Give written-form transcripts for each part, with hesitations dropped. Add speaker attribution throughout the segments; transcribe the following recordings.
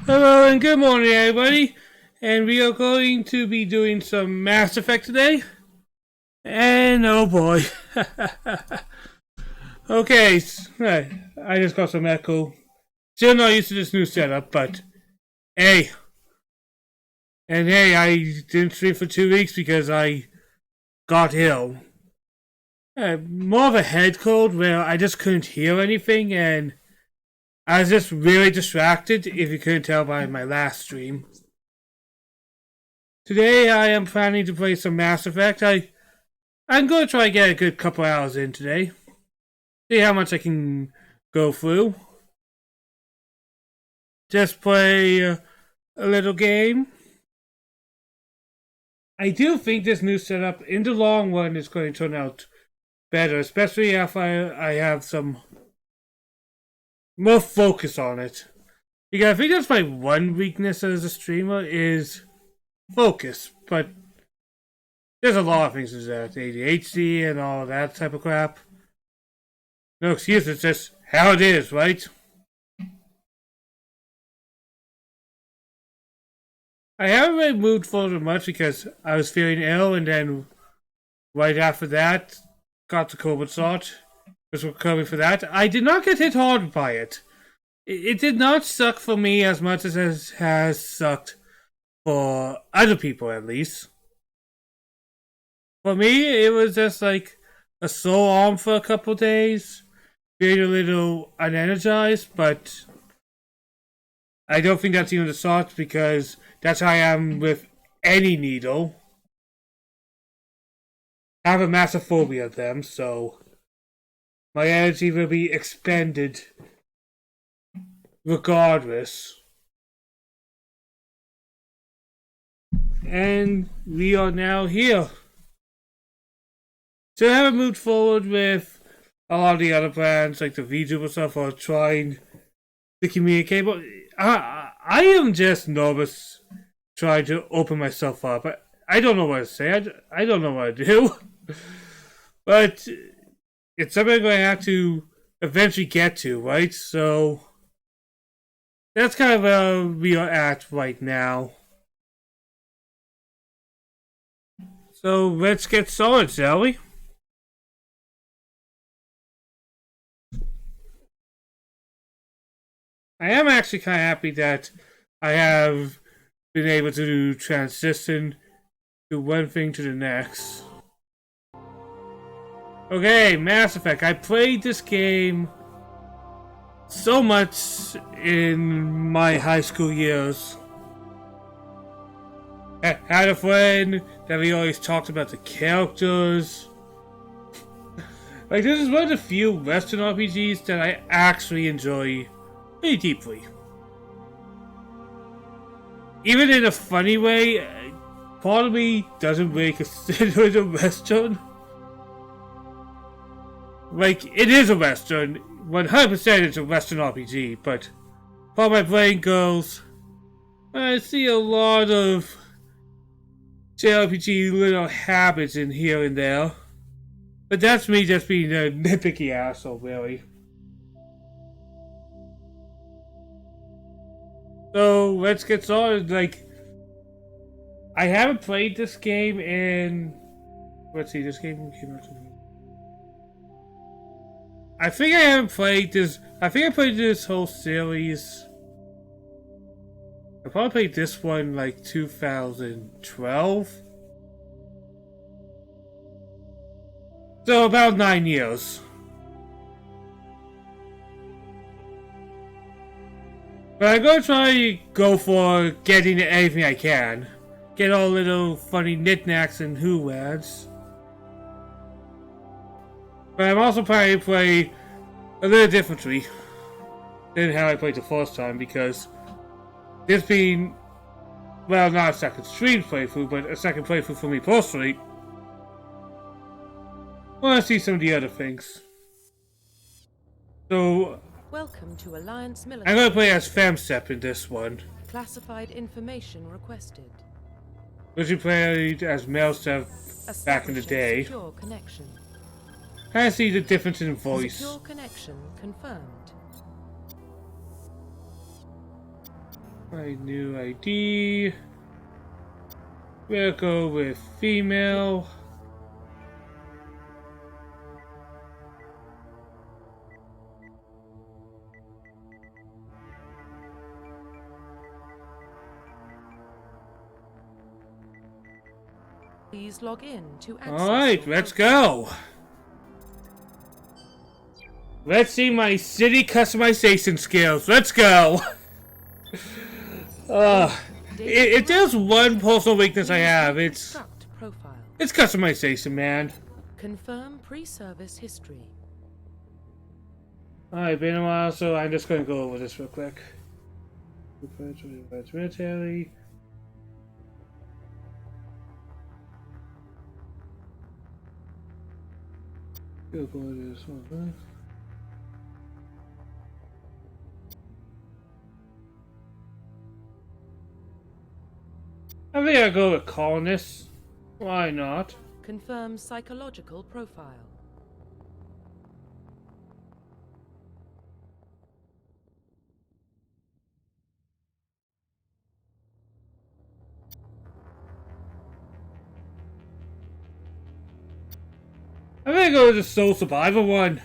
Speaker 1: Hello and good morning, everybody. And we are going to be doing some Mass Effect today. And oh boy. Okay, right. I just got some echo. Still not used to this new setup, but hey. And hey, I didn't stream for 2 weeks because I got ill. More of a head cold where I just couldn't hear anything, and I was just really distracted, if you couldn't tell by my last stream. Today I am planning to play some Mass Effect. I'm going to try to get a good couple hours in today. See how much I can go through. Just play a little game. I do think this new setup in the long run is going to turn out better, especially if I have some more focus on it. Because I think that's my one weakness as a streamer is focus, but there's a lot of things to that. ADHD and all that type of crap. No excuse, it's just how it is, right? I haven't really moved forward much because I was feeling ill, and then right after that, got the COVID shot. Was recovering for that. I did not get hit hard by it. It did not suck for me as much as it has sucked for other people, at least. For me, it was just like a sore arm for a couple days, feeling a little unenergized, but I don't think that's even the shot because that's how I am with any needle. I have a massive phobia of them, so my energy will be expended regardless. And we are now here. So I haven't moved forward with a lot of the other plans, like the VTuber stuff, or trying to communicate. But I am just nervous trying to open myself up. I don't know what to say. I don't know what to do. But it's something I'm going to have to eventually get to, right? So that's kind of where we are at right now. So let's get started, shall we? I am actually kind of happy that I have been able to transition to one thing to the next. Okay, Mass Effect. I played this game so much in my high school years. I had a friend that we always talked about the characters. Like, this is one of the few Western RPGs that I actually enjoy pretty deeply. Even in a funny way, part of me doesn't really consider it a Western. Like, it is a Western. 100% it's a Western RPG, but part of my brain goes, I see a lot of JRPG little habits in here and there. But that's me just being a nitpicky asshole, really. So, let's get started. Like, I haven't played this game in... Let's see, this game came out to me. I think I haven't played this... I think I played this whole series... I probably played this one like 2012. So about 9 years. But I'm gonna try to go for getting anything I can. Get all little funny knickknacks and who-ads. But I'm also planning to play a little differently than how I played the first time, because this being, well, not a second stream playthrough, but a second playthrough for me personally, I want to see some of the other things. So,
Speaker 2: welcome to Alliance
Speaker 1: I'm
Speaker 2: Military.
Speaker 1: going to play as FemSep in this one.
Speaker 2: Classified information requested.
Speaker 1: Which you played as Melsef back in the day.
Speaker 2: Secure connection.
Speaker 1: Kind of see the difference in voice.
Speaker 2: Secure connection confirmed.
Speaker 1: My new ID. We'll go with female.
Speaker 2: Please log in to access.
Speaker 1: Alright,
Speaker 2: your
Speaker 1: let's
Speaker 2: profile.
Speaker 1: go. Let's see my city customization skills. Let's go. If there's one personal weakness I have, it's
Speaker 2: Construct profile.
Speaker 1: customization, man.
Speaker 2: Confirm pre-service history.
Speaker 1: Alright, been a while, so I'm just gonna go over this real quick. Military. Go to this one. I think I'll go with colonists. Why not?
Speaker 2: Confirm psychological profile.
Speaker 1: I'm gonna go with the Soul Survivor one.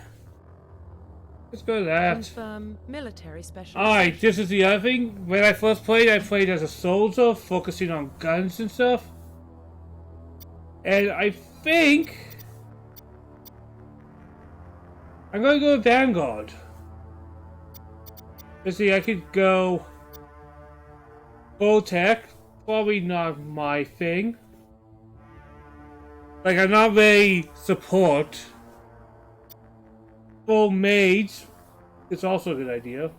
Speaker 1: Let's go with that.
Speaker 2: Confirm military specialist.
Speaker 1: Alright, this is the other thing. When I first played, I played as a soldier, focusing on guns and stuff. And I think I'm gonna go with Vanguard. Let's see, I could go full tech. Probably not my thing. Like, I'm not very support. Full mage. It's also a good idea.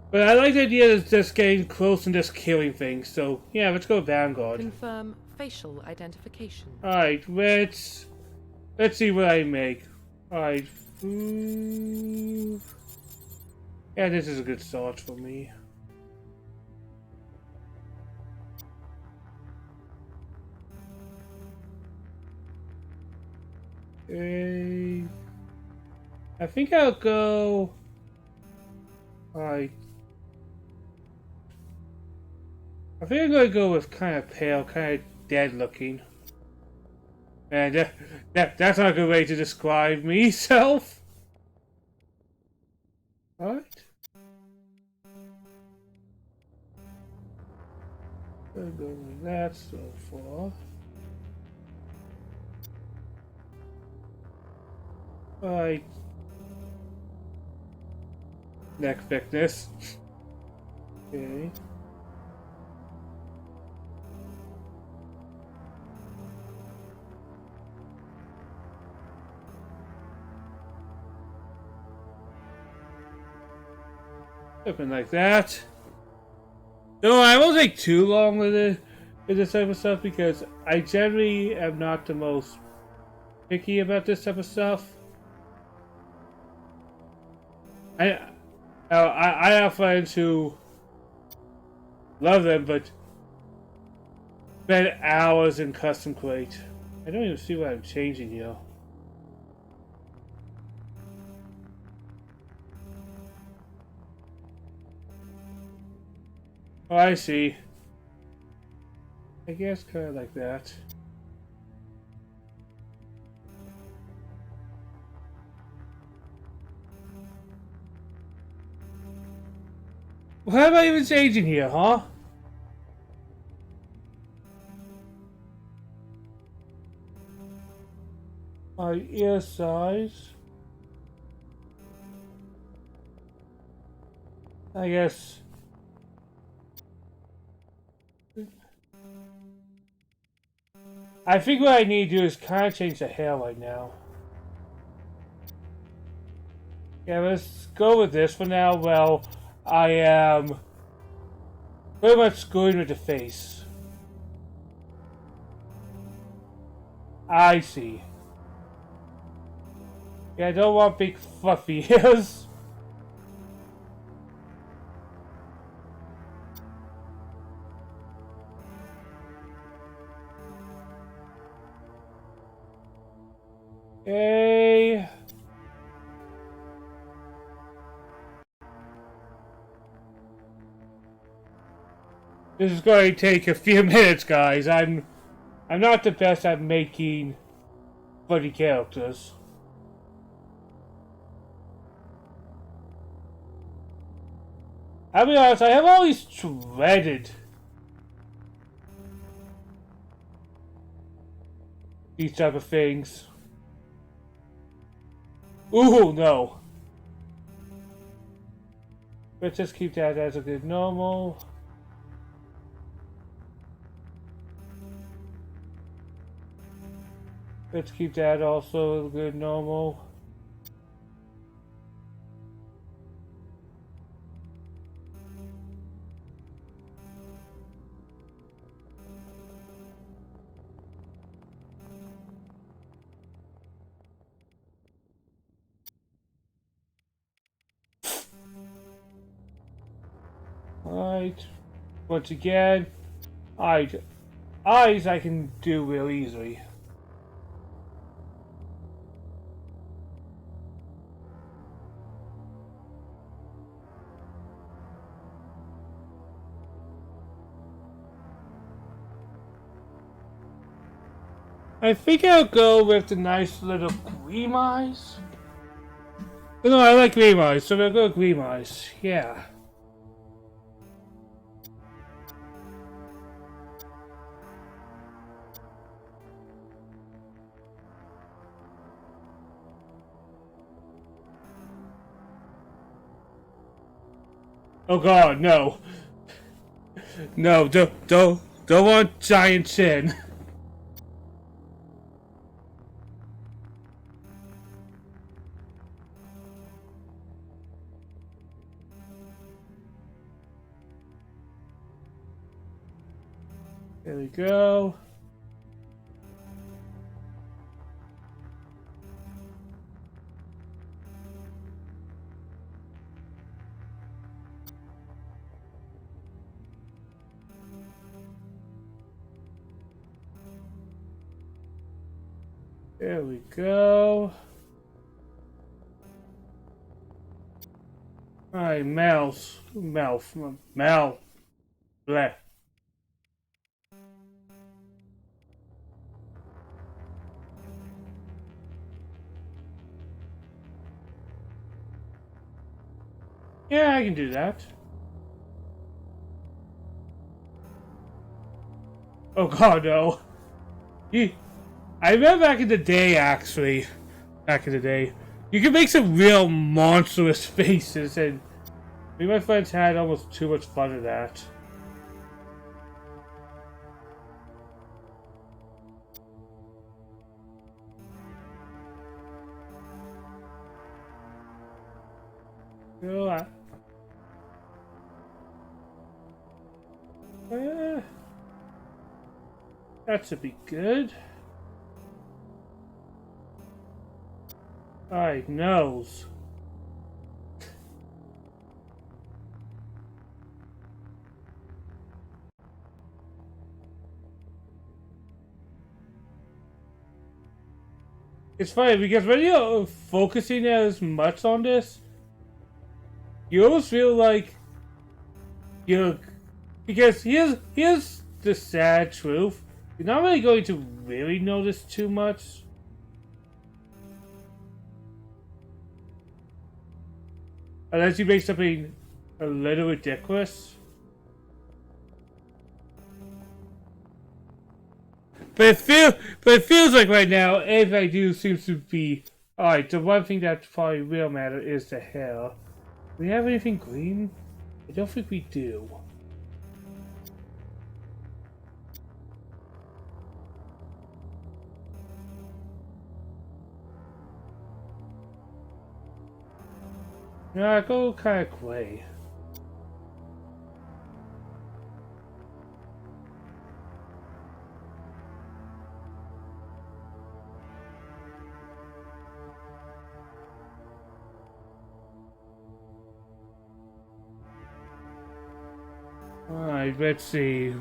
Speaker 1: But I like the idea of just getting close and just killing things. So, yeah, let's go Vanguard.
Speaker 2: Confirm facial identification.
Speaker 1: Alright, let's see what I make. Alright. Yeah, this is a good start for me. Okay. I think I'll go. Alright. I think I'm gonna go with kind of pale, kind of dead looking. And that's not a good way to describe myself. Alright. I'll go with that so far. Alright. Neck thickness. Okay. Something like that. No, I won't take too long with it, with this type of stuff, because I generally am not the most picky about this type of stuff. I have friends who love them, but spend hours in custom crate. I don't even see what I'm changing here. Oh, I see. I guess kind of like that. What am I even changing here, huh? My ear size. I guess. I think what I need to do is kind of change the hair right now. Yeah, let's go with this for now. Well, I am pretty much screwing with the face. I see. Yeah, I don't want big fluffy ears. Okay. This is going to take a few minutes, guys. I'm not the best at making funny characters. I'll be honest, I have always dreaded these type of things. Ooh, no. Let's just keep that as a good normal. Let's keep that also a good normal. Alright. Once again, eyes I can do real easily. I think I'll go with the nice little green eyes. No, I like green eyes, so we'll go green eyes. Yeah. Oh God, no. No, don't want giant chin. There we go. There we go. Alright, Mel. Bleh. Yeah, I can do that. Oh God, no. I remember back in the day, actually. Back in the day. You could make some real monstrous faces, and me and my friends had almost too much fun with that. You know, that should be good. Alright, nose. It's funny because when you're focusing as much on this, you almost feel like you're, because here's the sad truth. You're not really going to really notice too much. Unless you make something a little ridiculous. But it feels like right now, everything I do seems to be alright. The one thing that probably will matter is the hair. Do we have anything green? I don't think we do. No, go kind of gray. Alright, let's see.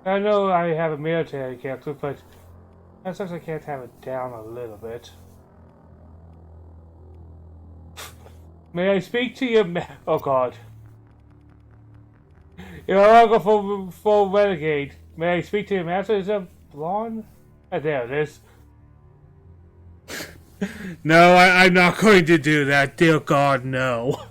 Speaker 1: I know I have a military character, but sometimes I can't have it down a little bit. May I speak to you? Oh God. You're no longer full renegade. May I speak to your master? Is that blonde? There it is. No, I'm not going to do that. Dear God, no.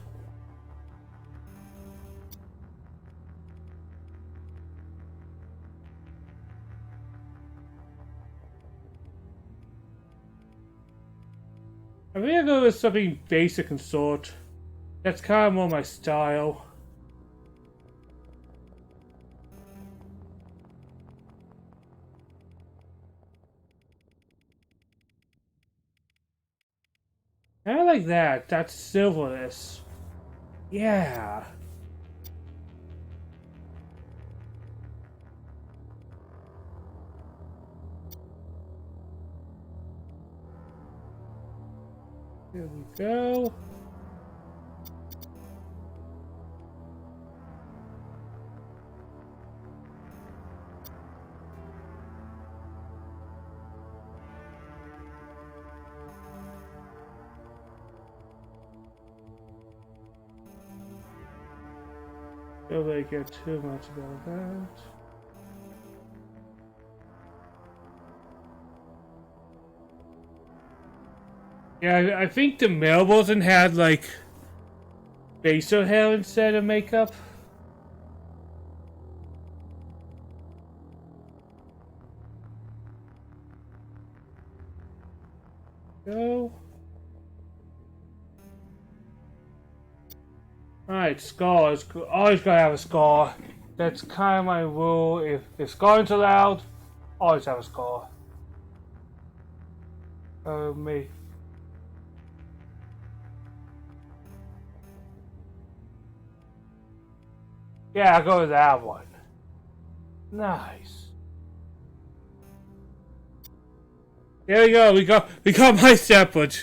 Speaker 1: I think I'll go with something basic and short. That's kind of more my style. I like that. That's silverless. Yeah. There we go. Don't really care too much about that. Yeah, I think the male wasn't had like facial hair instead of makeup. Go. Alright, scars. Always gotta have a scar. That's kind of my rule. If scarring's allowed, always have a scar. Me. Yeah, I'll go with that one. Nice. There we go. We got my shepherd,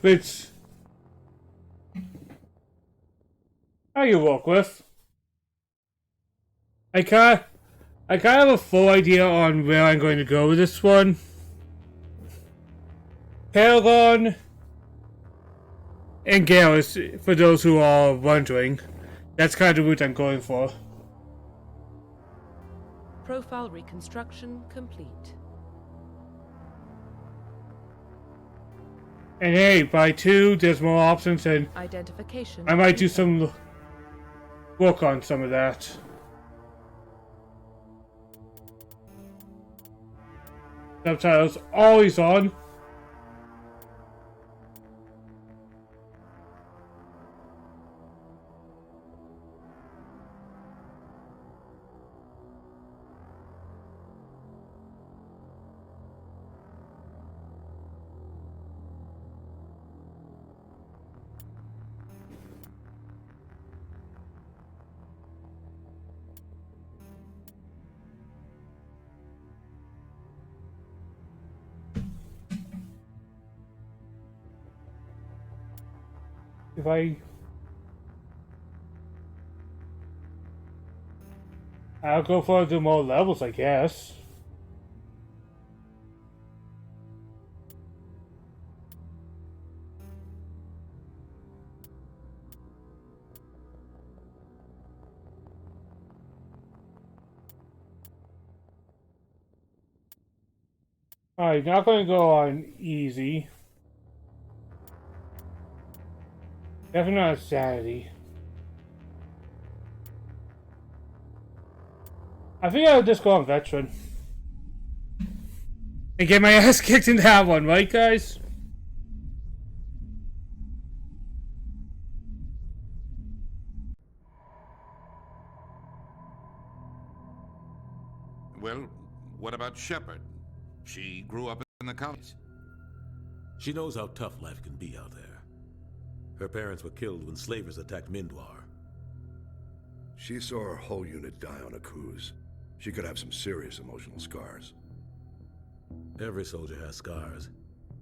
Speaker 1: which I can work with. I kind of have a full idea on where I'm going to go with this one. Paragon and Garrus, for those who are wondering. That's kind of the route I'm going for.
Speaker 2: Profile reconstruction complete.
Speaker 1: And hey, by 2, there's more options, and
Speaker 2: Identification.
Speaker 1: I might do some work on some of that. Subtitles always on. If I'll go for the more levels, I guess. Alright, not gonna go on easy. Definitely not sanity. I think I'll just go on veteran. And get my ass kicked in that one, right guys?
Speaker 3: Well, what about Shepard? She grew up in the colonies.
Speaker 4: She knows how tough life can be out there. Her parents were killed when slavers attacked Mindwar.
Speaker 5: She saw her whole unit die on a cruise. She could have some serious emotional scars.
Speaker 4: Every soldier has scars.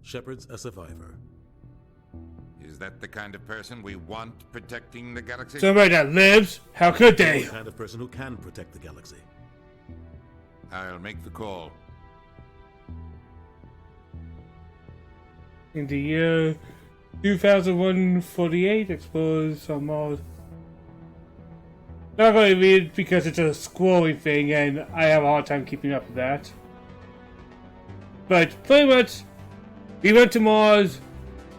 Speaker 4: Shepard's a survivor.
Speaker 3: Is that the kind of person we want protecting the galaxy?
Speaker 1: Somebody that lives? How could they?
Speaker 4: The kind of person who can protect the galaxy.
Speaker 3: I'll make the call.
Speaker 1: In the year 2148, exposed some mod. Not going to read it because it's a scrolling thing and I have a hard time keeping up with that. But pretty much, we went to Mars,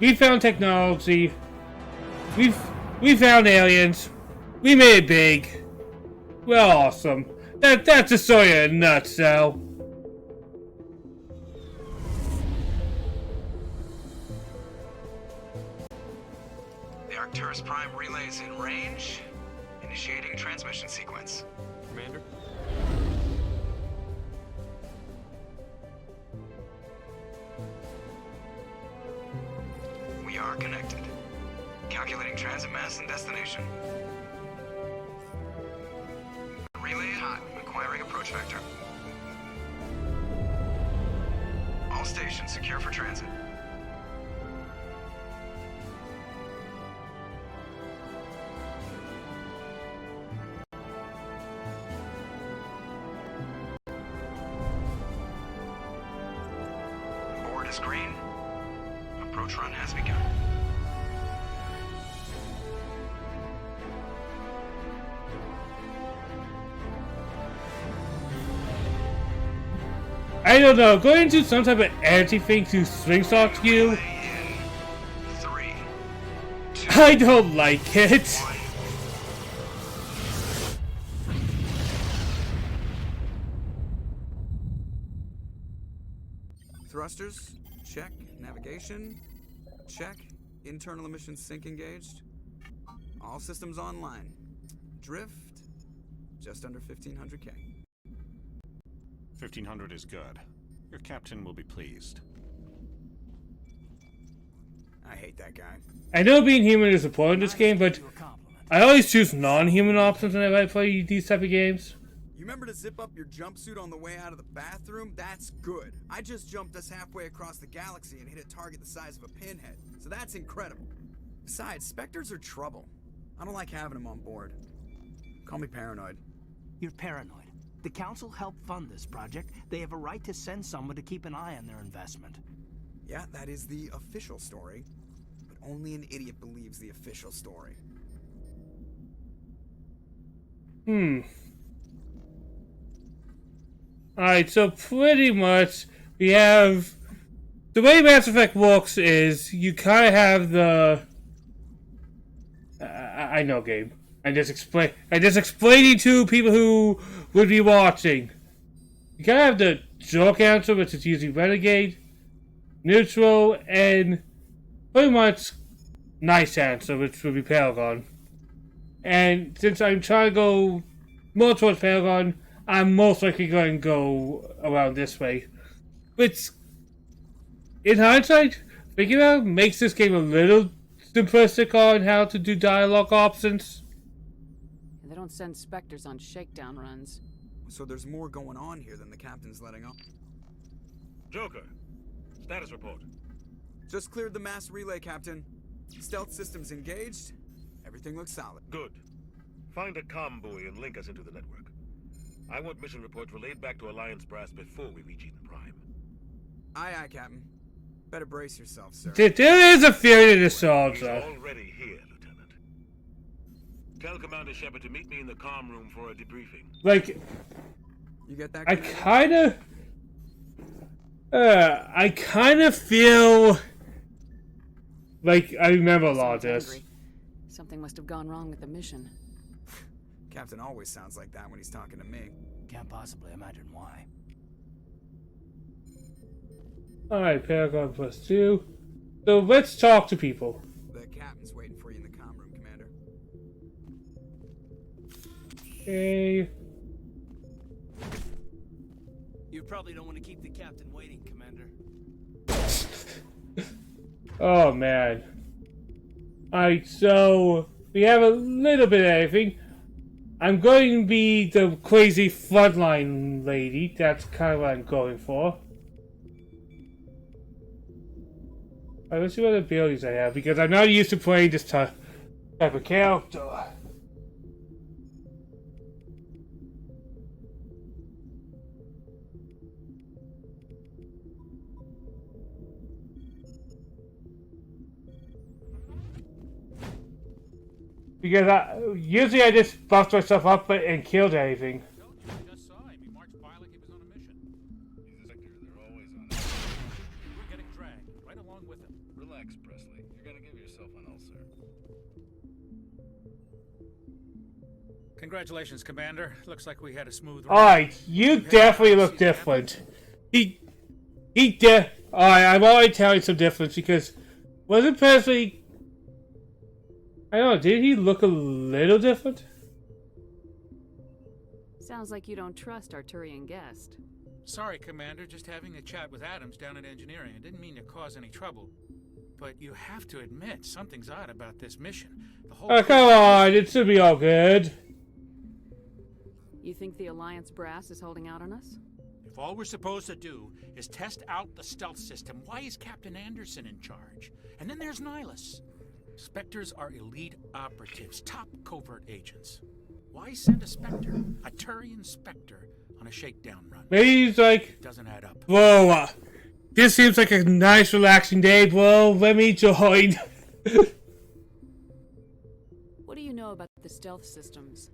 Speaker 1: we found technology, we found aliens, we made it big. We're awesome. That's the story in a nutshell.
Speaker 6: The Arcturus Prime relay is in range. Initiating transmission sequence.
Speaker 7: Commander?
Speaker 6: We are connected. Calculating transit mass and destination. Relay hot, acquiring approach vector. All stations secure for transit. Board is green. Approach run has begun.
Speaker 1: I don't know, going to some type of energy thing to slingshot you,
Speaker 6: Relay in 3, 2,
Speaker 1: I don't like it.
Speaker 6: 1.
Speaker 7: Thrusters, check. Navigation, check. Internal emissions sync engaged. All systems online. Drift, just under 1500K.
Speaker 8: 1500 is good. Your captain will be pleased.
Speaker 7: I hate that guy.
Speaker 1: I know being human is important in this game, but I always choose non-human options whenever I play these type of games.
Speaker 7: You remember to zip up your jumpsuit on the way out of the bathroom? That's good. I just jumped us halfway across the galaxy and hit a target the size of a pinhead, so that's incredible. Besides, Spectres are trouble. I don't like having them on board. Call me paranoid.
Speaker 9: You're paranoid. The Council helped fund this project. They have a right to send someone to keep an eye on their investment.
Speaker 7: Yeah, that is the official story. But only an idiot believes the official story.
Speaker 1: Alright, so pretty much we have... The way Mass Effect works is you kind of have the... I know, Gabe. I'm just explaining to people who would be watching. You kind of have the joke answer, which is usually Renegade, Neutral, and pretty much nice answer, which would be Paragon. And since I'm trying to go more towards Paragon, I'm most likely going to go around this way. Which, in hindsight, thinking about it, makes this game a little simplistic on how to do dialogue options.
Speaker 10: They don't send Spectres on shakedown runs.
Speaker 7: So there's more going on here than the captain's letting on.
Speaker 4: Joker, status report.
Speaker 7: Just cleared the mass relay, Captain. Stealth systems engaged. Everything looks solid.
Speaker 4: Good. Find a comm buoy and link us into the network. I want mission reports relayed back to Alliance Brass before we reach Eden Prime.
Speaker 7: Aye, aye, Captain. Better brace yourself, sir.
Speaker 1: There is a theory to this solve,
Speaker 4: He's
Speaker 1: though.
Speaker 4: already here, Lieutenant. Tell Commander Shepard to meet me in the comm room for a debriefing.
Speaker 1: Like,
Speaker 7: You get that?
Speaker 1: I
Speaker 7: Commander?
Speaker 1: kind of feel like I remember a lot of
Speaker 10: Sounds
Speaker 1: this.
Speaker 10: angry. Something must have gone wrong with the mission.
Speaker 7: Captain always sounds like that when he's talking to me.
Speaker 9: Can't possibly imagine why.
Speaker 1: Alright, Paragon +2. So let's talk to people.
Speaker 7: The captain's waiting for you in the comm room, Commander.
Speaker 1: Okay.
Speaker 9: You probably don't want to keep the captain waiting, Commander.
Speaker 1: Oh man. Alright, so we have a little bit of everything. I'm going to be the crazy frontline lady. That's kind of what I'm going for. Alright, let's see what abilities I have, because I'm not used to playing this type of character. Because usually I just buffed myself up and killed anything.
Speaker 11: Just saw him. He marched by like he was on a mission.
Speaker 4: He's a Spectre. They're always on it.
Speaker 11: We're getting dragged right along with him.
Speaker 4: Relax, Presley. You're gonna give yourself an ulcer.
Speaker 11: Congratulations, Commander. Looks like we had a smooth ride.
Speaker 1: Alright, you definitely look different. Alright, I'm already telling some difference because wasn't Presley... I don't know, did he look a little different?
Speaker 10: Sounds like you don't trust Arturian guest.
Speaker 11: Sorry, Commander. Just having a chat with Adams down at engineering. I didn't mean to cause any trouble. But you have to admit, something's odd about this mission. The whole...
Speaker 1: Oh, come on, it should be all good.
Speaker 10: You think the Alliance brass is holding out on us?
Speaker 11: If all we're supposed to do is test out the stealth system, why is Captain Anderson in charge? And then there's Nihilus. Spectres are elite operatives, top covert agents. Why send a Spectre, a Turian Spectre, on a shakedown run?
Speaker 1: Maybe he's like,
Speaker 11: It doesn't add up.
Speaker 1: whoa, this seems like a nice relaxing day, bro. Let me join.
Speaker 10: What do you know about the stealth systems?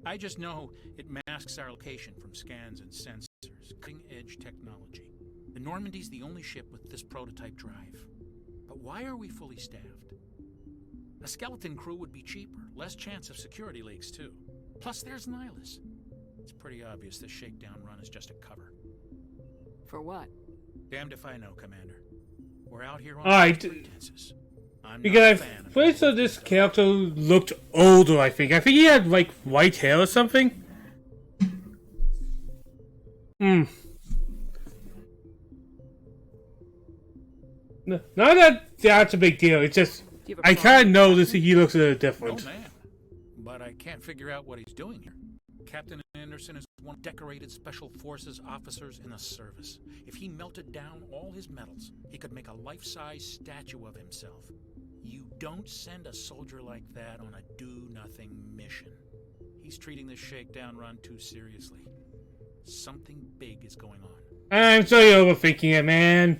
Speaker 11: I just know it masks our location from scans and sensors. Cutting-edge technology. The Normandy's the only ship with this prototype drive. But why are we fully staffed? A skeleton crew would be cheaper, less chance of security leaks too. Plus there's Nihilus. It's pretty obvious this shakedown run is just a cover.
Speaker 10: For what?
Speaker 11: Damned if I know, Commander. We're out here on pretenses. I'm
Speaker 1: Because
Speaker 11: not
Speaker 1: I
Speaker 11: a fan of
Speaker 1: first thought this character looked older, I think. I think he had, like, white hair or something. Not that that's a big deal. It's just, I kind of noticed that he looks a little different.
Speaker 11: Oh man, but I can't figure out what he's doing here. Captain Anderson is one of the decorated Special Forces officers in the service. If he melted down all his medals, he could make a life-size statue of himself. You don't send a soldier like that on a do-nothing mission. He's treating this shakedown run too seriously. Something big is going on.
Speaker 1: I'm so overthinking it, man.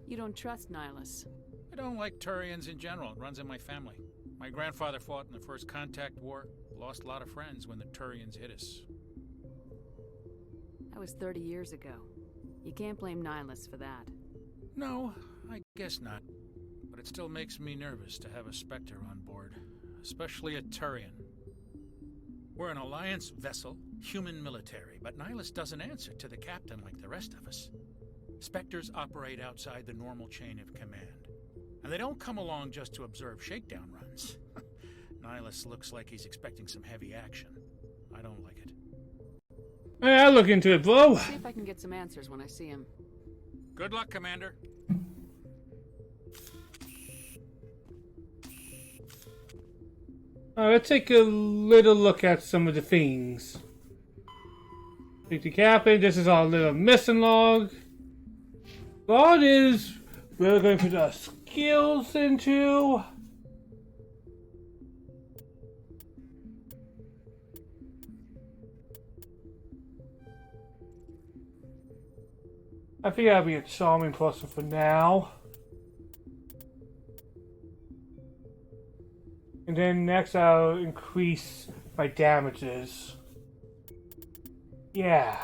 Speaker 10: You don't trust Nihilus.
Speaker 11: I don't like Turians in general. It runs in my family. My grandfather fought in the First Contact War. Lost a lot of friends when the Turians hit us.
Speaker 10: That was 30 years ago. You can't blame Nihilus for that.
Speaker 11: No, I guess not. But it still makes me nervous to have a Spectre on board. Especially a Turian. We're an Alliance vessel, human military, but Nihilus doesn't answer to the captain like the rest of us. Spectres operate outside the normal chain of command. And they don't come along just to observe shakedown runs. Nihilus looks like he's expecting some heavy action. I don't like it.
Speaker 1: Hey, I'll look into it, bro.
Speaker 10: See if I can get some answers when I see him.
Speaker 11: Good luck, Commander.
Speaker 1: Let's take a little look at some of the things. Speak to Captain, this is our little mission log. What is we're going to put our skills into? I think I'll be a charming person for now. And then next I'll increase my damages. Yeah.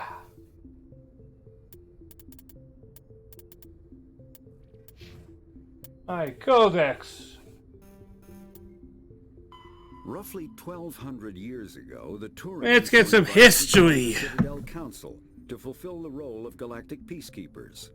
Speaker 1: Alright, Codex.
Speaker 12: Roughly 1,200 years ago, the Turians...
Speaker 1: Let's get some history!
Speaker 12: Citadel Council to fulfill the role of galactic peacekeepers.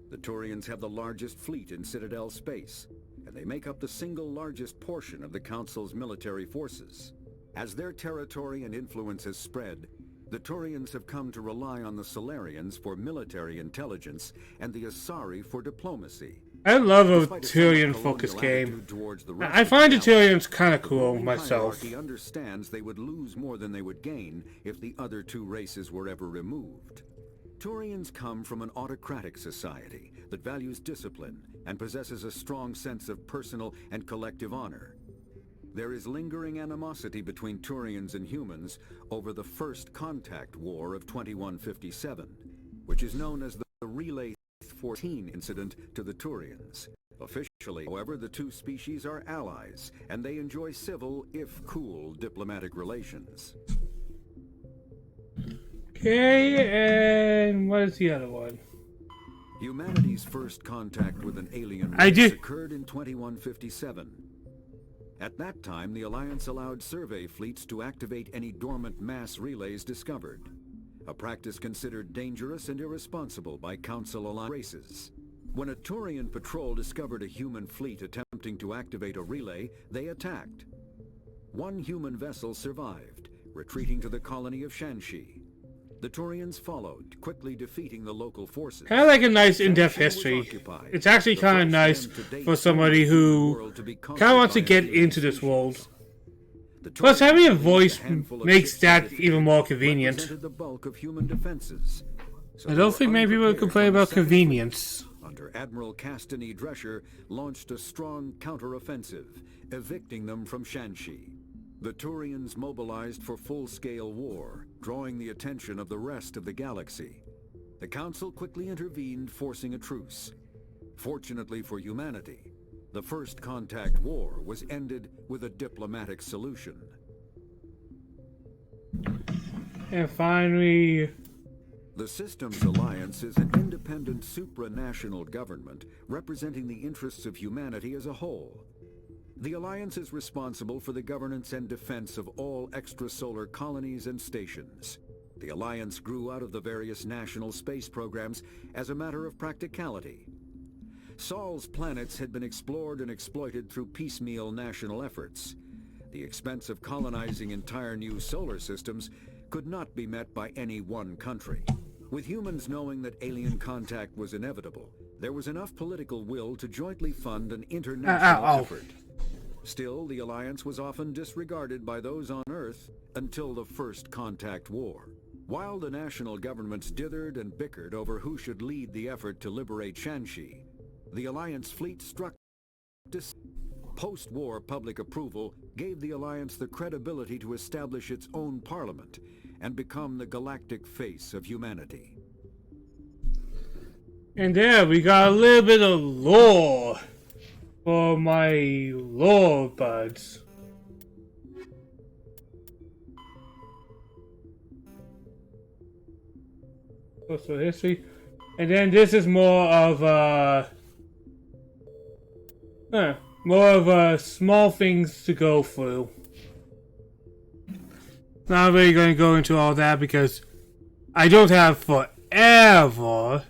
Speaker 12: The Turians have the largest fleet in Citadel space, and they make up the single largest portion of the Council's military forces. As their territory and influence has spread, the Turians have come to rely on the Solarians for military intelligence and the Asari for diplomacy.
Speaker 1: I love a Turian-focused game. I find the Turians kind of cool myself.
Speaker 12: He understands they would lose more than they would gain if the other two races were ever removed. Turians come from an autocratic society that values discipline and possesses a strong sense of personal and collective honor. There is lingering animosity between Turians and humans over the First Contact War of 2157, which is known as the Relay 14 incident to the Turians. Officially, However, the two species are allies, and they enjoy civil, if cool, diplomatic relations.
Speaker 1: Okay, and what is the other one?
Speaker 12: Humanity's first contact with an alien race occurred in 2157. At that time, the Alliance allowed survey fleets to activate any dormant mass relays discovered, a practice considered dangerous and irresponsible by Council Alliance races. When a Turian patrol discovered a human fleet attempting to activate a relay, they attacked. One human vessel survived, retreating to the colony of Shanxi. The Turians followed, quickly defeating the local forces.
Speaker 1: Kind of like a nice in-depth history. It's actually kind of nice for somebody who kind of wants to get into this world. Plus, having a voice makes that even more convenient.
Speaker 12: The bulk of human defenses.
Speaker 1: I don't think many people would complain about convenience.
Speaker 12: Under Admiral Castany Drescher launched a strong counter-offensive, evicting them from Shanxi. The Turians mobilized for full-scale war, drawing the attention of the rest of the galaxy. The Council quickly intervened, forcing a truce. Fortunately for humanity, the First Contact War was ended with a diplomatic solution.
Speaker 1: And finally...
Speaker 12: The Systems Alliance is an independent supranational government representing the interests of humanity as a whole. The Alliance is responsible for the governance and defense of all extrasolar colonies and stations. The Alliance grew out of the various national space programs as a matter of practicality. Sol's planets had been explored and exploited through piecemeal national efforts. The expense of colonizing entire new solar systems could not be met by any one country. With humans knowing that alien contact was inevitable, there was enough political will to jointly fund an international effort. Still, the Alliance was often disregarded by those on Earth until the First Contact War. While the national governments dithered and bickered over who should lead the effort to liberate Shanxi, the Alliance fleet struck. Post-war public approval gave the Alliance the credibility to establish its own parliament and become the galactic face of humanity.
Speaker 1: And there we got a little bit of lore for my lore buds. Also history. And then this is more of small things to go through. Not really going to go into all that because I don't have forever.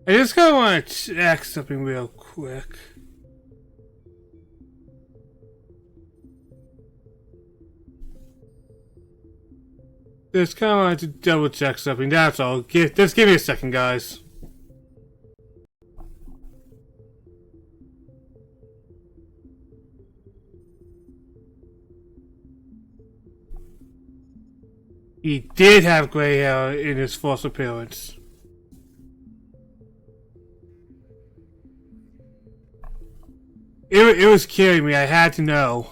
Speaker 1: I just kind of want to check something real quick. Just kind of want to double check something, that's all. Just give me a second, guys. He did have gray hair in his first appearance. It was killing me, I had to know.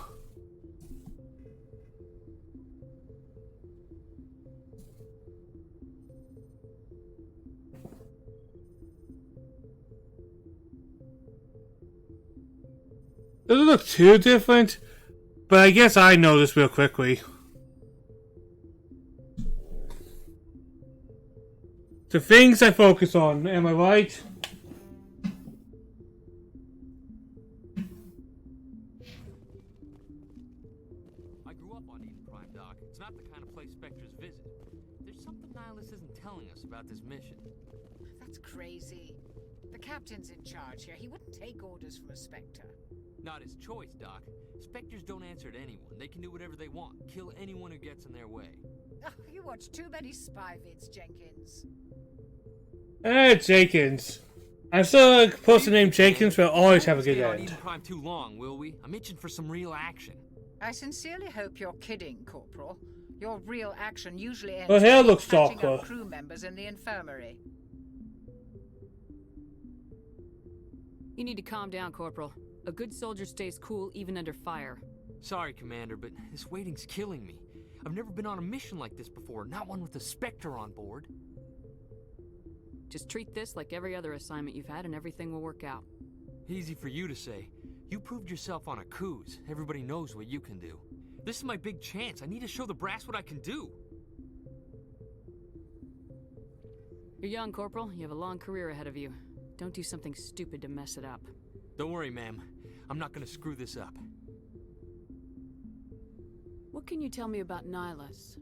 Speaker 1: Doesn't look too different, but I guess I know this real quickly. The things I focus on, am I right?
Speaker 13: I grew up on Eden Prime, Doc. It's not the kind of place Spectres visit. There's something Nihilus isn't telling us about this mission.
Speaker 14: That's crazy. The captain's in charge here. He wouldn't take orders from a Spectre.
Speaker 13: Not his choice, Doc. Spectres don't answer to anyone. They can do whatever they want. Kill anyone who gets in their way.
Speaker 14: Oh, you watch too many spy vids, Jenkins.
Speaker 1: Jenkins. I'm still a person named Jenkins will always have a good
Speaker 13: Stay on
Speaker 1: end.
Speaker 13: Eden Prime too long, will we? I'm itching for some real action.
Speaker 14: I sincerely hope you're kidding, Corporal. Your real action usually ends
Speaker 1: Her hair looks
Speaker 14: patching
Speaker 1: darker.
Speaker 14: up crew members in the infirmary.
Speaker 10: You need to calm down, Corporal. A good soldier stays cool even under fire.
Speaker 13: Sorry, Commander, but this waiting's killing me. I've never been on a mission like this before, not one with a Spectre on board.
Speaker 10: Just treat this like every other assignment you've had and everything will work out.
Speaker 13: Easy for you to say. You proved yourself on Akuz. Everybody knows what you can do. This is my big chance. I need to show the brass what I can do.
Speaker 10: You're young, Corporal. You have a long career ahead of you. Don't do something stupid to mess it up.
Speaker 13: Don't worry, ma'am. I'm not gonna screw this up.
Speaker 10: What can you tell me about Nihilus?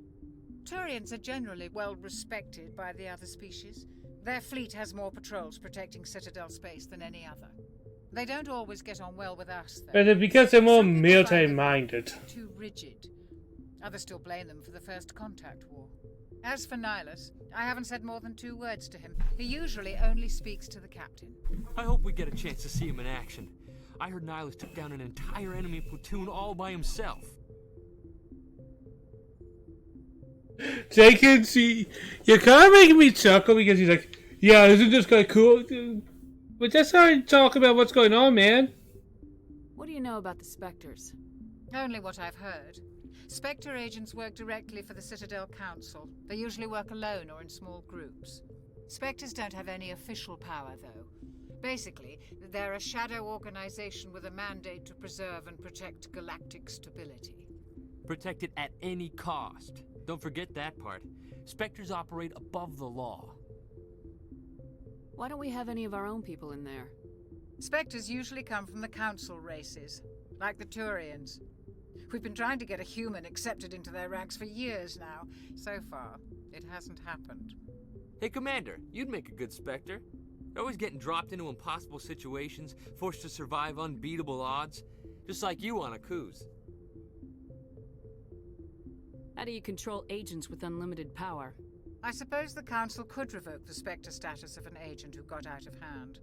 Speaker 14: Turians are generally well respected by the other species. Their fleet has more patrols protecting Citadel space than any other. They don't always get on well with us, though.
Speaker 1: But it's because they're more
Speaker 14: Some people
Speaker 1: military
Speaker 14: find them
Speaker 1: minded.
Speaker 14: too rigid. Others still blame them for the First Contact War. As for Nihilus, I haven't said more than 2 words to him. He usually only speaks to the captain.
Speaker 13: I hope we get a chance to see him in action. I heard Nihilus took down an entire enemy platoon all by himself.
Speaker 1: Jenkins, you're kind of making me chuckle because he's like, yeah, isn't this guy cool? But that's how I talk about what's going on, man.
Speaker 10: What do you know about the Spectres?
Speaker 14: Only what I've heard. Spectre agents work directly for the Citadel Council. They usually work alone or in small groups. Spectres don't have any official power, though. Basically, they're a shadow organization with a mandate to preserve and protect galactic stability.
Speaker 13: Protect it at any cost. Don't forget that part. Spectres operate above the law.
Speaker 10: Why don't we have any of our own people in there?
Speaker 14: Spectres usually come from the Council races, like the Turians. We've been trying to get a human accepted into their ranks for years now. So far, it hasn't happened.
Speaker 13: Hey, Commander, you'd make a good Spectre. They're always getting dropped into impossible situations, forced to survive unbeatable odds. Just like you on Akuz.
Speaker 10: How do you control agents with unlimited power?
Speaker 14: I suppose the Council could revoke the Spectre status of an agent who got out of hand.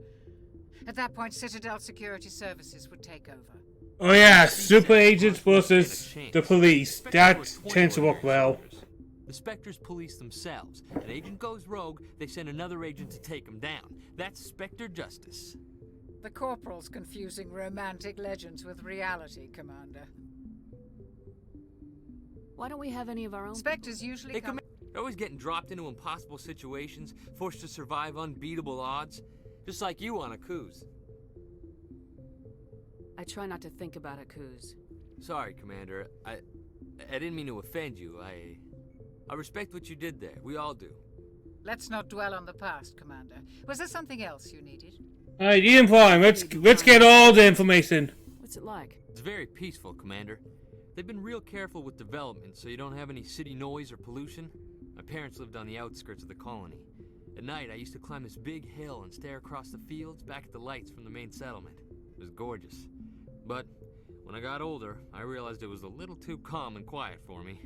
Speaker 14: At that point, Citadel Security Services would take over.
Speaker 1: Oh yeah, super agents versus the police. That tends to work well.
Speaker 13: The Spectres police themselves. An agent goes rogue, they send another agent to take him down. That's Spectre justice.
Speaker 14: The Corporal's confusing romantic legends with reality, Commander.
Speaker 10: Why don't we have any of our own?
Speaker 14: Spectres usually
Speaker 13: Hey, they're always getting dropped into impossible situations, forced to survive unbeatable odds. Just like you on Akuz.
Speaker 10: I try not to think about Akuz.
Speaker 13: Sorry, Commander. I didn't mean to offend you. I respect what you did there. We all do.
Speaker 14: Let's not dwell on the past, Commander. Was there something else you needed?
Speaker 1: Alright, Ian Prime, let's get all the information.
Speaker 10: What's it like?
Speaker 13: It's very peaceful, Commander. They've been real careful with development, so you don't have any city noise or pollution. My parents lived on the outskirts of the colony. At night, I used to climb this big hill and stare across the fields back at the lights from the main settlement. It was gorgeous. But when I got older, I realized it was a little too calm and quiet for me.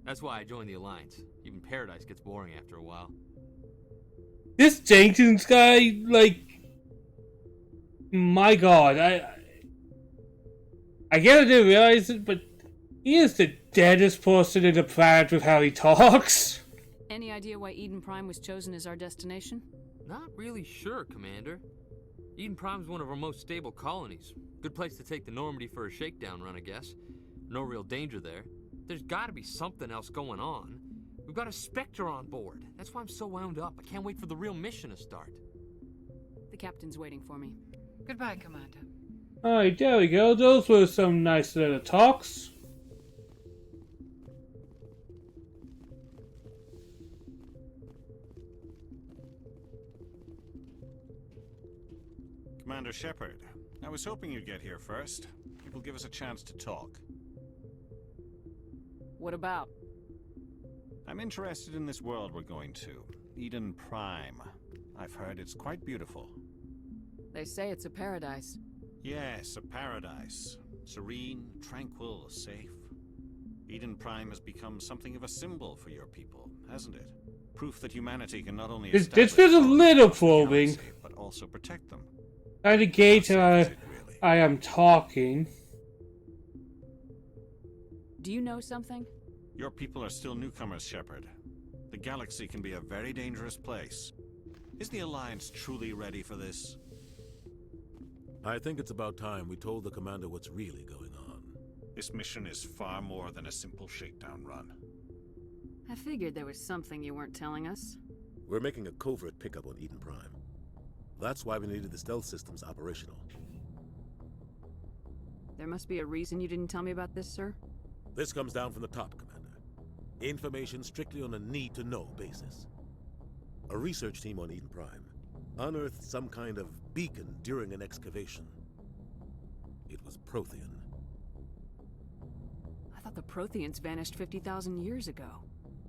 Speaker 13: That's why I joined the Alliance. Even Paradise gets boring after a while.
Speaker 1: This Jenkins guy, like, my god, I guess I didn't realize it, but he is the deadest person in the planet with how he talks.
Speaker 10: Any idea why Eden Prime was chosen as our destination?
Speaker 13: Not really sure, Commander. Eden Prime's one of our most stable colonies. Good place to take the Normandy for a shakedown run, I guess. No real danger there. There's gotta be something else going on. We've got a Spectre on board. That's why I'm so wound up. I can't wait for the real mission to start.
Speaker 10: The captain's waiting for me.
Speaker 14: Goodbye, Commander.
Speaker 1: Alright, there we go. Those were some nice little talks.
Speaker 8: Commander Shepard, I was hoping you'd get here first. It will give us a chance to talk.
Speaker 10: What about?
Speaker 8: I'm interested in this world we're going to, Eden Prime. I've heard it's quite beautiful.
Speaker 10: They say it's a paradise.
Speaker 8: Yes, a paradise. Serene, tranquil, safe. Eden Prime has become something of a symbol for your people, hasn't it? Proof that humanity can not only
Speaker 1: This feels a little probing.
Speaker 8: but also protect them.
Speaker 1: At the gate, I am talking.
Speaker 10: Do you know something?
Speaker 8: Your people are still newcomers, Shepard. The galaxy can be a very dangerous place. Is the Alliance truly ready for this?
Speaker 15: I think it's about time we told the Commander what's really going on.
Speaker 8: This mission is far more than a simple shakedown run.
Speaker 10: I figured there was something you weren't telling us.
Speaker 15: We're making a covert pickup on Eden Prime. That's why we needed the stealth systems operational.
Speaker 10: There must be a reason you didn't tell me about this, sir?
Speaker 15: This comes down from the top, Commander. Information strictly on a need-to-know basis. A research team on Eden Prime unearthed some kind of beacon during an excavation. It was Prothean.
Speaker 10: I thought the Protheans vanished 50,000 years ago.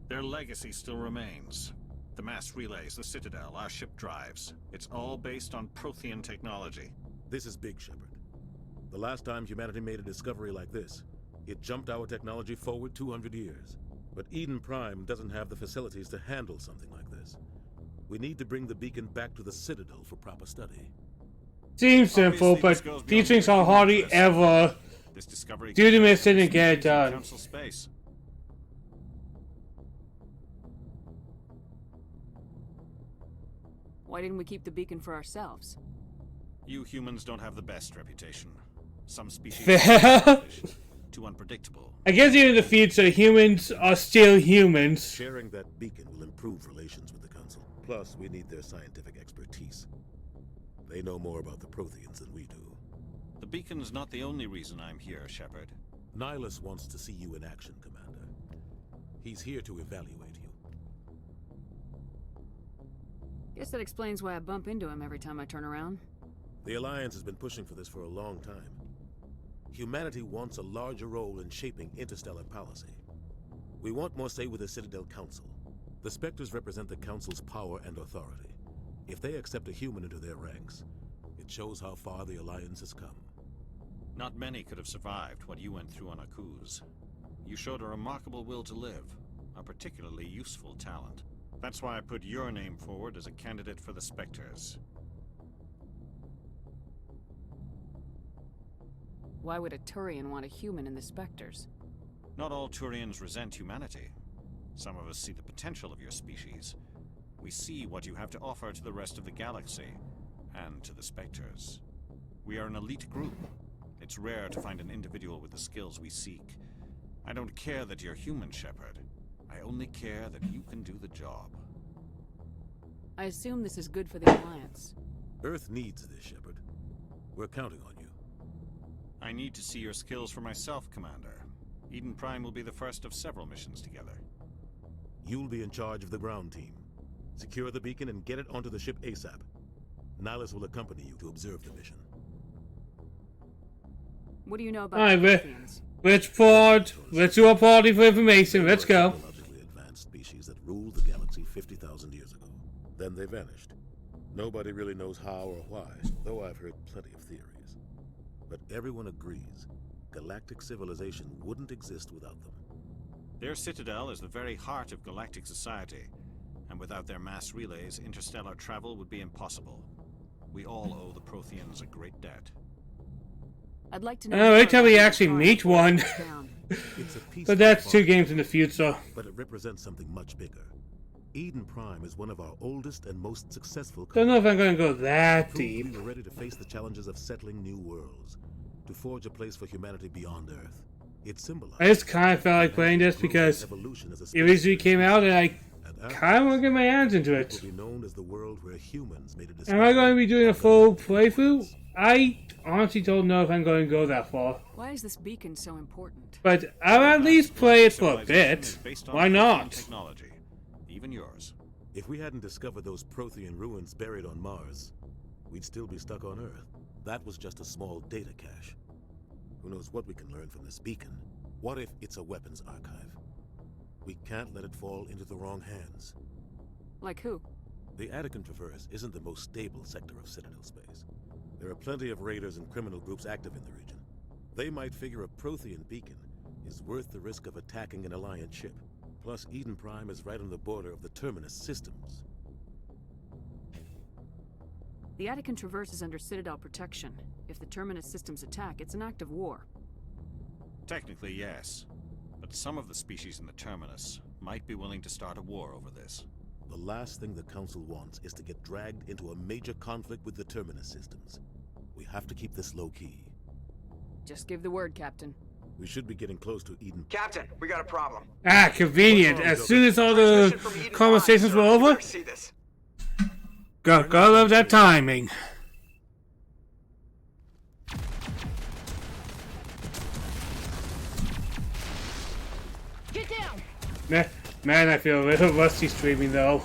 Speaker 8: Their legacy still remains. The mass relays, the Citadel, our ship drives. It's all based on Prothean technology.
Speaker 15: This is big, Shepard. The last time humanity made a discovery like this, it jumped our technology forward 200 years. But Eden Prime doesn't have the facilities to handle something like this. We need to bring the beacon back to the Citadel for proper study.
Speaker 1: Seems simple, but these things are hardly ever do the mission and get it done.
Speaker 8: Council space.
Speaker 10: Why didn't we keep the beacon for ourselves?
Speaker 8: You humans don't have the best reputation. Some species
Speaker 1: Fair.
Speaker 8: too unpredictable.
Speaker 1: I guess even in the future, humans are still humans.
Speaker 15: Sharing that beacon will improve relations with the Council. Plus, we need their scientific expertise. They know more about the Protheans than we do.
Speaker 8: The beacon's not the only reason I'm here, Shepard.
Speaker 15: Nihilus wants to see you in action, Commander. He's here to evaluate you.
Speaker 10: Guess that explains why I bump into him every time I turn around.
Speaker 15: The Alliance has been pushing for this for a long time. Humanity wants a larger role in shaping interstellar policy. We want more say with the Citadel Council. The Spectres represent the Council's power and authority. If they accept a human into their ranks, it shows how far the Alliance has come.
Speaker 8: Not many could have survived what you went through on Akuz. You showed a remarkable will to live, a particularly useful talent. That's why I put your name forward as a candidate for the Spectres.
Speaker 10: Why would a Turian want a human in the Spectres?
Speaker 8: Not all Turians resent humanity. Some of us see the potential of your species. We see what you have to offer to the rest of the galaxy, and to the Spectres. We are an elite group. It's rare to find an individual with the skills we seek. I don't care that you're human, Shepard. I only care that you can do the job.
Speaker 10: I assume this is good for the Alliance.
Speaker 15: Earth needs this, Shepard. We're counting on you.
Speaker 8: I need to see your skills for myself, Commander. Eden Prime will be the first of several missions together.
Speaker 15: You'll be in charge of the ground team. Secure the beacon and get it onto the ship ASAP. Nihilus will accompany you to observe the mission.
Speaker 10: What do you know about
Speaker 1: Alright,
Speaker 10: Protheans?
Speaker 1: let's do a party for information. Let's go.
Speaker 15: Technologically advanced species that ruled the galaxy 50,000 years ago. Then they vanished. Nobody really knows how or why, though I've heard plenty of theories. But everyone agrees, galactic civilization wouldn't exist without them.
Speaker 8: Their citadel is the very heart of galactic society, and without their mass relays, interstellar travel would be impossible. We all owe the Protheans a great debt.
Speaker 10: I'd like to know.
Speaker 1: Wait till we actually meet one.
Speaker 15: It's a peaceful
Speaker 1: But that's 2
Speaker 15: party,
Speaker 1: games in the future.
Speaker 15: But it represents something much bigger. Eden Prime is one of our oldest and most successful.
Speaker 1: Don't know if I'm going to go that deep.
Speaker 15: We were ready to face the challenges of settling new worlds, to forge a place for humanity beyond Earth. It symbolized.
Speaker 1: I just kind of felt like playing this because it recently came out and I kind of want to get my hands into it.
Speaker 15: Will be known as the world where humans made a
Speaker 1: Am I going to be doing a full playthrough? I honestly don't know if I'm going to go that far.
Speaker 10: Why is this beacon so important?
Speaker 1: But I'll at least play it for a bit. Why not?
Speaker 8: Technology, even yours.
Speaker 15: If we hadn't discovered those Prothean ruins buried on Mars, we'd still be stuck on Earth. That was just a small data cache. Who knows what we can learn from this beacon? What if it's a weapons archive? We can't let it fall into the wrong hands.
Speaker 10: Like who?
Speaker 15: The Attican Traverse isn't the most stable sector of Citadel space. There are plenty of raiders and criminal groups active in the region. They might figure a Prothean beacon is worth the risk of attacking an Alliance ship. Plus, Eden Prime is right on the border of the Terminus systems.
Speaker 10: The Attican Traverse is under Citadel protection. If the Terminus systems attack, it's an act of war.
Speaker 8: Technically, yes. But But some of the species in the Terminus might be willing to start a war over this.
Speaker 15: The last thing the Council wants is to get dragged into a major conflict with the Terminus systems. We have to keep this low-key.
Speaker 10: Just give the word, Captain.
Speaker 15: We should be getting close to Eden.
Speaker 7: Captain, we got a problem.
Speaker 1: Ah, convenient. As soon as all the conversations were over.
Speaker 7: See this.
Speaker 1: Gotta love that timing.
Speaker 10: Get down!
Speaker 1: Man, I feel a little rusty streaming though.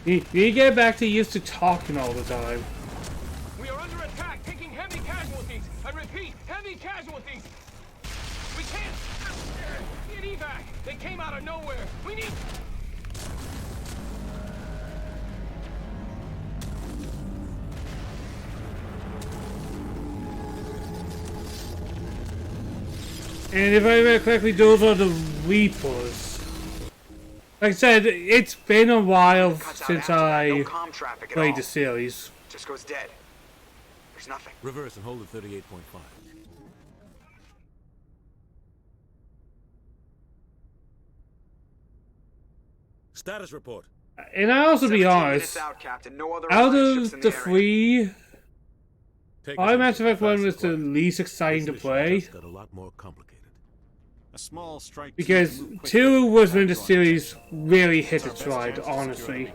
Speaker 1: You get back to used to talking all the time.
Speaker 16: We are under attack, taking heavy casualties. I repeat, heavy casualties. We can't get evac. They came out of nowhere. We need.
Speaker 1: And if I remember correctly, those are the Reapers. Like I said, it's been a while since I played the series.
Speaker 7: Just goes dead. There's nothing.
Speaker 15: Reverse and hold at 38.5. Status report.
Speaker 1: And I'll also be honest,
Speaker 7: out
Speaker 1: out of the three, I Mass Effect 1 was the least exciting to play.
Speaker 15: Got a lot more complicated.
Speaker 8: A small strike
Speaker 1: Because 2 was when the series really hit its stride, honestly.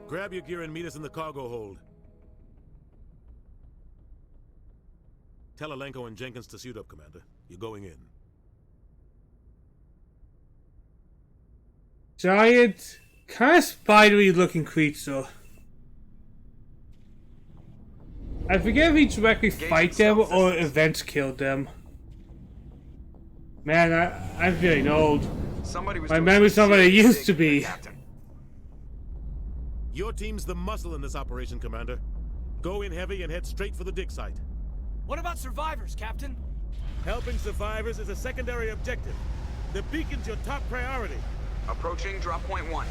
Speaker 15: Grab your gear and meet us in the cargo hold. Tell Alenko and Jenkins to suit up, Commander. You're going in.
Speaker 1: Giant, kind of spidery looking creature. I forget if we directly fight them or events killed them. Man, I'm feeling old. My memory's not what it used to be.
Speaker 15: Your team's the muscle in this operation, Commander. Go in heavy and head straight for the dig site.
Speaker 16: What about survivors, Captain?
Speaker 15: Helping survivors is a secondary objective. The beacon's your top priority.
Speaker 7: Approaching drop point 1.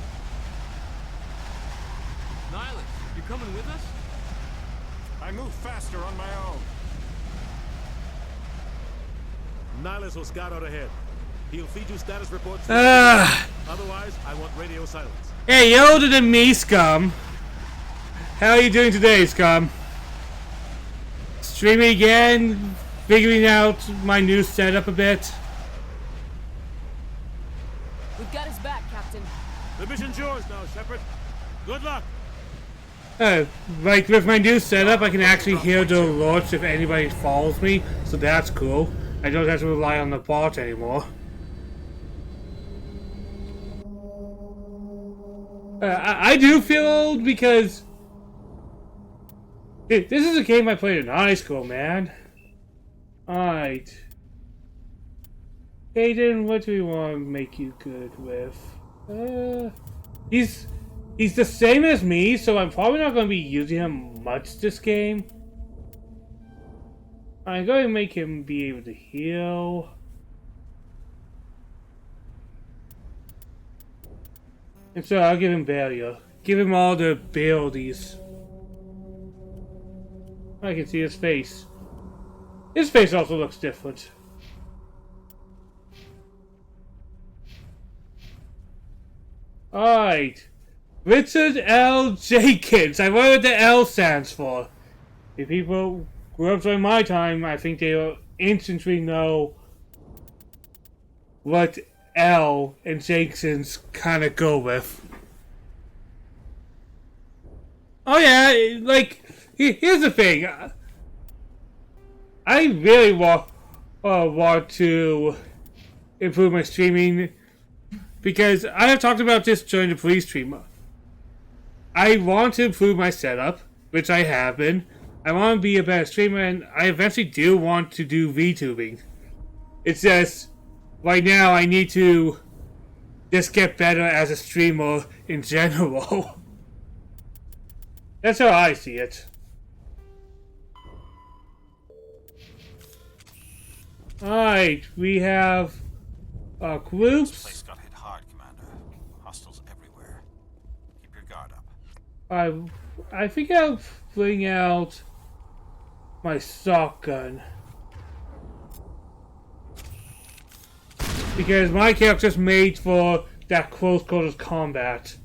Speaker 13: Nihilus, you coming with us?
Speaker 8: I move faster on my own.
Speaker 15: Nihilus will scout out ahead. He'll feed you status reports. Otherwise, I want radio silence.
Speaker 1: Hey, you're older than me, Scum. How are you doing today, Scum? Streaming again, figuring out my new setup a bit.
Speaker 10: We've got his back, Captain.
Speaker 15: The mission's yours now, Shepard. Good luck.
Speaker 1: Like with my new setup, I can actually hear the alerts if anybody follows me, so that's cool. I don't have to rely on the bot anymore. I do feel old because this is a game I played in high school, man. Alright. Aiden, what do we want to make you good with? He's the same as me, so I'm probably not going to be using him much this game. I'm going to make him be able to heal. And so I'll give him barrier. Give him all the abilities. I can see his face. His face also looks different. Alright. Richard L. Jenkins. I wonder what the L stands for. If people grew up during my time, I think they will instantly know what L and Jenkins kind of go with. Oh yeah, like, here's the thing. I really want to improve my streaming because I have talked about this during the pre-stream. I want to improve my setup, which I have been. I want to be a better streamer, and I eventually do want to do VTubing. It's just, right now I need to just get better as a streamer in general. That's how I see it. Alright, we have groups.
Speaker 8: This place got hit hard, Commander. Hostiles everywhere. Keep your guard up.
Speaker 1: I think I'll bring out my shotgun. Because my character's made for that close quarters combat.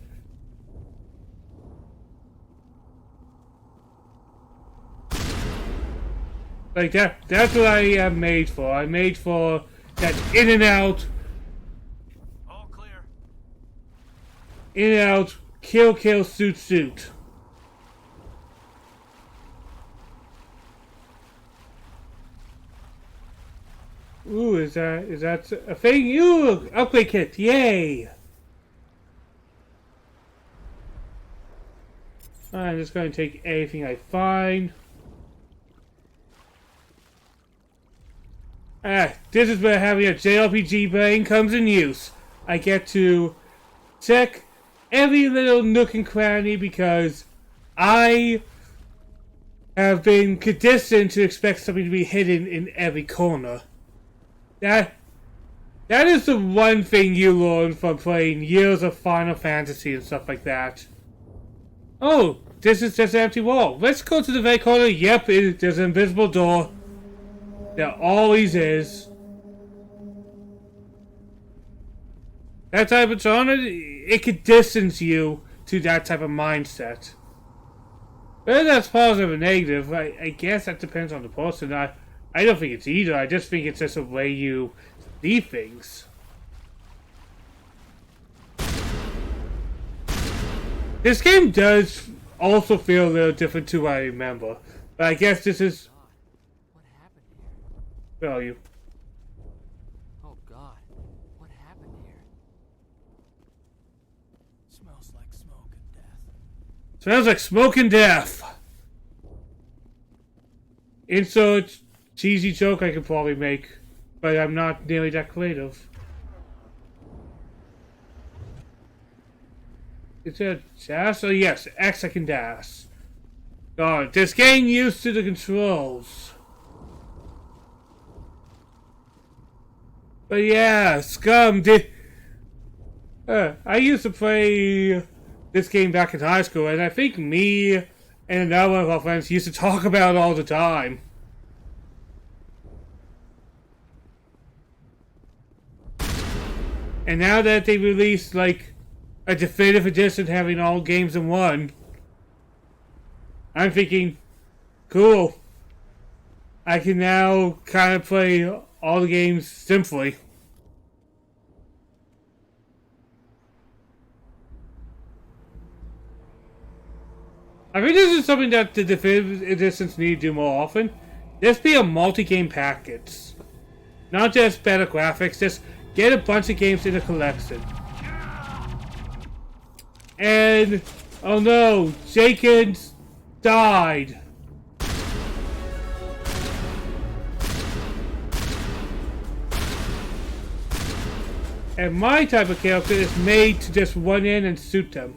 Speaker 1: Like that's what I am made for. I'm made for that in and out.
Speaker 9: All clear.
Speaker 1: In and out, kill, shoot. Ooh, is that a thing? Ooh, upgrade kit, yay! I'm just going to take anything I find. This is where having a JRPG brain comes in use. I get to check every little nook and cranny because I have been conditioned to expect something to be hidden in every corner. That is the one thing you learn from playing years of Final Fantasy and stuff like that. Oh, this is just an empty wall. Let's go to the very corner. Yep, there's an invisible door. There always That type of genre, it could distance you to that type of mindset. Whether that's positive or negative, I guess that depends on the person. I don't think it's either. I just think it's just a way you see things. This game does also feel a little different to what I remember. But I guess this is...
Speaker 13: What happened here?
Speaker 1: Where are you?
Speaker 13: Oh God, what happened here?
Speaker 9: Smells like smoke and death.
Speaker 1: Smells like smoke and death. Insert cheesy joke I could probably make, but I'm not nearly that creative. Is it dash? Oh yes, X I can dash. God, just getting used to the controls. But yeah, Scum did. I used to play this game back in high school, and I think me and another one of our friends used to talk about it all the time. And now that they released like a definitive edition having all games in one, I'm thinking, cool. I can now kind of play all the games simply. I think this is something that the definitive editions need to do more often. Just be a multi-game package. Not just better graphics, just get a bunch of games in a collection. And, oh no, Jenkins died. And my type of character is made to just run in and shoot them.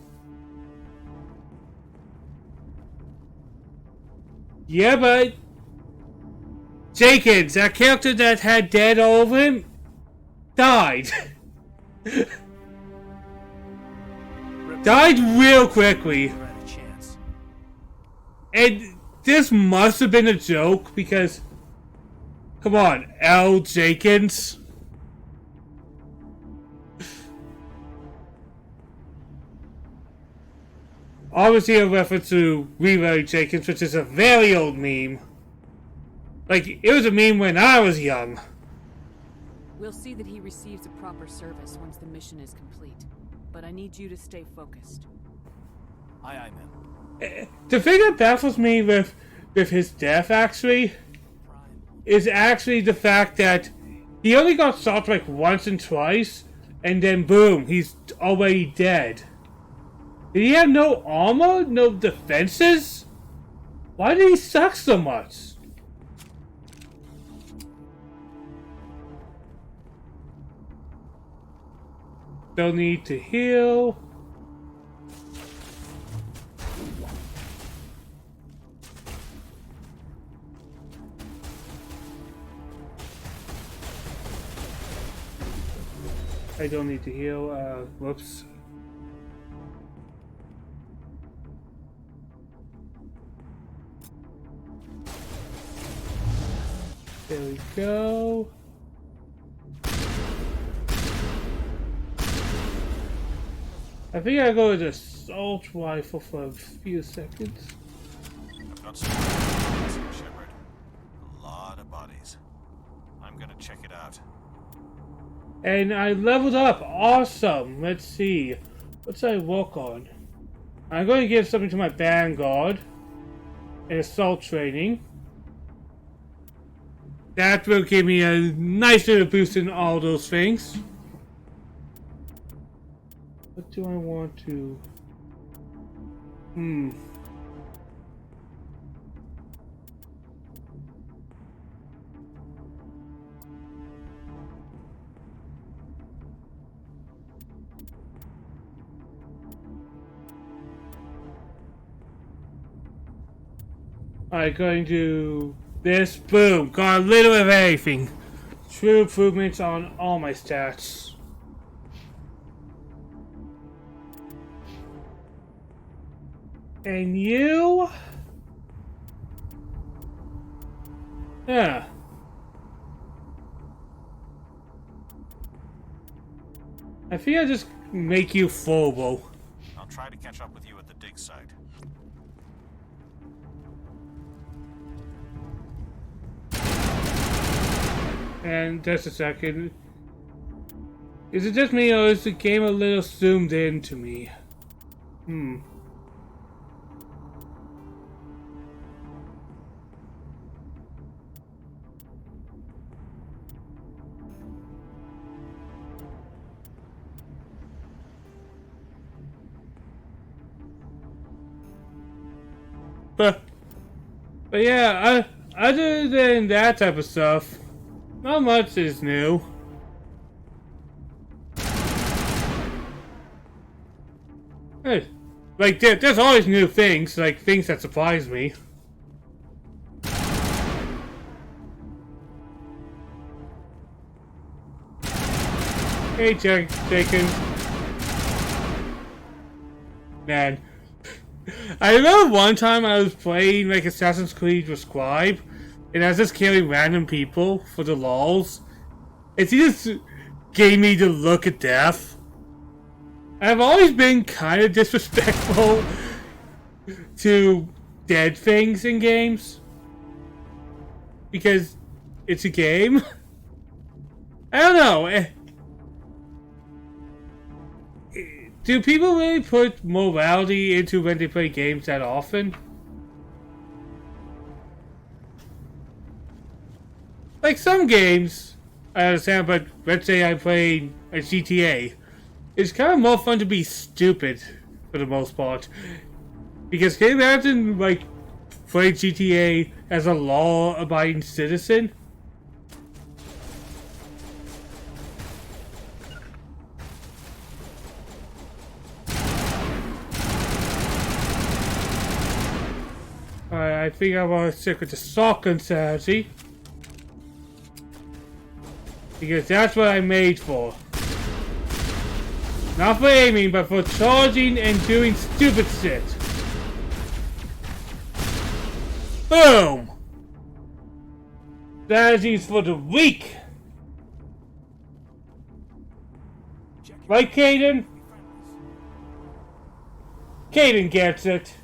Speaker 1: Yeah, but Jenkins, that character that had dead all over him, died. Died real quickly. And this must have been a joke because, come on, L. Jenkins. Obviously a reference to Rewrite Jenkins, which is a very old meme. Like, it was a meme when I was young.
Speaker 10: We'll see that he receives a proper service once the mission is complete. But I need you to stay focused.
Speaker 9: Aye, aye, ma'am.
Speaker 1: The thing that baffles me with his death, actually, is actually the fact that he only got shot like once and twice, and then boom, he's already dead. Did he have no armor? No defenses? Why did he suck so much? Don't need to heal. I don't need to heal. Whoops. go. I think I'll go with the assault rifle for a few seconds.
Speaker 8: I've got some bodies here, Shepard. A lot of bodies. I'm gonna check it out.
Speaker 1: And I leveled up. Awesome. Let's see. What should I work on? I'm going to give something to my Vanguard. And assault training. That will give me a nice little boost in all those things. What do I want to... Alright, going to this. Boom! Got a little of everything. True improvements on all my stats. And you? Yeah. I think I just make you forward.
Speaker 8: I'll try to catch up with you at the dig site.
Speaker 1: And just a second. Is it just me or is the game a little zoomed in to me? But yeah, other than that type of stuff, not much is new. Hey, like there's always new things, like things that surprise me. Hey, Jacob. Man. I remember one time I was playing like Assassin's Creed with Scribe, and I was just killing random people for the lols. And he just gave me the look of death. I've always been kind of disrespectful to dead things in games. Because it's a game. I don't know. Do people really put morality into when they play games that often? Like some games, I understand, but let's say I play a GTA. It's kind of more fun to be stupid, for the most part. Because can you imagine, like, playing GTA as a law-abiding citizen? I think I want to stick with the shotgun strategy. Because that's what I'm made for. Not for aiming, but for charging and doing stupid shit. Boom! Strategies for the weak! Right, Caden? Caden gets it.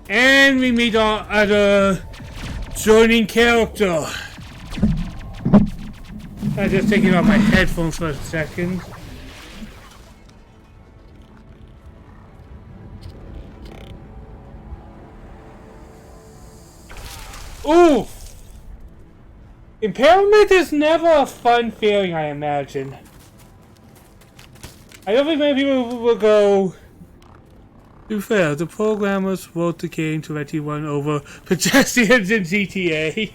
Speaker 1: And we meet our other joining character. I'm just taking off my headphones for a second. Ooh! Impairment is never a fun feeling, I imagine. I don't think many people will go... To be fair, the programmers wrote the game to let you run over pedestrians in GTA.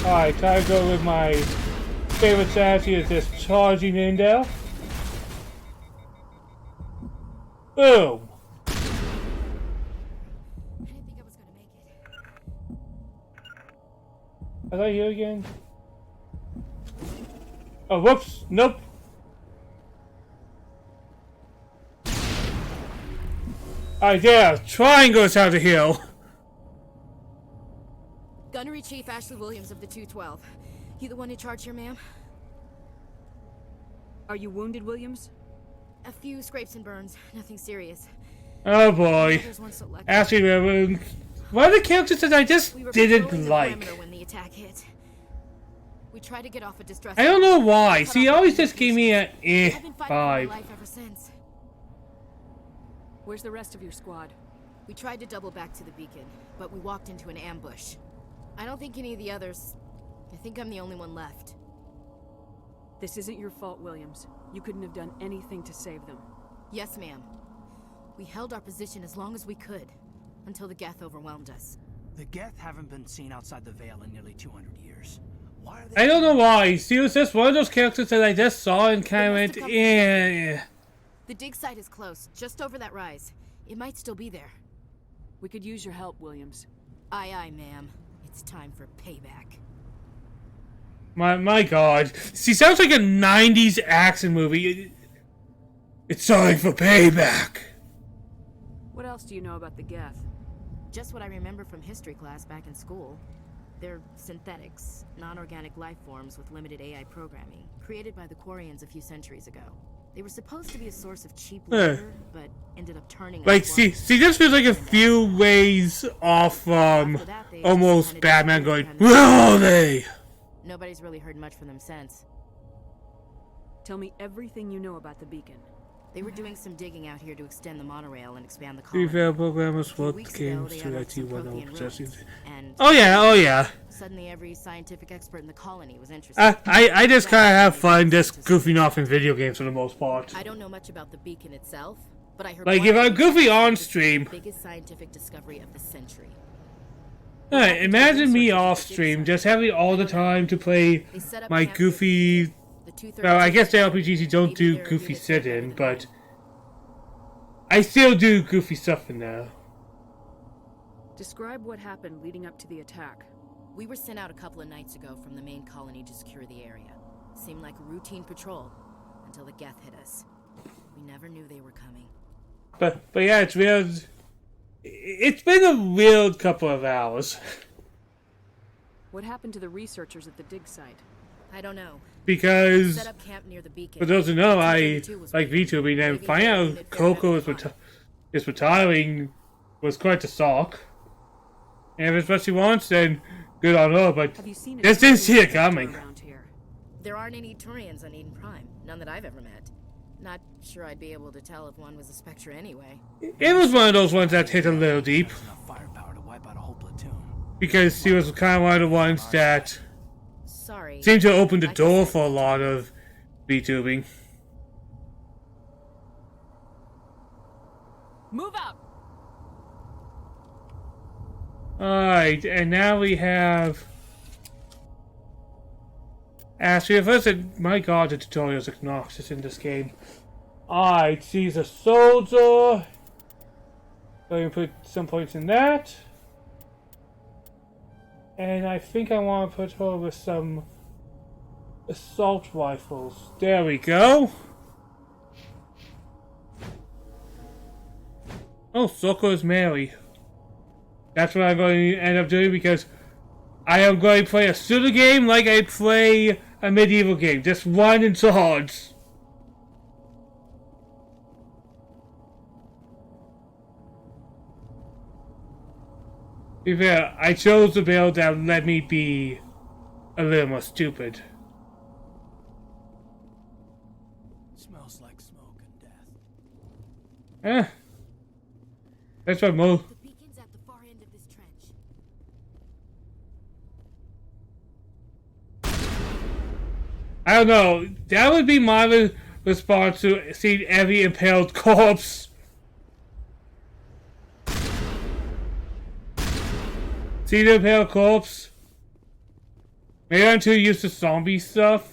Speaker 1: Alright, time to go with my favorite strategy is just charging in there. Boom! Are they here again? Oh, whoops. Nope. Alright, yeah. Triangle's how to heal.
Speaker 17: Gunnery Chief Ashley Williams of the 212. You the one in charge here, ma'am?
Speaker 10: Are you wounded, Williams?
Speaker 17: A few scrapes and burns. Nothing serious.
Speaker 1: Oh boy.
Speaker 17: Others weren't so lucky.
Speaker 1: Ashley, one of the characters that I just
Speaker 17: We were
Speaker 1: didn't
Speaker 17: patrolling the
Speaker 1: like.
Speaker 17: perimeter when the attack hit. We tried to get off a distress.
Speaker 1: I don't know why. See, he always just gave me a
Speaker 17: I've been fighting for my
Speaker 1: vibe.
Speaker 17: life ever since.
Speaker 10: Where's the rest of your squad?
Speaker 17: We tried to double back to the beacon, but we walked into an ambush. I don't think any of the others... I think I'm the only one left.
Speaker 10: This isn't your fault, Williams. You couldn't have done anything to save them.
Speaker 17: Yes, ma'am. We held our position as long as we could, until the Geth overwhelmed us.
Speaker 9: The Geth haven't been seen outside the Veil in nearly 200 years. Why are they...
Speaker 1: I don't know why. See, it was just one of those characters that I just saw and kind of went, eh.
Speaker 17: The dig site is close, just over that rise. It might still be there.
Speaker 10: We could use your help, Williams.
Speaker 17: Aye, aye, ma'am. It's time for payback.
Speaker 1: My god. See, sounds like a 90s action movie. It's time for payback.
Speaker 10: What else do you know about the Geth?
Speaker 17: Just what I remember from history class back in school. They're synthetics, non-organic life forms with limited AI programming, created by the Quarians a few centuries ago. They were supposed to be a source of cheap labor, but ended up turning
Speaker 1: Like,
Speaker 17: out
Speaker 1: see, this feels like a few ways off from almost Batman going, where are they?
Speaker 17: Nobody's really heard much from them since.
Speaker 10: Tell me everything you know about the beacon.
Speaker 17: They were doing some digging out here to extend the monorail and expand the
Speaker 1: The
Speaker 17: colony.
Speaker 1: fair programmers
Speaker 17: A
Speaker 1: what
Speaker 17: weeks ago,
Speaker 1: games
Speaker 17: they
Speaker 1: to
Speaker 17: unearthed some
Speaker 1: IT
Speaker 17: Prothean
Speaker 1: possessing.
Speaker 17: ruins, and
Speaker 1: Oh yeah.
Speaker 17: suddenly every scientific expert in the colony was interested.
Speaker 1: I just kind of have fun just goofing off in video games for the most part.
Speaker 17: I don't know much about the beacon itself, but I heard
Speaker 1: Like,
Speaker 17: one
Speaker 1: if I'm
Speaker 17: thing
Speaker 1: goofy on
Speaker 17: was the
Speaker 1: stream.
Speaker 17: biggest scientific discovery of the century.
Speaker 1: Alright, imagine me off stream, just having all the time to play my goofy... Well, I guess the RPGs don't do goofy sit-in, but... I still do goofy stuff in there.
Speaker 10: Describe what happened leading up to the attack.
Speaker 17: We were sent out a couple of nights ago from the main colony to secure the area. Seemed like a routine patrol, until the Geth hit us. We never knew they were coming.
Speaker 1: But yeah, it's weird. It's been a weird couple of hours.
Speaker 10: What happened to the researchers at the dig site?
Speaker 17: I don't know.
Speaker 1: Because,
Speaker 17: Set up camp near the beacon.
Speaker 1: for those who know, I
Speaker 17: 232 was
Speaker 1: like VTubing, and
Speaker 17: maybe
Speaker 1: finding
Speaker 17: unit
Speaker 1: out Coco
Speaker 17: fair
Speaker 1: is retiring was quite a shock. And if it's what she wants, then good on her, but just didn't see it coming.
Speaker 17: There aren't any Turians on Eden Prime. None that I've ever met. Not sure I'd be able to tell if one was a Spectre anyway.
Speaker 1: It was one of those ones that hit a little deep.
Speaker 9: Firepower to wipe out a whole platoon.
Speaker 1: Because she was kind of one of the ones that
Speaker 17: Sorry.
Speaker 1: seemed to open the door for a lot of VTubing.
Speaker 10: Move out!
Speaker 1: Alright, and now we have... Actually, first, my god, the tutorials are obnoxious in this game. Alright, she's a soldier. So you put some points in that. And I think I want to put her with some assault rifles. There we go. Oh, so is Mary. That's what I'm going to end up doing because I am going to play a shooter game like I play a medieval game. Just run and charge. To be fair, I chose the build that let me be a little more stupid.
Speaker 9: Smells like smoke and death.
Speaker 1: Eh. That's what most...
Speaker 17: The beacon's at the far end of this trench.
Speaker 1: I don't know. That would be my response to seeing every impaled corpse. See the impaled corpse? Maybe I'm too used to zombie stuff.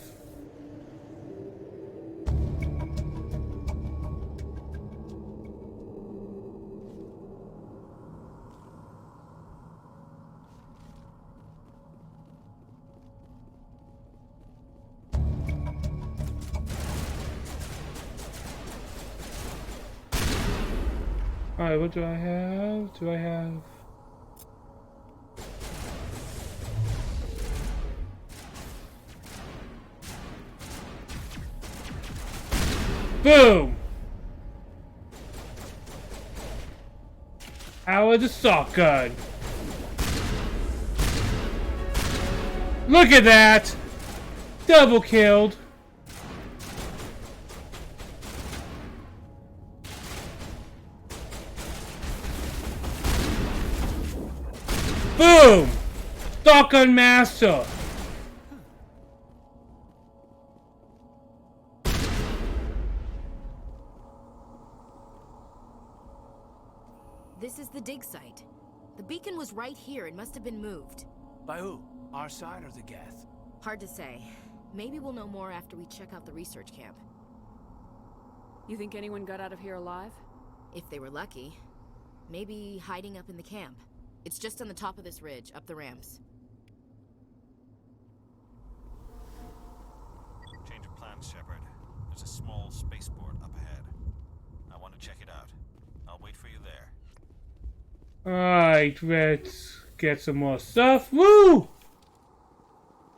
Speaker 1: Alright, what do I have? Do I have... Boom! Power the shotgun. Look at that! Double killed. Boom! Shotgun master.
Speaker 17: This is the dig site. The beacon was right here. It must have been moved.
Speaker 9: By who? Our side or the Geth?
Speaker 17: Hard to say. Maybe we'll know more after we check out the research camp.
Speaker 10: You think anyone got out of here alive?
Speaker 17: If they were lucky. Maybe hiding up in the camp. It's just on the top of this ridge, up the ramps.
Speaker 8: Change of plans, Shepard. There's a small spaceport up ahead. I want to check it out. I'll wait for you there.
Speaker 1: Alright, let's get some more stuff. Woo!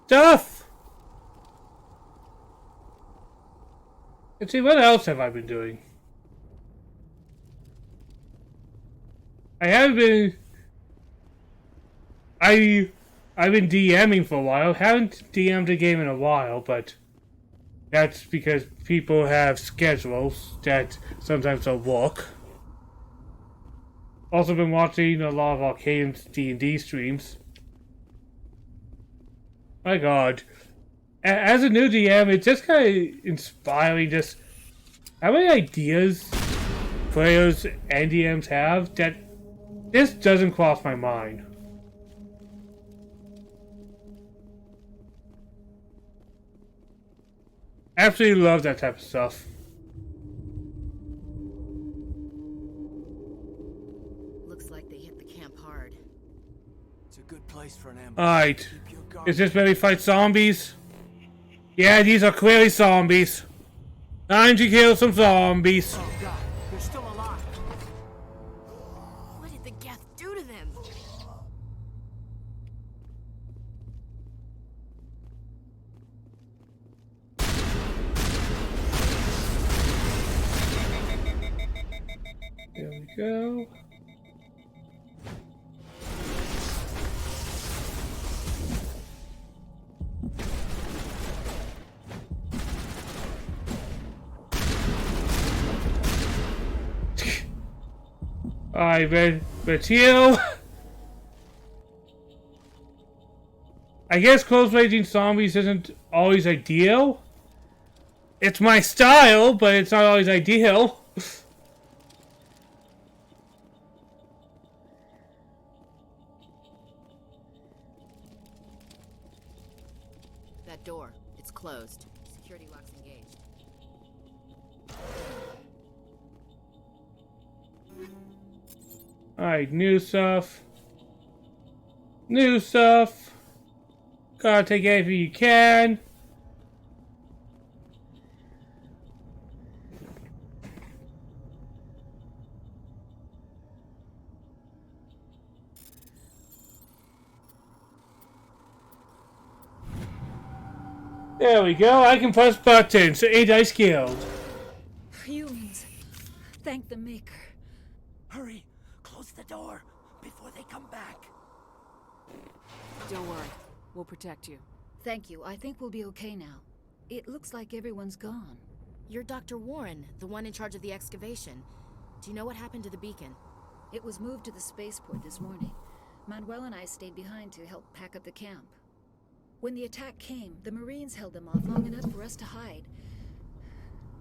Speaker 1: Stuff! Let's see, what else have I been doing? I haven't been... I've been DMing for a while. Haven't DM'd a game in a while, but that's because people have schedules that sometimes don't work. Also been watching a lot of Arcane's D&D streams. My god. As a new DM, it's just kind of inspiring just how many ideas players and DMs have that this doesn't cross my mind. Absolutely love that type of stuff.
Speaker 17: Looks like they hit the camp hard.
Speaker 9: It's a good place for an ambush.
Speaker 1: Alright. Is this where we fight zombies? Yeah, these are clearly zombies. Time to kill some zombies.
Speaker 9: Oh god, they're still alive.
Speaker 17: What did the Geth do to them?
Speaker 1: There we go. Alright, but heal. I guess close ranging zombies isn't always ideal. It's my style, but it's not always ideal.
Speaker 17: That door, it's closed. Security lock's engaged.
Speaker 1: Alright, new stuff. New stuff. Gotta take anything you can. There we go, I can press buttons. Ain't I skilled?
Speaker 10: Humans. Thank the Maker.
Speaker 9: Hurry, close the door before they come back.
Speaker 10: Don't worry. We'll protect you.
Speaker 18: Thank you. I think we'll be okay now. It looks like everyone's gone.
Speaker 17: You're Dr. Warren, the one in charge of the excavation. Do you know what happened to the beacon?
Speaker 18: It was moved to the spaceport this morning. Manuel and I stayed behind to help pack up the camp. When the attack came, the Marines held them off long enough for us to hide.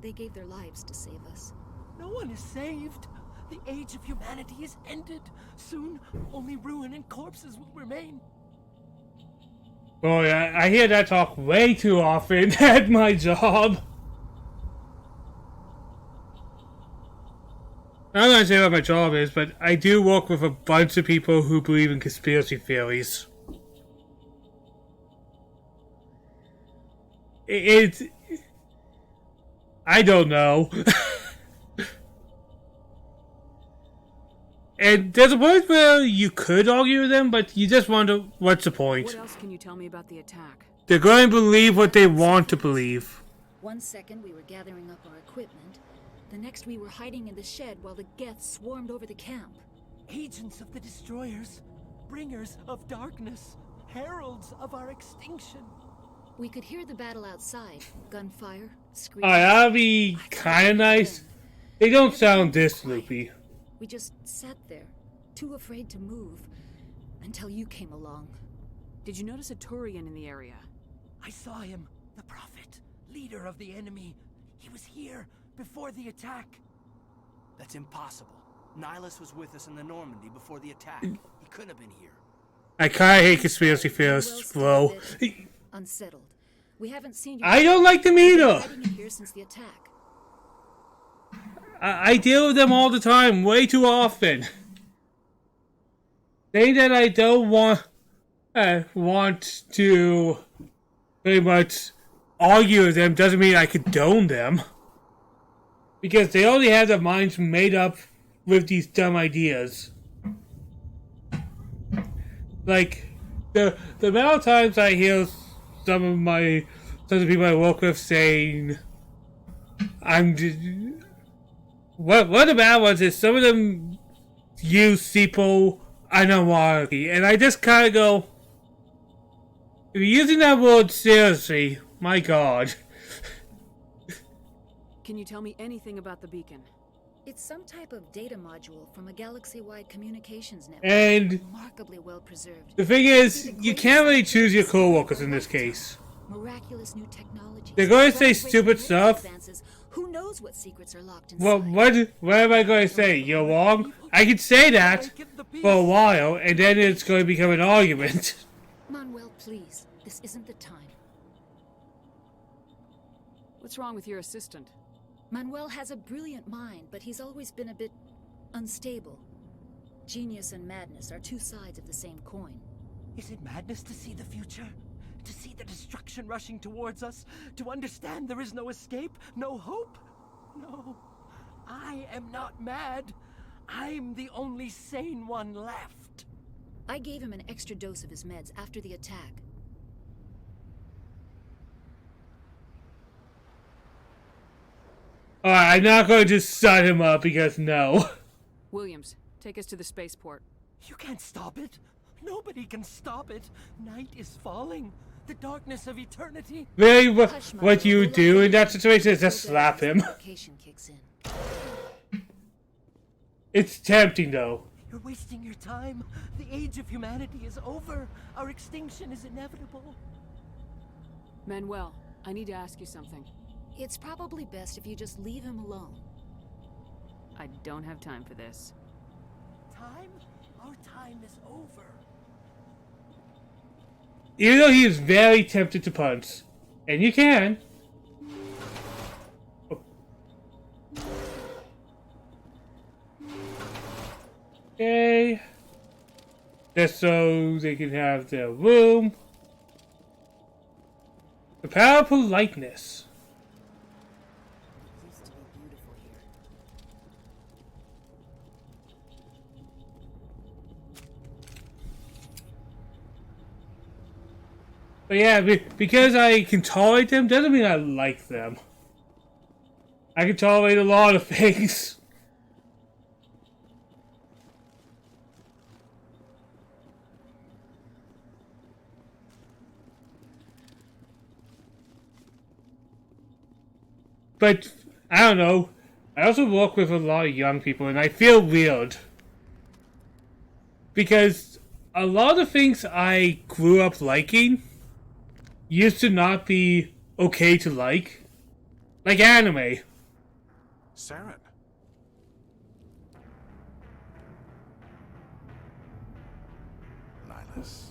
Speaker 18: They gave their lives to save us.
Speaker 9: No one is saved. The age of humanity is ended. Soon, only ruin and corpses will remain.
Speaker 1: Boy, I hear that talk way too often at my job. I'm not gonna say what my job is, but I do work with a bunch of people who believe in conspiracy theories. I don't know. And there's a point where you could argue with them, but you just wonder, what's the point?
Speaker 10: What else can you tell me about the attack?
Speaker 1: They're going to believe what they want to believe.
Speaker 18: 1 second we were gathering up our equipment. The next we were hiding in the shed while the Geth swarmed over the camp.
Speaker 19: Agents of the Destroyers, bringers of darkness, heralds of our extinction.
Speaker 18: We could hear the battle outside. Gunfire, screams.
Speaker 1: Alright, that'll be kinda nice. They don't sound this loopy.
Speaker 18: We just sat there, too afraid to move, until you came along.
Speaker 10: Did you notice a Turian in the area?
Speaker 19: I saw him, the Prophet, leader of the enemy. He was here before the attack.
Speaker 9: That's impossible. Nihilus was with us in the Normandy before the attack. He couldn't have been here.
Speaker 1: I kinda hate conspiracy theorists, bro.
Speaker 18: Unsettled. We haven't seen you.
Speaker 1: I don't like them either.
Speaker 18: Here since the attack.
Speaker 1: I deal with them all the time, way too often. Saying that I don't want to pretty much argue with them doesn't mean I condone them. Because they already have their minds made up with these dumb ideas. Like, the amount of times I hear some of the people I work with saying, what the bad ones is some of them use Sipo anomaly, and I just kind of go, if you're using that word seriously, my god.
Speaker 10: Can you tell me anything about the beacon?
Speaker 18: It's some type of data module from a galaxy-wide communications network.
Speaker 1: And
Speaker 18: remarkably well preserved.
Speaker 1: The thing is, you can't really choose your co-workers in this case.
Speaker 18: Miraculous new technology.
Speaker 1: They're going to say stupid stuff.
Speaker 18: Who knows what secrets are locked inside?
Speaker 1: Well, what am I going to say? You're wrong? I can say that for a while, and then it's going to become an argument.
Speaker 18: Manuel, please. This isn't the time.
Speaker 10: What's wrong with your assistant?
Speaker 18: Manuel has a brilliant mind, but he's always been a bit unstable. Genius and madness are two sides of the same coin.
Speaker 19: Is it madness to see the future? To see the destruction rushing towards us? To understand there is no escape? No hope? No. I am not mad. I'm the only sane one left.
Speaker 18: I gave him an extra dose of his meds after the attack.
Speaker 1: Alright, I'm not going to sign him up because no.
Speaker 10: Williams, take us to the spaceport.
Speaker 19: You can't stop it. Nobody can stop it. Night is falling. The darkness of eternity.
Speaker 1: Really, what you do in that situation is just slap him. It's tempting though.
Speaker 19: You're wasting your time. The age of humanity is over. Our extinction is inevitable.
Speaker 10: Manuel, I need to ask you something.
Speaker 18: It's probably best if you just leave him alone.
Speaker 10: I don't have time for this.
Speaker 19: Time? Our time is over.
Speaker 1: Even though he is very tempted to punch. And you can. Okay. Just so they can have their room. The power of politeness. But yeah, because I can tolerate them doesn't mean I like them. I can tolerate a lot of things. But, I don't know. I also work with a lot of young people and I feel weird. Because a lot of things I grew up liking used to not be okay to like. Like anime.
Speaker 8: Saren.
Speaker 15: Nihilus.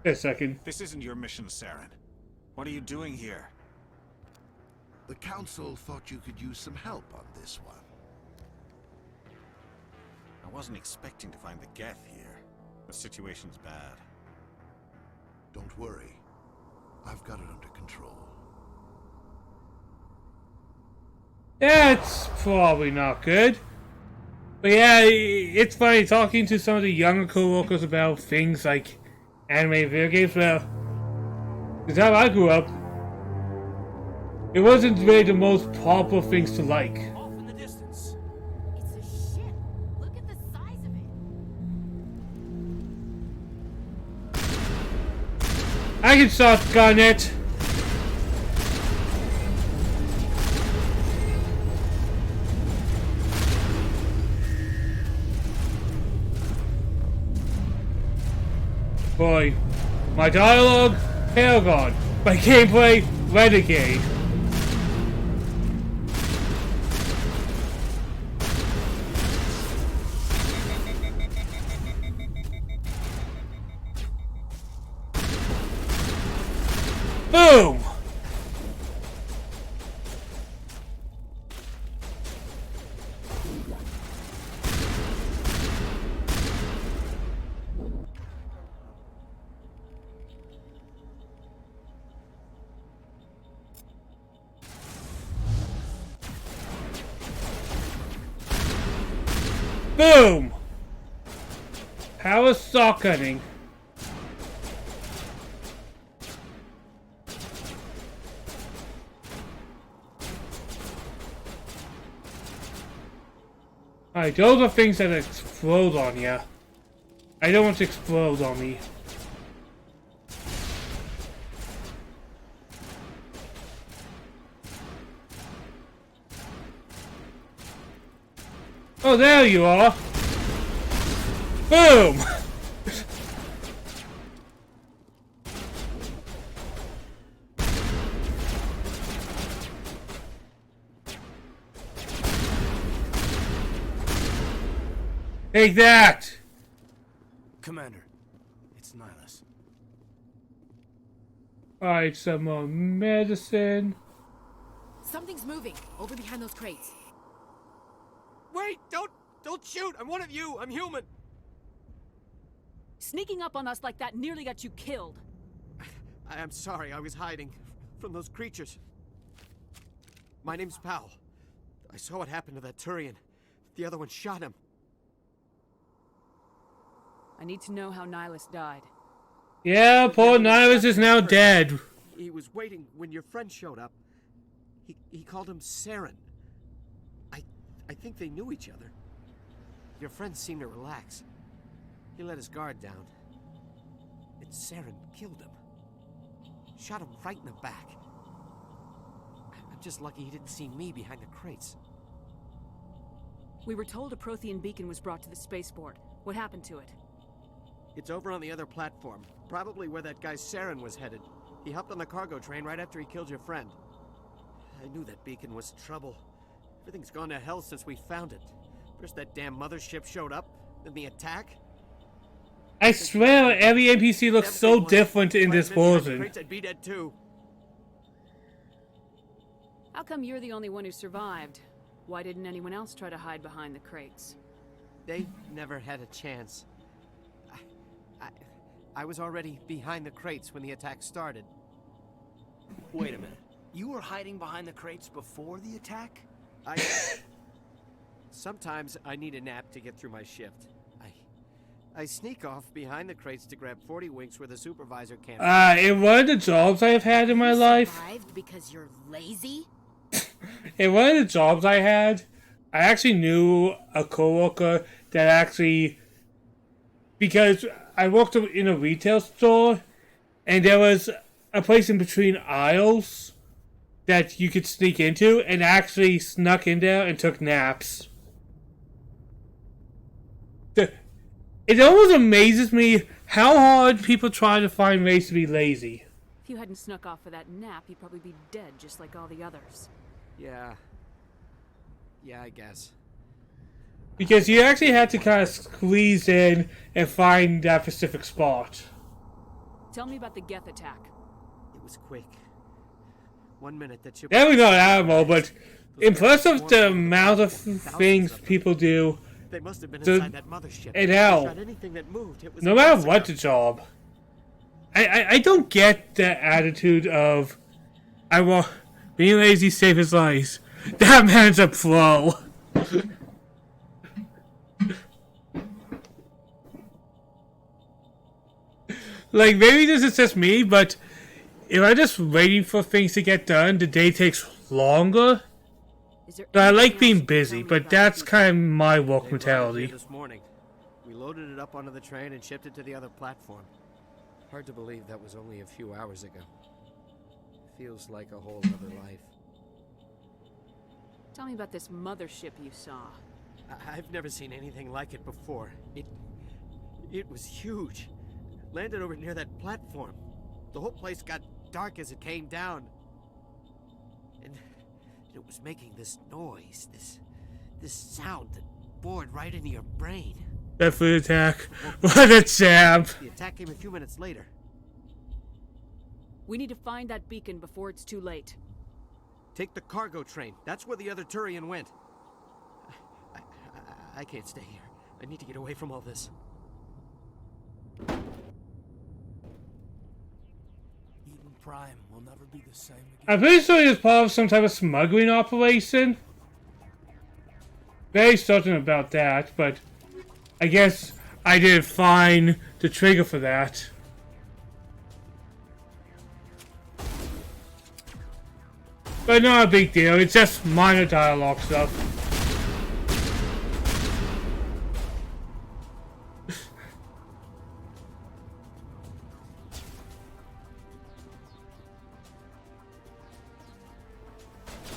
Speaker 1: A second.
Speaker 8: This isn't your mission, Saren. What are you doing here?
Speaker 5: The Council thought you could use some help on this one.
Speaker 8: I wasn't expecting to find the Geth here. The situation's bad.
Speaker 5: Don't worry. I've got it under control.
Speaker 1: That's probably not good. But yeah, it's funny talking to some of the younger co-workers about things like anime and video games. Well, the time I grew up, it wasn't really the most popular things to like.
Speaker 19: Off in the distance.
Speaker 17: It's a ship. Look at the size of it.
Speaker 1: I can start Garnet. Boy, my dialogue, Paragon. My gameplay, Renegade. Boom! Boom! Power saw cutting. Alright, those are things that explode on ya. I don't want to explode on me. Oh, there you are! Boom! Take that!
Speaker 19: Commander, it's Nihilus.
Speaker 1: Alright, some more medicine.
Speaker 17: Something's moving over behind those crates.
Speaker 19: Wait! Don't shoot! I'm one of you! I'm human!
Speaker 10: Sneaking up on us like that nearly got you killed.
Speaker 19: I'm sorry, I was hiding from those creatures. My name's Powell. I saw what happened to that Turian. The other one shot him.
Speaker 10: I need to know how Nihilus died.
Speaker 1: Yeah, poor Nihilus is now dead.
Speaker 19: He was waiting when your friend showed up. He called him Saren. I think they knew each other. Your friend seemed to relax. He let his guard down. And Saren killed him. Shot him right in the back. I'm just lucky he didn't see me behind the crates.
Speaker 10: We were told a Prothean beacon was brought to the spaceport. What happened to it?
Speaker 19: It's over on the other platform. Probably where that guy Saren was headed. He hopped on the cargo train right after he killed your friend. I knew that beacon was trouble. Everything's gone to hell since we found it. First that damn mothership showed up, then the attack.
Speaker 1: I swear every NPC looks so different in this version.
Speaker 19: I'd be dead too.
Speaker 10: How come you're the only one who survived? Why didn't anyone else try to hide behind the crates?
Speaker 19: They never had a chance. I was already behind the crates when the attack started.
Speaker 9: Wait a minute. You were hiding behind the crates before the attack?
Speaker 19: Sometimes I need a nap to get through my shift. I sneak off behind the crates to grab 40 winks where the supervisor can't.
Speaker 1: In one of the jobs I've had in my life.
Speaker 17: Survived because you're lazy?
Speaker 1: In one of the jobs I had, I actually knew a coworker that actually, because I worked in a retail store, and there was a place in between aisles that you could sneak into, and actually snuck in there and took naps. It always amazes me how hard people try to find ways to be lazy.
Speaker 10: If you hadn't snuck off for that nap, you'd probably be dead just like all the others.
Speaker 19: Yeah, I guess.
Speaker 1: Because you actually had to kind of squeeze in and find that specific spot.
Speaker 10: Tell me about the Geth attack.
Speaker 19: It was quick. 1 minute that you...
Speaker 1: There we go, Animal, but impressive the amount of things people do.
Speaker 19: They must have been inside that mothership.
Speaker 1: And hell, no matter what the job, I don't get the attitude of being lazy saves his life. That man's a pro. Like, maybe this is just me, but if I'm just waiting for things to get done, the day takes longer. I like being busy, but that's kind of my work mentality.
Speaker 20: This morning, we loaded it up onto the train and shipped it to the other platform. Hard to believe that was only a few hours ago. Feels like a whole other life.
Speaker 10: Tell me about this mothership you saw.
Speaker 20: I've never seen anything like it before. It was huge. Landed over near that platform. The whole place got dark as it came down. And it was making this noise, this sound that bored right into your brain.
Speaker 1: That food attack. What a champ.
Speaker 20: The attack came a few minutes later.
Speaker 10: We need to find that beacon before it's too late.
Speaker 20: Take the cargo train. That's where the other Turian went. I can't stay here. I need to get away from all this.
Speaker 9: Eden Prime will never be the same again.
Speaker 1: I'm pretty sure it's part of some type of smuggling operation. Very certain about that, but I guess I didn't find the trigger for that. But not a big deal, it's just minor dialogue stuff.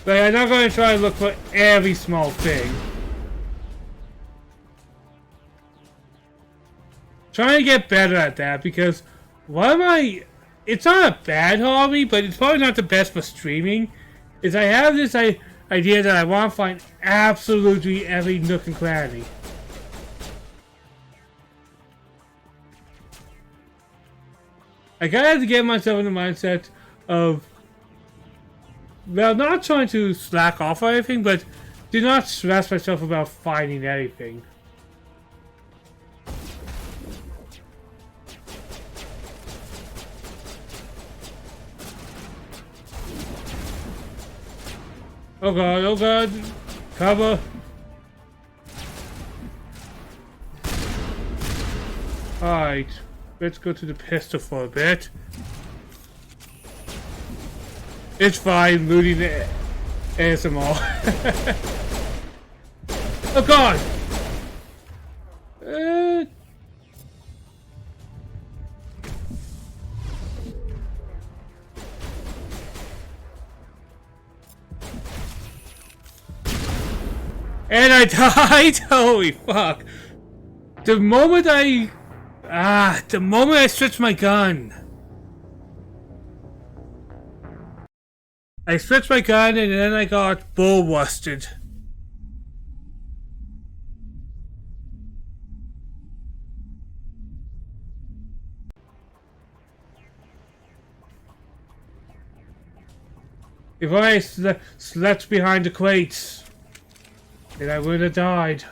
Speaker 1: But I'm not going to try to look for every small thing. Trying to get better at that because it's not a bad hobby, but it's probably not the best for streaming. Is I have this idea that I want to find absolutely every nook and cranny. I kind of have to get myself in the mindset of, well, not trying to slack off or anything, but do not stress myself about finding anything. Oh god, oh god. Cover. Alright. Let's go to the pistol for a bit. It's fine, looting the ASMR. Oh god! And I died? Holy fuck. The moment I switched my gun. I switched my gun and then I got bull-rusted. If I slept behind the crates, then I would have died.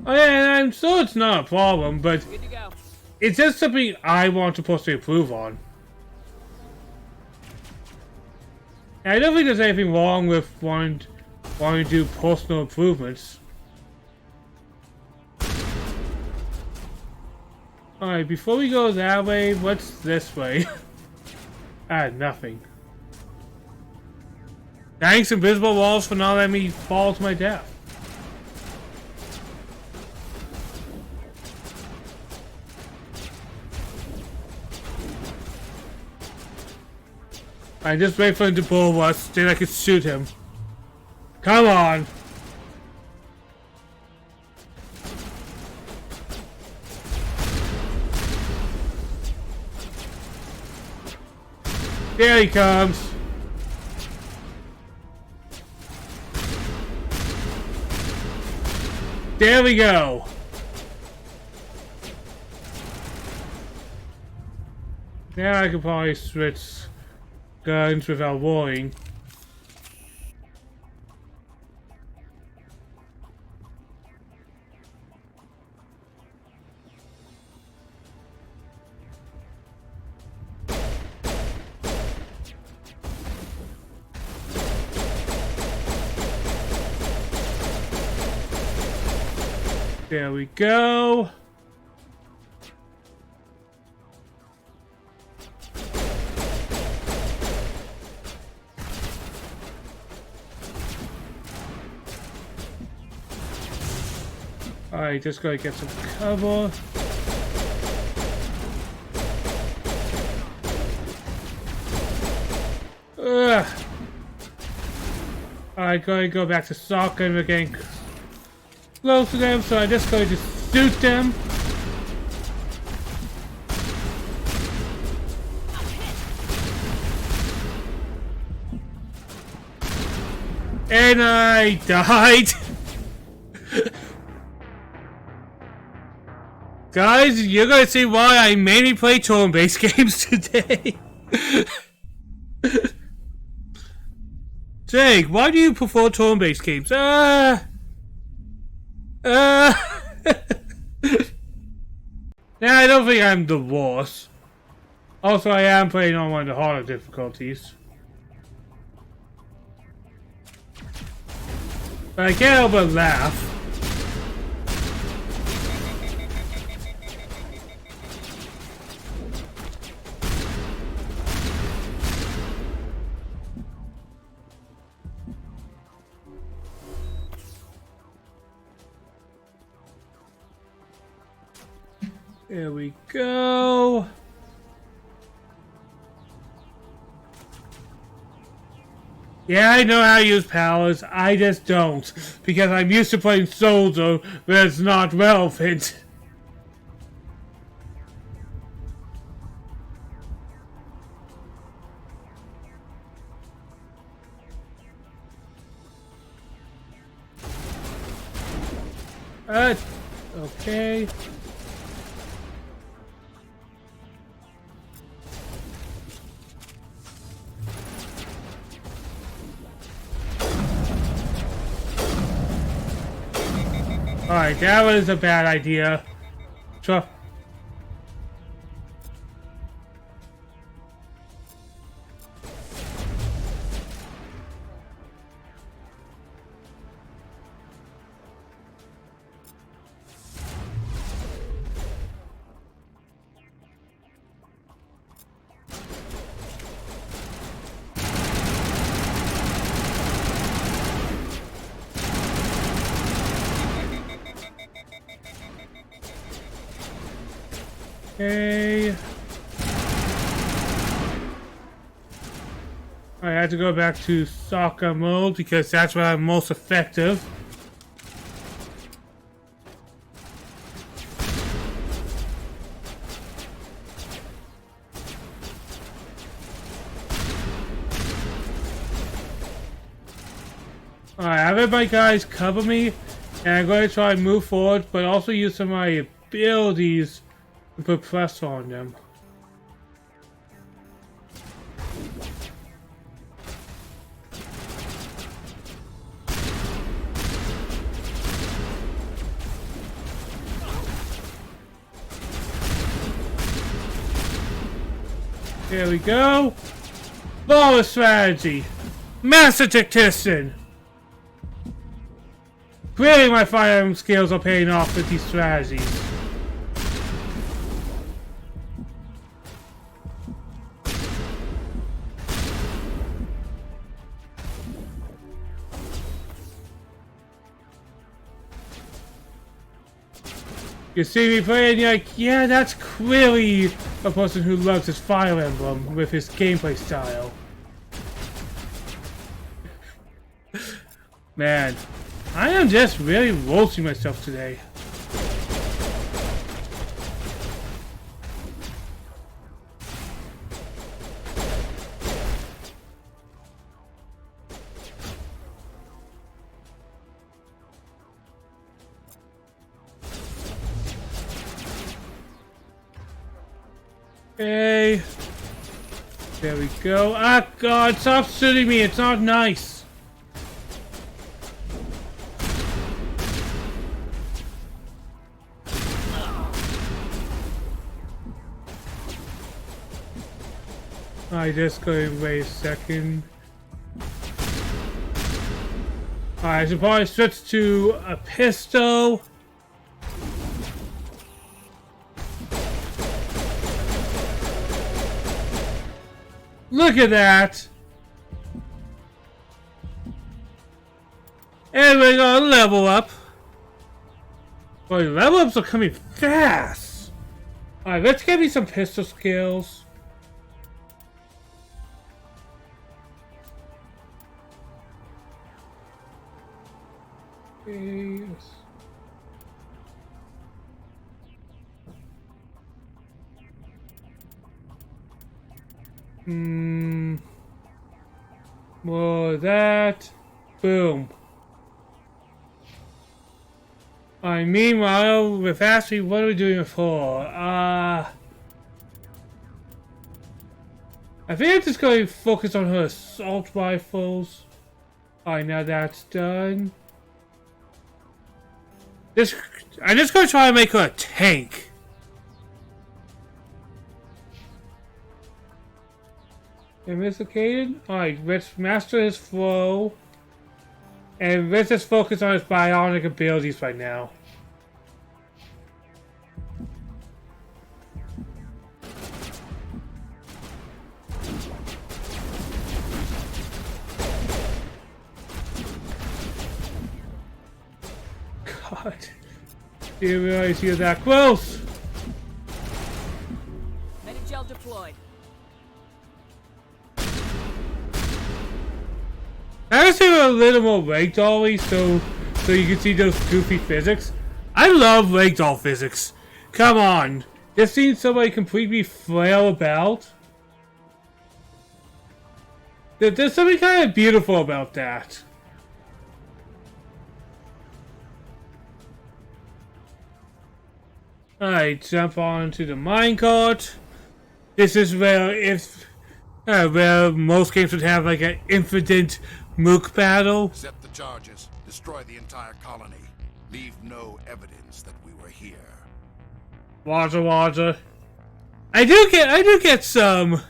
Speaker 1: Oh yeah, and I'm sure it's not a problem, but it's just something I want to possibly improve on. And I don't think there's anything wrong with wanting to do personal improvements. Alright, before we go that way, what's this way? Nothing. Thanks, invisible walls, for not letting me fall to my death. I just wait for him to bull us, then I can shoot him. Come on! There he comes! There we go! Now I can probably switch guns without worrying. There we go. Alright, just gotta get some cover. Ugh. Alright, gotta go back to soccer and we're getting close to them, so I'm just going to shoot them. And I died. Guys, you're gonna see why I mainly play turn-based games today. Jake, why do you prefer turn-based games? Nah, I don't think I'm the worst. Also, I am playing on one of the harder difficulties. But I can't help but laugh. There we go. Yeah, I know how to use powers, I just don't. Because I'm used to playing Soldier, where it's not relevant. Okay. Alright, that was a bad idea. Sure. Okay. I had to go back to soccer mode because that's where I'm most effective. Alright, I have my guys cover me, and I'm going to try and move forward, but also use some of my abilities to put pressure on them. There we go. Flawless strategy. Master tactician. Clearly my firearm skills are paying off with these strategies. You see me playing, and you're like, yeah, that's clearly a person who loves his Fire Emblem with his gameplay style. Man, I am just really roasting myself today. Okay. There we go. Ah, God, stop shooting me. It's not nice. I just gotta wait a second. Alright, I should probably switch to a pistol. Look at that! And we're gonna level up. Boy, level ups are coming fast! Alright, let's get me some pistol skills. Yes. More of that. Boom. Meanwhile, with Ashley, what are we doing it for? I think I'm just going to focus on her assault rifles. Alright, now that's done. I'm just going to try and make her a tank. Domesticated? Alright, let's master his flow. And let's just focus on his bionic abilities right now. God. Didn't realize he was that close.
Speaker 10: Medigel deployed.
Speaker 1: I just do a little more ragdoll-y so you can see those goofy physics. I love ragdoll physics. Come on. Just seeing somebody completely flail about. There's something kind of beautiful about that. Alright, jump onto the minecart. This is where most games would have like an infinite mook battle.
Speaker 5: Accept the charges. Destroy the entire colony. Leave no evidence that we were here.
Speaker 1: Water. I do get some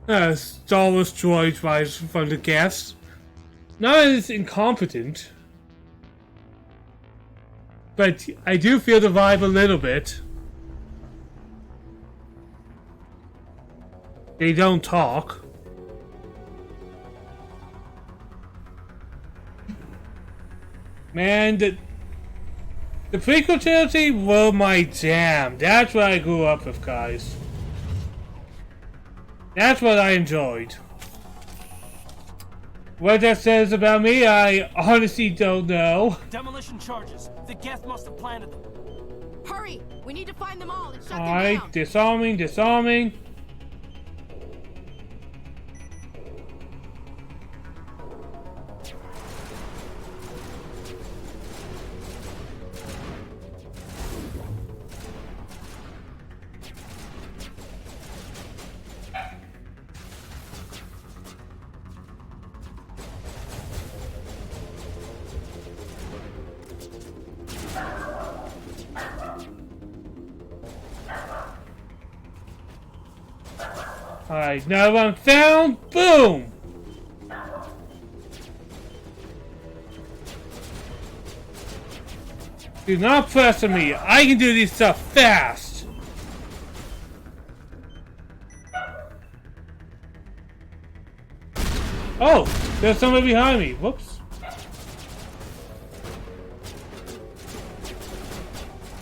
Speaker 1: Star Wars droid vibes from the guests. Not as incompetent, but I do feel the vibe a little bit. They don't talk. Man, the prequel trilogy were my jam. That's what I grew up with, guys. That's what I enjoyed. What that says about me, I honestly don't know.
Speaker 9: Demolition charges. The Geth must have planted them.
Speaker 17: Hurry! We need to find them all and shut them
Speaker 1: Alright,
Speaker 17: down.
Speaker 1: disarming. Alright, now I'm found. Boom! Do not press on me. I can do this stuff fast. Oh, there's somebody behind me. Whoops.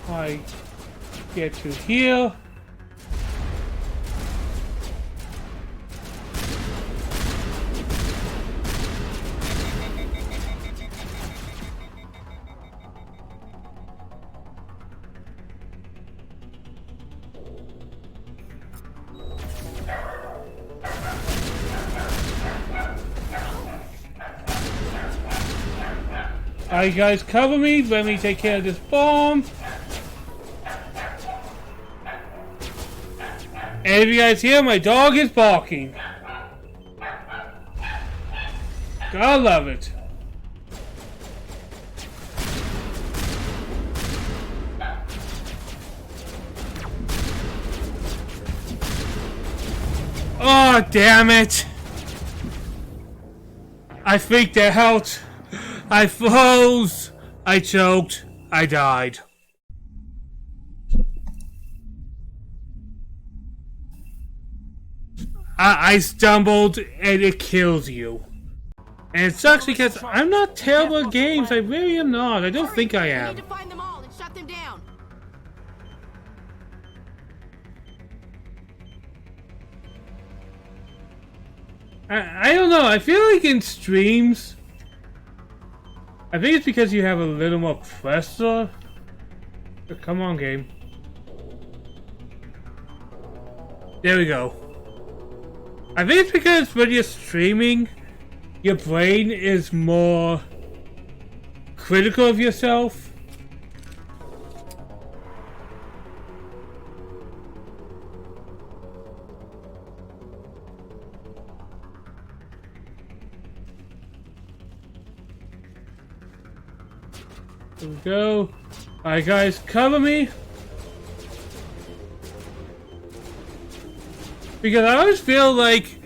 Speaker 1: I get to here. Alright guys, cover me, let me take care of this bomb. And if you guys hear, my dog is barking. Gotta love it. Oh, damn it. I freaked out. I froze. I choked. I died. I stumbled and it kills you. And it sucks because I'm not terrible at games. I really am not. I don't think I am.
Speaker 17: We need to find them all and shut them down.
Speaker 1: I don't know. I feel like in streams, I think it's because you have a little more pressure. Come on, game. There we go. I think it's because when you're streaming, your brain is more critical of yourself. There we go. Alright guys, cover me. Because I always feel like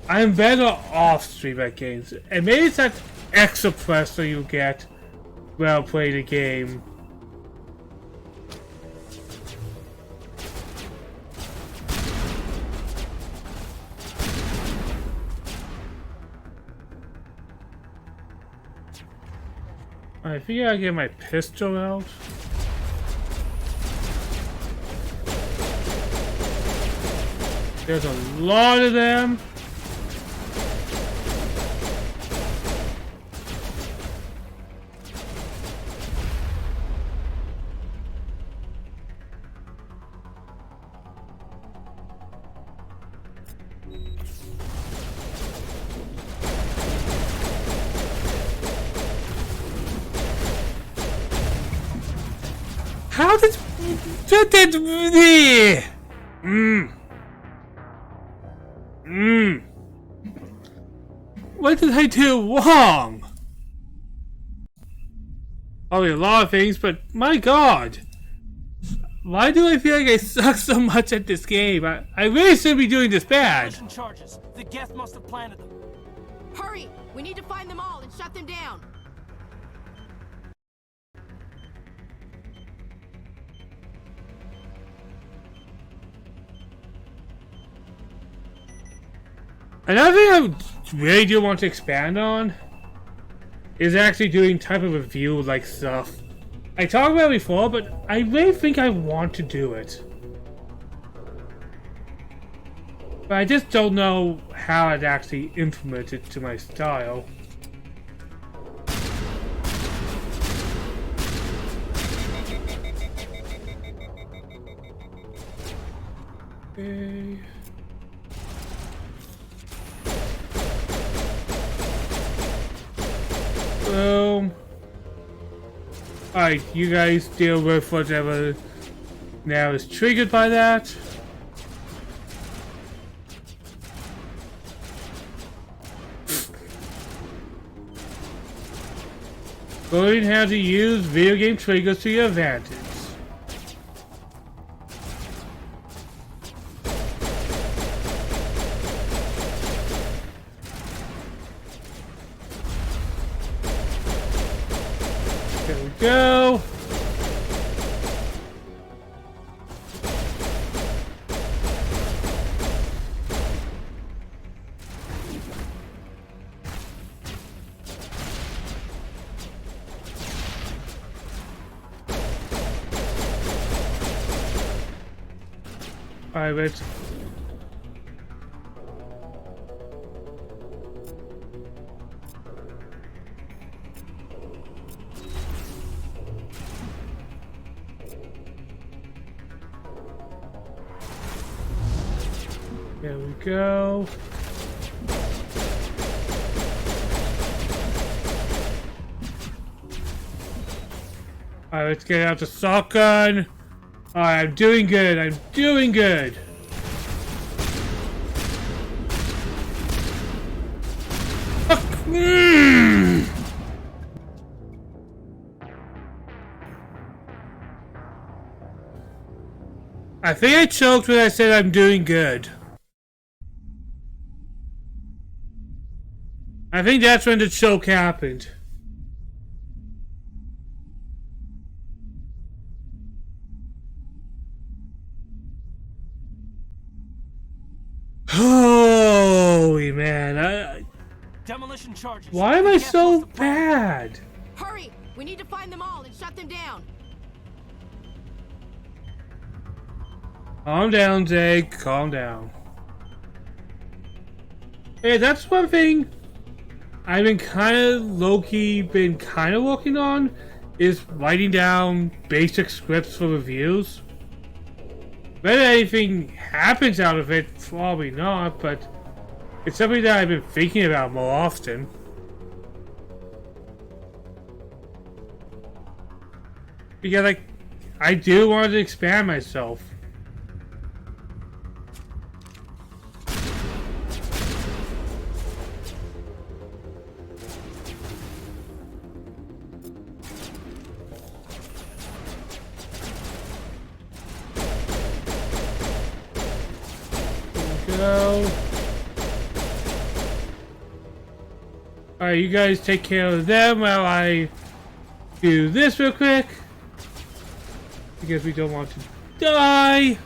Speaker 1: I'm better off stream at games. And maybe it's that extra pressure you get while playing a game. I think I get my pistol out. There's a lot of them. How did what did I do wrong? Probably a lot of things, but my god. Why do I feel like I suck so much at this game? I really shouldn't be doing this bad.
Speaker 9: Charges. The Geth must have planted them.
Speaker 17: Hurry! We need to find them all and shut them down.
Speaker 1: Another thing I really do want to expand on is actually doing type of review like stuff. I talked about it before, but I really think I want to do it. But I just don't know how I'd actually implement it to my style. Okay. Boom. Alright, you guys deal with whatever now is triggered by that. Learn how to use video game triggers to your advantage. There we go. Alright, wait. There we go. Alright, let's get out the shotgun. Alright, I'm doing good. I'm doing good. I think I choked when I said I'm doing good. I think that's when the choke happened.
Speaker 9: Demolition charges.
Speaker 1: Why am I so bad?
Speaker 17: Hurry! We need to find them all and shut them down.
Speaker 1: Calm down, Jake. Calm down. Hey, that's one thing I've been kind of low-key working on, is writing down basic scripts for reviews. Whether anything happens out of it, probably not, but it's something that I've been thinking about more often. Because, like, I do want to expand myself. Alright, you guys take care of them while I do this real quick. Because we don't want to die.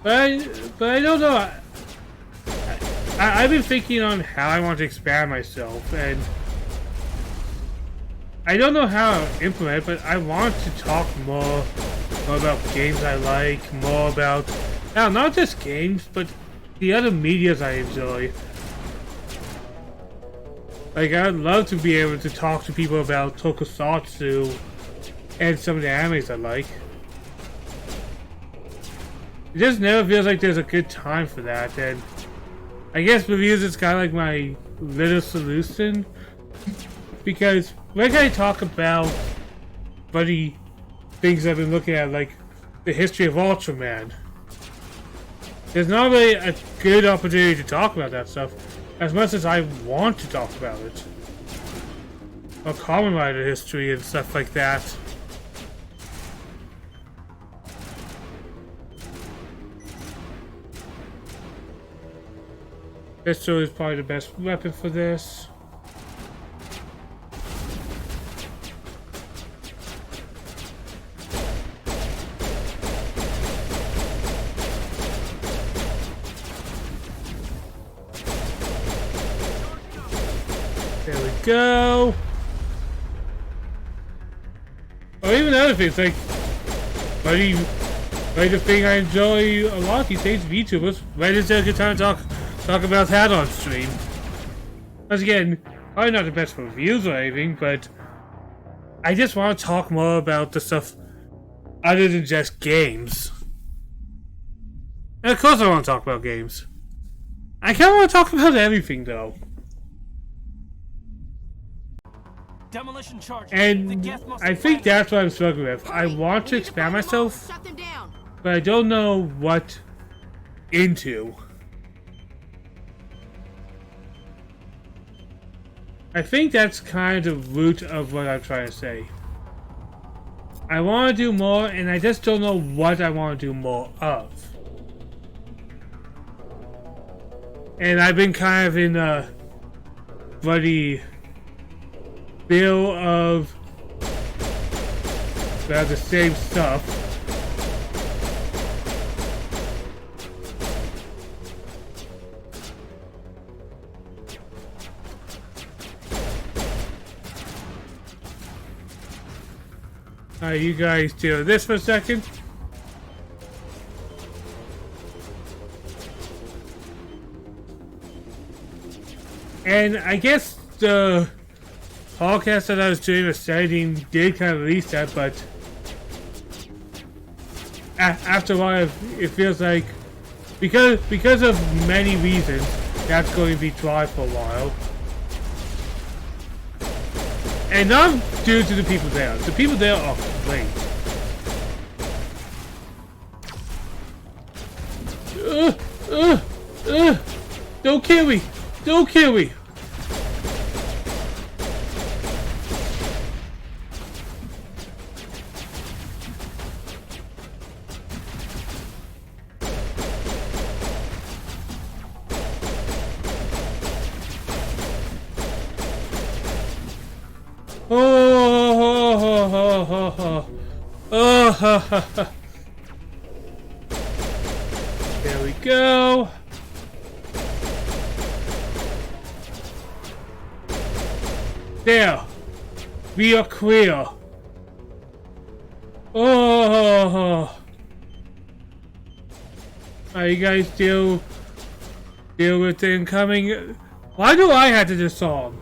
Speaker 1: But I don't know. I've been thinking on how I want to expand myself, and I don't know how to implement it, but I want to talk more about games I like, more about, now, not just games, but the other medias I enjoy. Like, I'd love to be able to talk to people about tokusatsu and some of the animes I like. It just never feels like there's a good time for that, and I guess reviews is kind of like my little solution, because when I talk about funny things I've been looking at, like the history of Ultraman, there's not really a good opportunity to talk about that stuff as much as I want to talk about it. Or Kamen Rider history and stuff like that. Pistol is probably the best weapon for this. There we go. Or even other things like, like the thing I enjoy a lot these days, VTubers. Right, is there a good time to talk about that on stream? Once again, probably not the best for reviews or anything, but I just want to talk more about the stuff other than just games. And of course I want to talk about games. I kind of want to talk about everything though.
Speaker 9: Demolition charges.
Speaker 1: And I think that's what I'm struggling with. I want to expand myself, but I don't know what into. I think that's kind of the root of what I'm trying to say. I want to do more, and I just don't know what I want to do more of. And I've been kind of in a bloody bill of the same stuff. Alright, you guys do this for a second. And I guess the podcast that I was doing with studying did kind of release that, but after a while it feels like because of many reasons that's going to be dry for a while. And not due to the people there. The people there are great. Don't kill me! Don't kill me! Oh, there we go. There. We are clear. Oh. Alright, you guys deal with the incoming. Why do I have to do this song?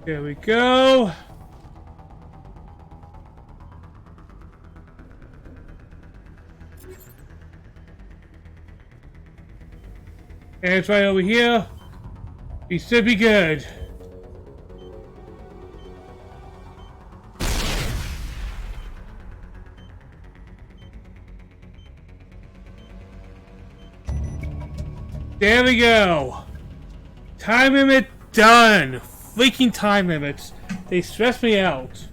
Speaker 1: There we go. And it's right over here. We should be good. There we go. Time limit done. Freaking time limits. They stress me out.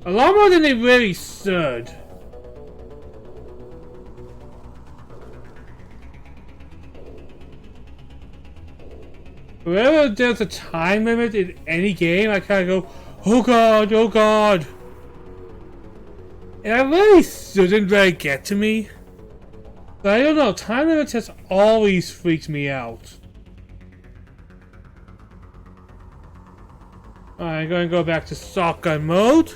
Speaker 1: A lot more than they really should. Whenever there's a time limit in any game, I kind of go, oh god, oh god. And I really shouldn't really get to me. But I don't know, time limits has always freaked me out. Alright, I'm gonna go back to shotgun mode.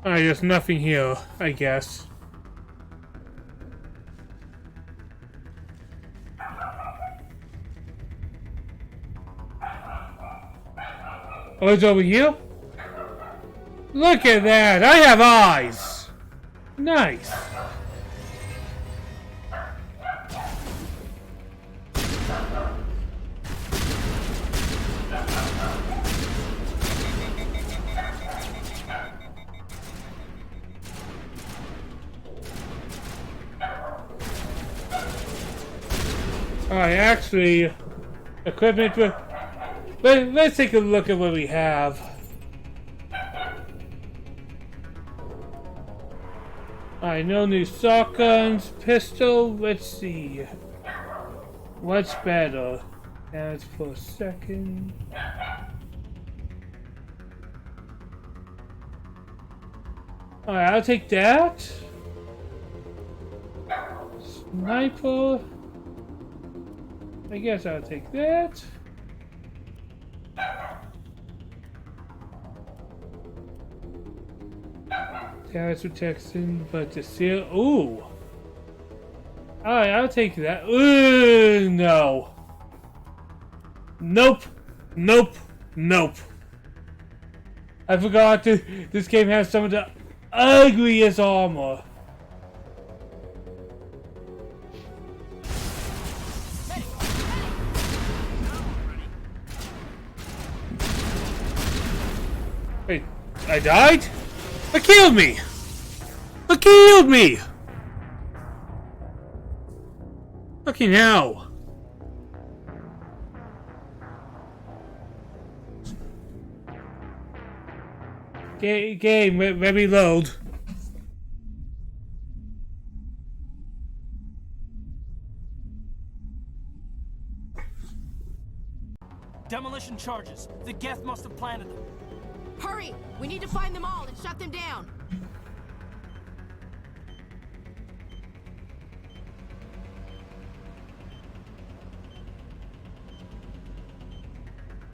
Speaker 1: Alright, there's nothing here, I guess. Oh, it's over here? Look at that! I have eyes! Nice! Alright, actually, equipment with... Let's take a look at what we have. Alright, no new shotguns, pistol, let's see. What's better? That's for a second. Alright, I'll take that. Sniper. I guess I'll take that. Terrorist protection, but the seal. Ooh! Alright, I'll take that. Ooh, no. Nope. Nope. Nope. I forgot this game has some of the ugliest armor. Wait, I died? It killed me! It killed me! Fucking hell. Game, let me load.
Speaker 9: Demolition charges. The Geth must have planted them.
Speaker 17: Hurry! We need to find them all and shut them down!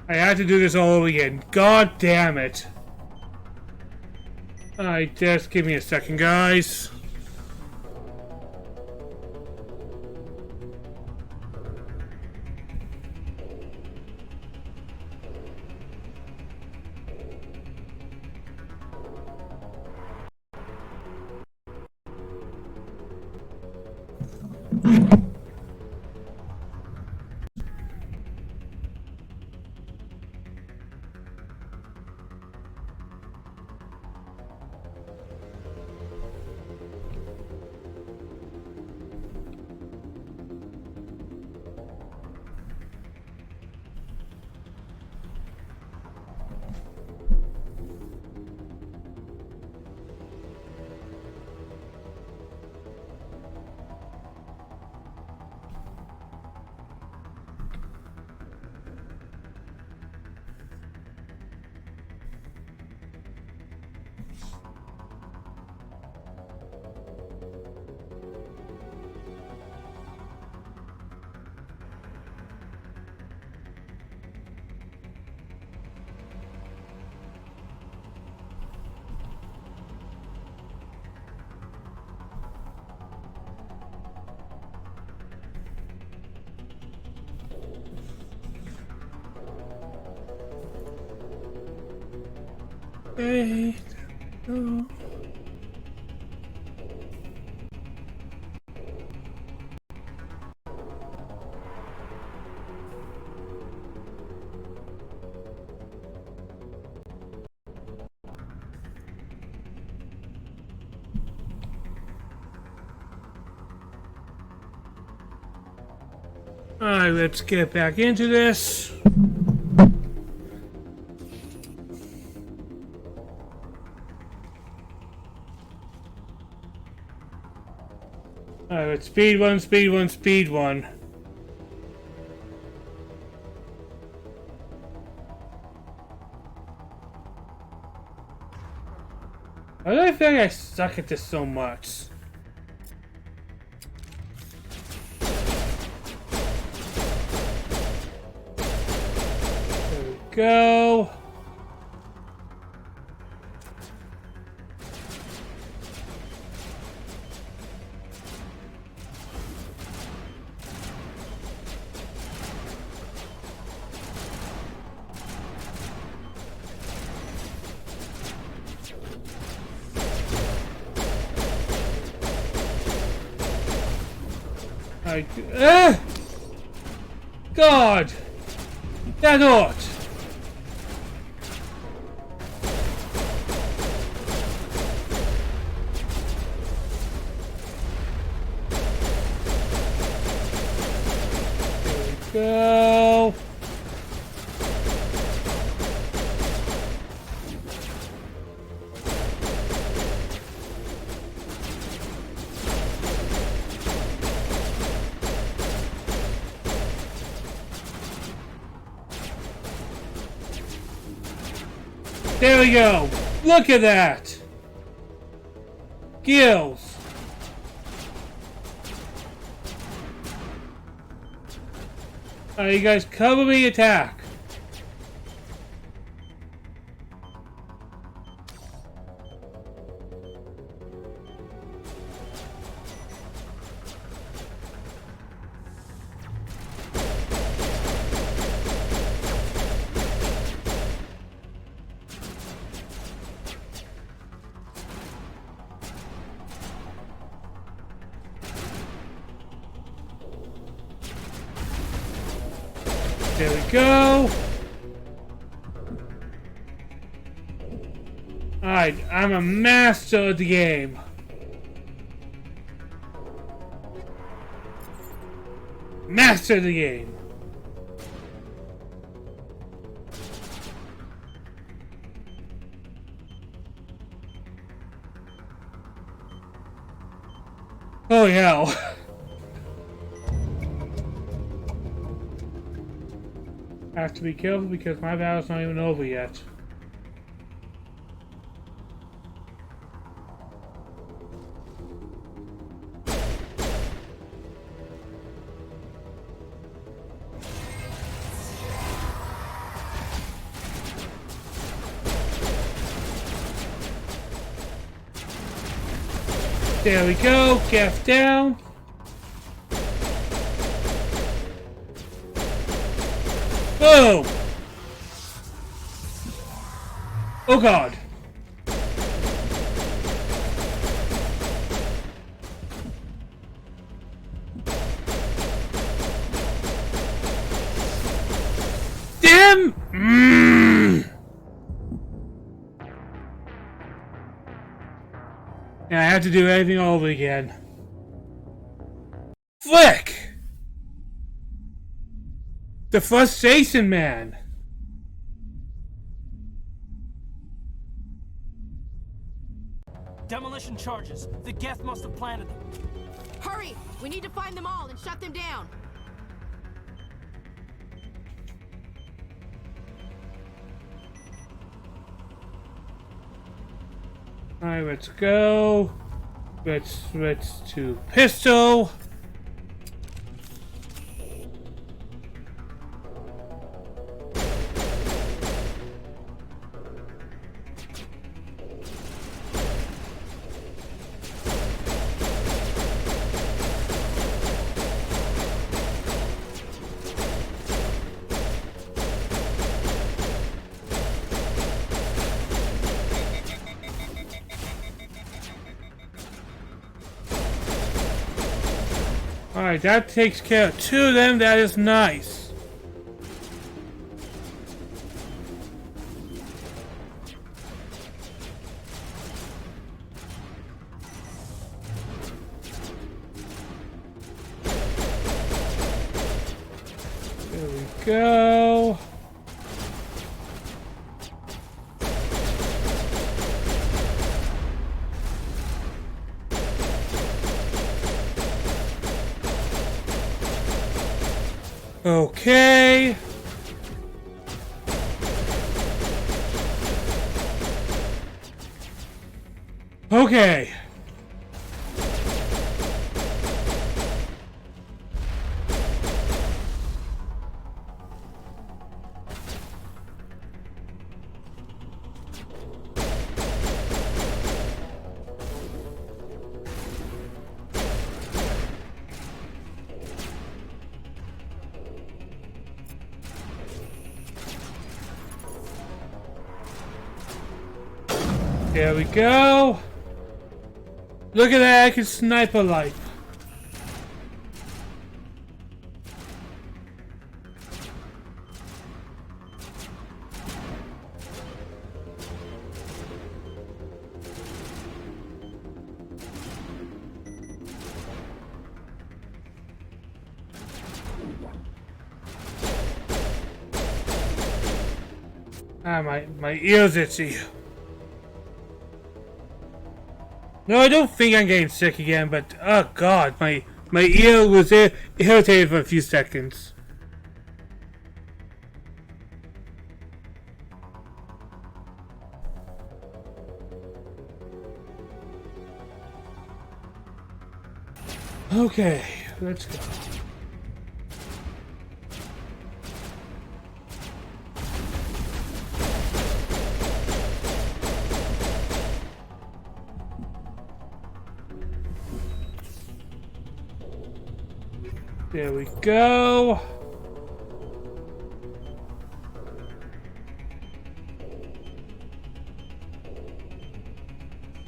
Speaker 1: I had to do this all over again. God damn it. Alright, just give me a second, guys. Okay. Oh. Alright, let's get back into this. Alright, speed one, speed one, speed one. Why do I feel like I suck at this so much? There we go. God! That ought! There we go! There we go! Look at that! Gills! Alright, you guys cover me attack. There we go. Alright, I'm a master of the game. Master of the game. Oh hell. I have to be careful because my battle's not even over yet. There we go, Gaff down. Boom! Oh god! Damn! And I have to do everything all over again. Flick! The frustration man!
Speaker 9: Demolition charges. The Geth must have planted them.
Speaker 17: Hurry! We need to find them all and shut them down.
Speaker 1: Alright, let's go. Let's switch to pistol. Alright, that takes care of 2 of them. That is nice. There we go. Okay. Okay. There we go. Look at that, I can sniper life. Ah, my ears itchy. No, I don't think I'm getting sick again, but oh god, my ear was irritated for a few seconds. Okay, let's go. There we go.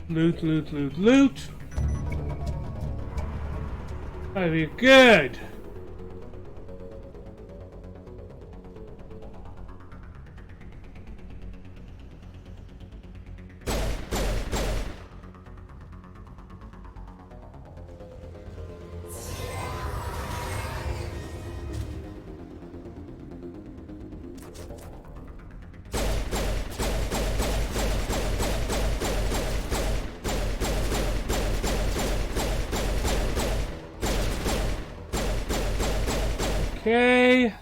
Speaker 1: Loot, loot, loot, loot. That'll be good. Okay.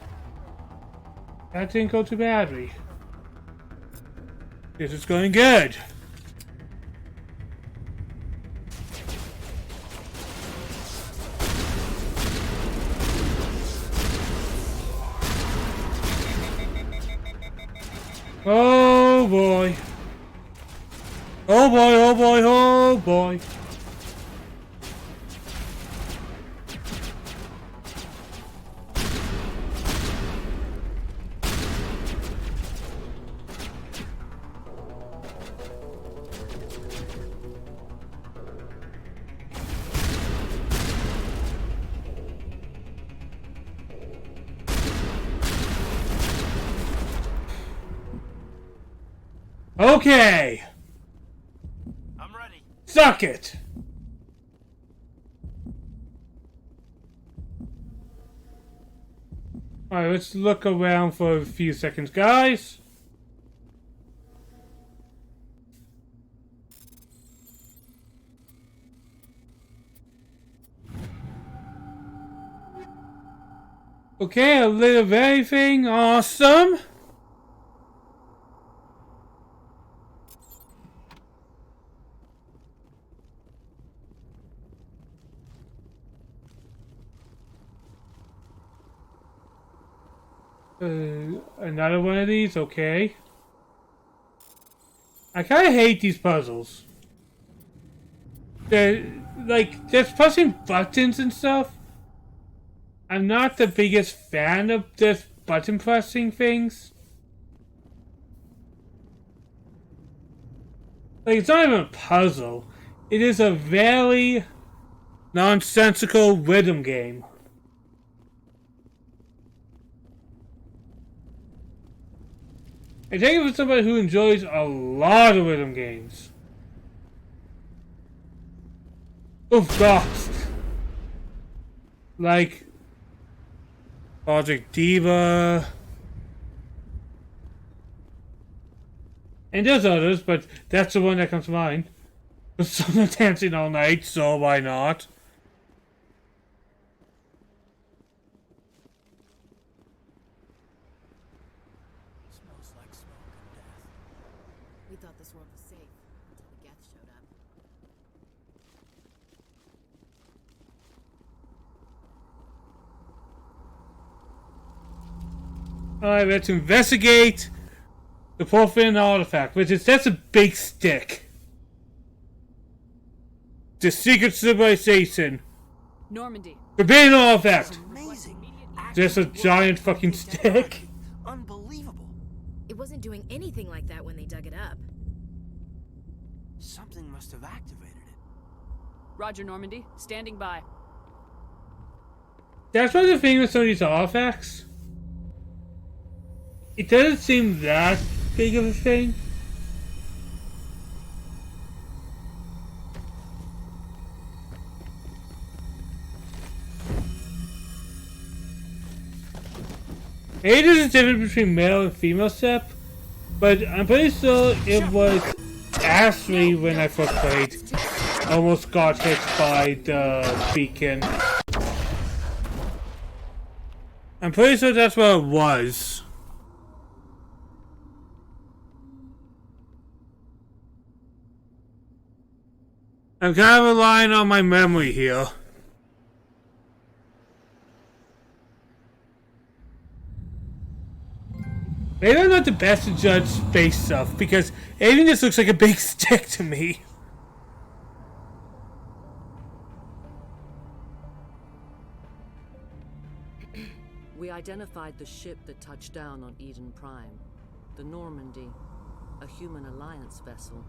Speaker 1: That didn't go too badly. This is going good. Oh boy. Oh boy, oh boy, oh boy. Okay.
Speaker 9: I'm ready.
Speaker 1: Suck it. Alright, let's look around for a few seconds, guys. Okay, a little of everything. Awesome. Another one of these, okay. I kind of hate these puzzles. They're, like, just pressing buttons and stuff. I'm not the biggest fan of just button pressing things. Like, it's not even a puzzle. It is a very nonsensical rhythm game. I take it for somebody who enjoys a lot of rhythm games. Of course. Like Project Diva. And there's others, but that's the one that comes to mind. There's some dancing all night, so why not?
Speaker 17: Smells like smoke and death. We thought this world was safe until the Geth showed up.
Speaker 1: Alright, we have to investigate the Porphyrion artifact, that's a big stick. The secret civilization.
Speaker 10: Normandy.
Speaker 1: Forbidden artifact.
Speaker 19: Amazing.
Speaker 1: Just a giant fucking stick.
Speaker 19: Unbelievable.
Speaker 17: It wasn't doing anything like that when they dug it up.
Speaker 19: Something must have activated it.
Speaker 10: Roger, Normandy. Standing by.
Speaker 1: That's one of the things with some of these artifacts. It doesn't seem that big of a thing. Maybe there's a difference between male and female step, but I'm pretty sure it was Ashley when I first played. Almost got hit by the beacon. I'm pretty sure that's what it was. I'm kind of relying on my memory here. Maybe I'm not the best to judge space stuff, because anything just looks like a big stick to me.
Speaker 21: We identified the ship that touched down on Eden Prime. The Normandy, a human alliance vessel.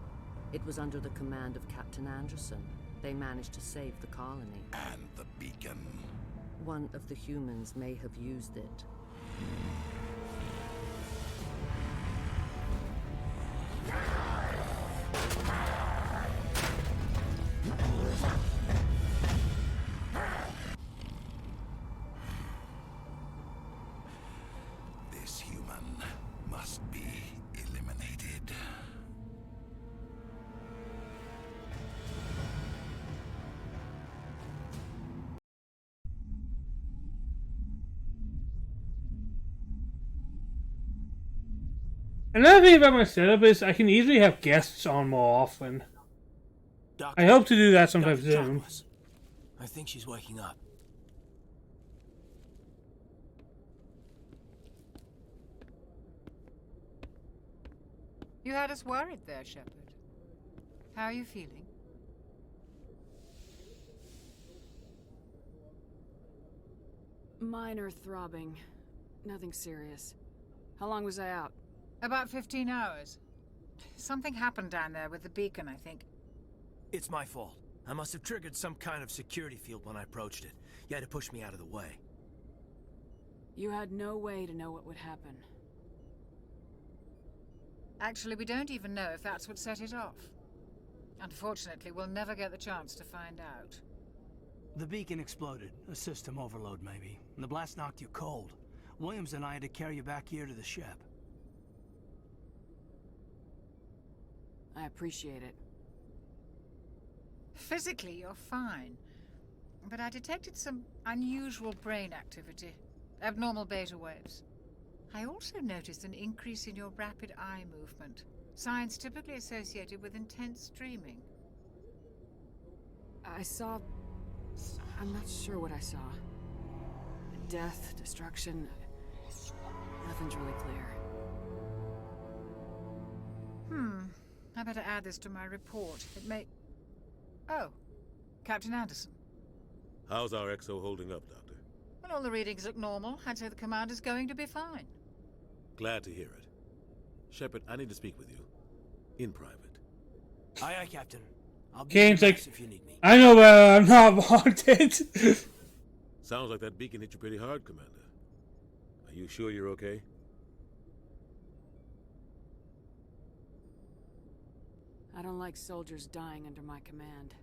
Speaker 21: It was under the command of Captain Anderson. They managed to save the colony.
Speaker 3: And the beacon.
Speaker 21: One of the humans may have used it.
Speaker 3: This human must be eliminated.
Speaker 1: Another thing about my setup is I can easily have guests on more often.
Speaker 19: Doctor,
Speaker 1: I hope to do that sometime
Speaker 19: Dr.
Speaker 1: soon.
Speaker 19: Chakwas. I think she's waking up.
Speaker 14: You had us worried there, Shepard. How are you feeling?
Speaker 10: Minor throbbing. Nothing serious. How long was I out?
Speaker 14: About 15 hours. Something happened down there with the beacon, I think.
Speaker 19: It's my fault. I must have triggered some kind of security field when I approached it. You had to push me out of the way.
Speaker 10: You had no way to know what would happen.
Speaker 14: Actually, we don't even know if that's what set it off. Unfortunately, we'll never get the chance to find out.
Speaker 9: The beacon exploded. A system overload, maybe. And the blast knocked you cold. Williams and I had to carry you back here to the ship.
Speaker 10: I appreciate it.
Speaker 14: Physically, you're fine. But I detected some unusual brain activity. Abnormal beta waves. I also noticed an increase in your rapid eye movement. Signs typically associated with intense dreaming.
Speaker 10: I saw... I'm not sure what I saw. Death, destruction... Nothing's really clear.
Speaker 14: I better add this to my report. It may... Oh, Captain Anderson.
Speaker 15: How's our XO holding up, Doctor?
Speaker 14: Well, all the readings look normal. I'd say the commander's going to be fine.
Speaker 15: Glad to hear it. Shepard, I need to speak with you. In private.
Speaker 19: Aye, aye, Captain.
Speaker 1: Kane's like, I know where I'm not wanted.
Speaker 15: Sounds like that beacon hit you pretty hard, Commander. Are you sure you're okay?
Speaker 10: I don't like soldiers dying under my command.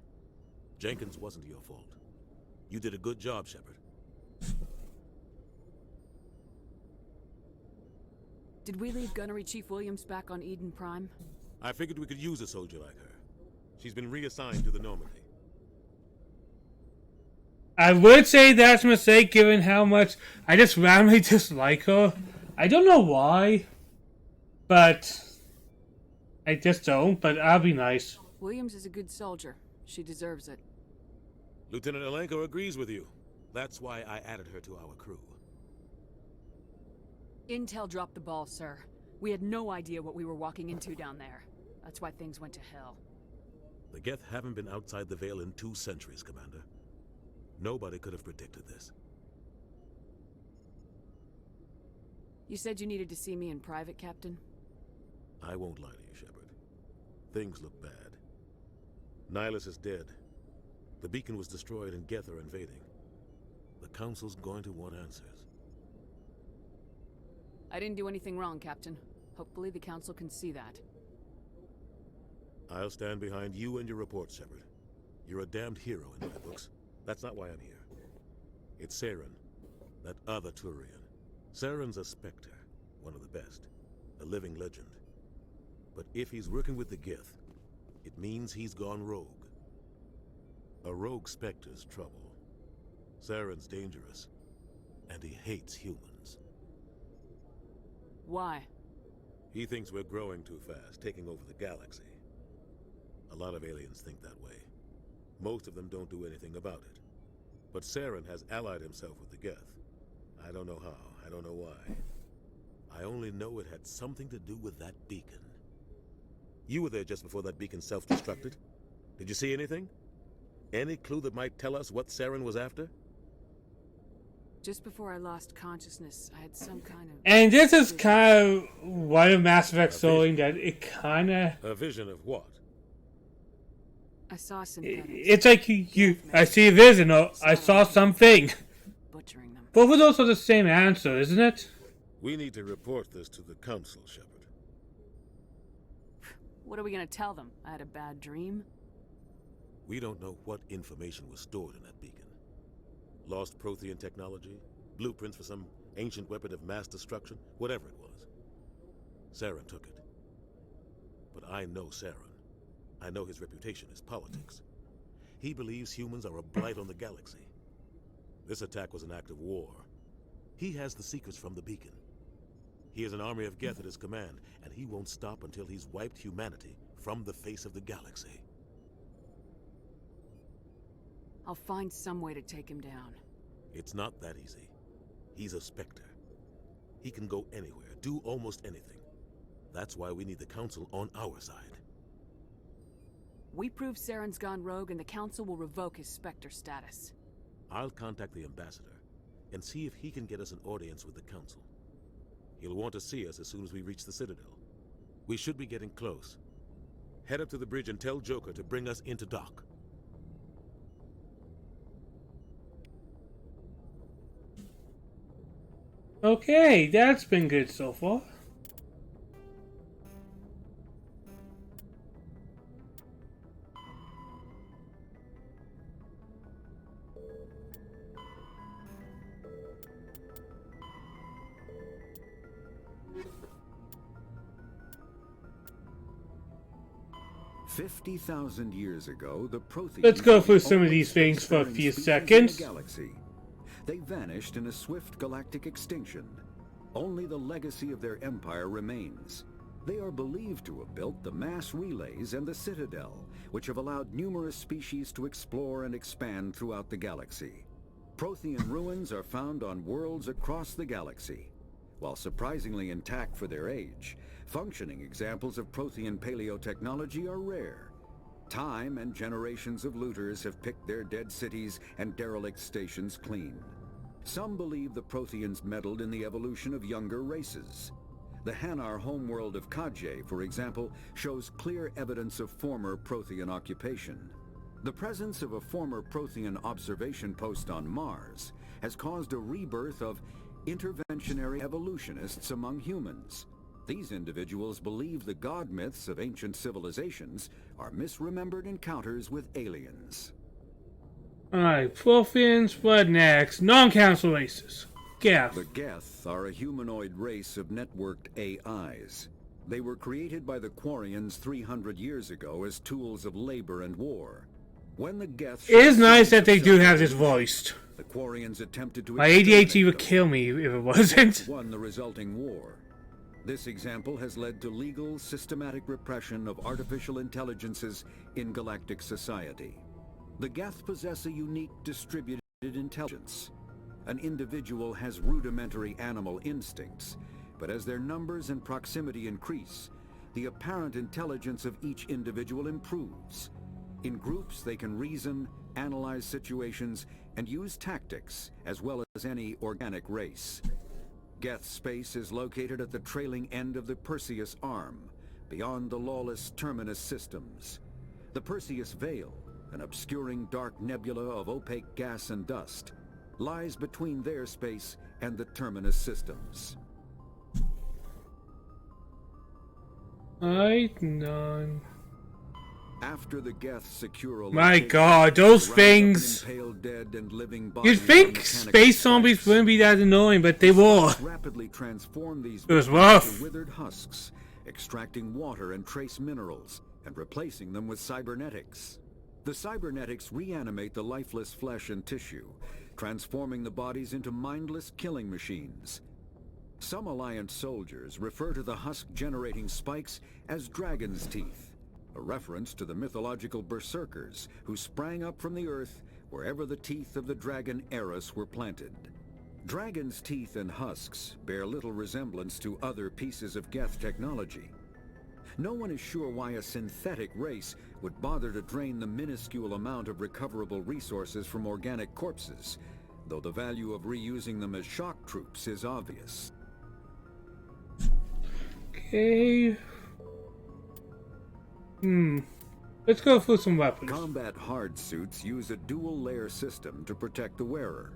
Speaker 15: Jenkins wasn't your fault. You did a good job, Shepard.
Speaker 10: Did we leave Gunnery Chief Williams back on Eden Prime?
Speaker 15: I figured we could use a soldier like her. She's been reassigned to the Normandy.
Speaker 1: I would say that's a mistake given how much I just randomly dislike her. I don't know why, but I just don't, but I'll be nice.
Speaker 10: Williams is a good soldier. She deserves it.
Speaker 15: Lieutenant Alenko agrees with you. That's why I added her to our crew.
Speaker 10: Intel dropped the ball, sir. We had no idea what we were walking into down there. That's why things went to hell.
Speaker 15: The Geth haven't been outside the Veil in 2 centuries, Commander. Nobody could have predicted this.
Speaker 10: You said you needed to see me in private, Captain?
Speaker 15: I won't lie to you, Shepard. Things look bad. Nihilus is dead. The beacon was destroyed and Geth are invading. The Council's going to want answers.
Speaker 10: I didn't do anything wrong, Captain. Hopefully the Council can see that.
Speaker 15: I'll stand behind you and your report, Shepard. You're a damned hero in my books. That's not why I'm here. It's Saren, that other Turian. Saren's a Spectre, one of the best, a living legend. But if he's working with the Geth, it means he's gone rogue. A rogue Spectre's trouble. Saren's dangerous, and he hates humans.
Speaker 10: Why?
Speaker 15: He thinks we're growing too fast, taking over the galaxy. A lot of aliens think that way. Most of them don't do anything about it. But Saren has allied himself with the Geth. I don't know how, I don't know why. I only know it had something to do with that beacon. You were there just before that beacon self-destructed. Did you see anything? Any clue that might tell us what Saren was after?
Speaker 10: Just before I lost consciousness, I had some kind of...
Speaker 1: And this is kind of one of Mass Effect story that it kind of...
Speaker 15: A vision of what?
Speaker 10: I saw synthetics.
Speaker 1: It's like I see a vision, or I saw something.
Speaker 10: Butchering them.
Speaker 1: Both of those are the same answer, isn't it?
Speaker 15: We need to report this to the Council, Shepard.
Speaker 10: What are we gonna tell them? I had a bad dream?
Speaker 15: We don't know what information was stored in that beacon. Lost Prothean technology, blueprints for some ancient weapon of mass destruction, whatever it was. Saren took it. But I know Saren. I know his reputation is politics. He believes humans are a blight on the galaxy. This attack was an act of war. He has the secrets from the beacon. He has an army of Geth at his command, and he won't stop until he's wiped humanity from the face of the galaxy.
Speaker 10: I'll find some way to take him down.
Speaker 15: It's not that easy. He's a Spectre. He can go anywhere, do almost anything. That's why we need the Council on our side.
Speaker 10: We prove Saren's gone rogue and the Council will revoke his Spectre status.
Speaker 15: I'll contact the Ambassador and see if he can get us an audience with the Council. He'll want to see us as soon as we reach the Citadel. We should be getting close. Head up to the bridge and tell Joker to bring us into dock.
Speaker 1: Okay, that's been good so far.
Speaker 12: $50,000 years ago, the Protheans...
Speaker 1: Let's go through some of these things for a few seconds.
Speaker 12: Galaxy. They vanished in a swift galactic extinction. Only the legacy of their empire remains. They are believed to have built the mass relays and the Citadel, which have allowed numerous species to explore and expand throughout the galaxy. Prothean ruins are found on worlds across the galaxy. While surprisingly intact for their age, functioning examples of Prothean paleotechnology are rare. Time and generations of looters have picked their dead cities and derelict stations clean. Some believe the Protheans meddled in the evolution of younger races. The Hanar homeworld of Kaje, for example, shows clear evidence of former Prothean occupation. The presence of a former Prothean observation post on Mars has caused a rebirth of interventionary evolutionists among humans. These individuals believe the god myths of ancient civilizations are misremembered encounters with aliens.
Speaker 1: Alright, Protheans, rednecks, non-council races. Geth.
Speaker 12: The Geth are a humanoid race of networked AIs. They were created by the Quarians 300 years ago as tools of labor and war. When the Geth...
Speaker 1: It is nice that they do have this voiced.
Speaker 12: The Quarians attempted to...
Speaker 1: My ADHD would kill me if it wasn't.
Speaker 12: ...won the resulting war. This example has led to legal, systematic repression of artificial intelligences in galactic society. The Geth possess a unique distributed intelligence. An individual has rudimentary animal instincts, but as their numbers and proximity increase, the apparent intelligence of each individual improves. In groups, they can reason, analyze situations, and use tactics, as well as any organic race. Geth space is located at the trailing end of the Perseus Arm, beyond the lawless Terminus systems. The Perseus Veil, an obscuring dark nebula of opaque gas and dust, lies between their space and the Terminus systems.
Speaker 1: None.
Speaker 12: After the Geth secure
Speaker 1: My god, those things! You'd think space zombies wouldn't be that annoying, but they were.
Speaker 12: Rapidly transform these
Speaker 1: it was rough.
Speaker 12: into withered husks, extracting water and trace minerals, and replacing them with cybernetics. The cybernetics reanimate the lifeless flesh and tissue, transforming the bodies into mindless killing machines. Some Alliance soldiers refer to the husk-generating spikes as dragon's teeth, a reference to the mythological berserkers who sprang up from the earth wherever the teeth of the dragon Eris were planted. Dragon's teeth and husks bear little resemblance to other pieces of Geth technology. No one is sure why a synthetic race would bother to drain the minuscule amount of recoverable resources from organic corpses, though the value of reusing them as shock troops is obvious.
Speaker 1: Okay. Let's go for some weapons.
Speaker 12: Combat hard suits use a dual-layer system to protect the wearer.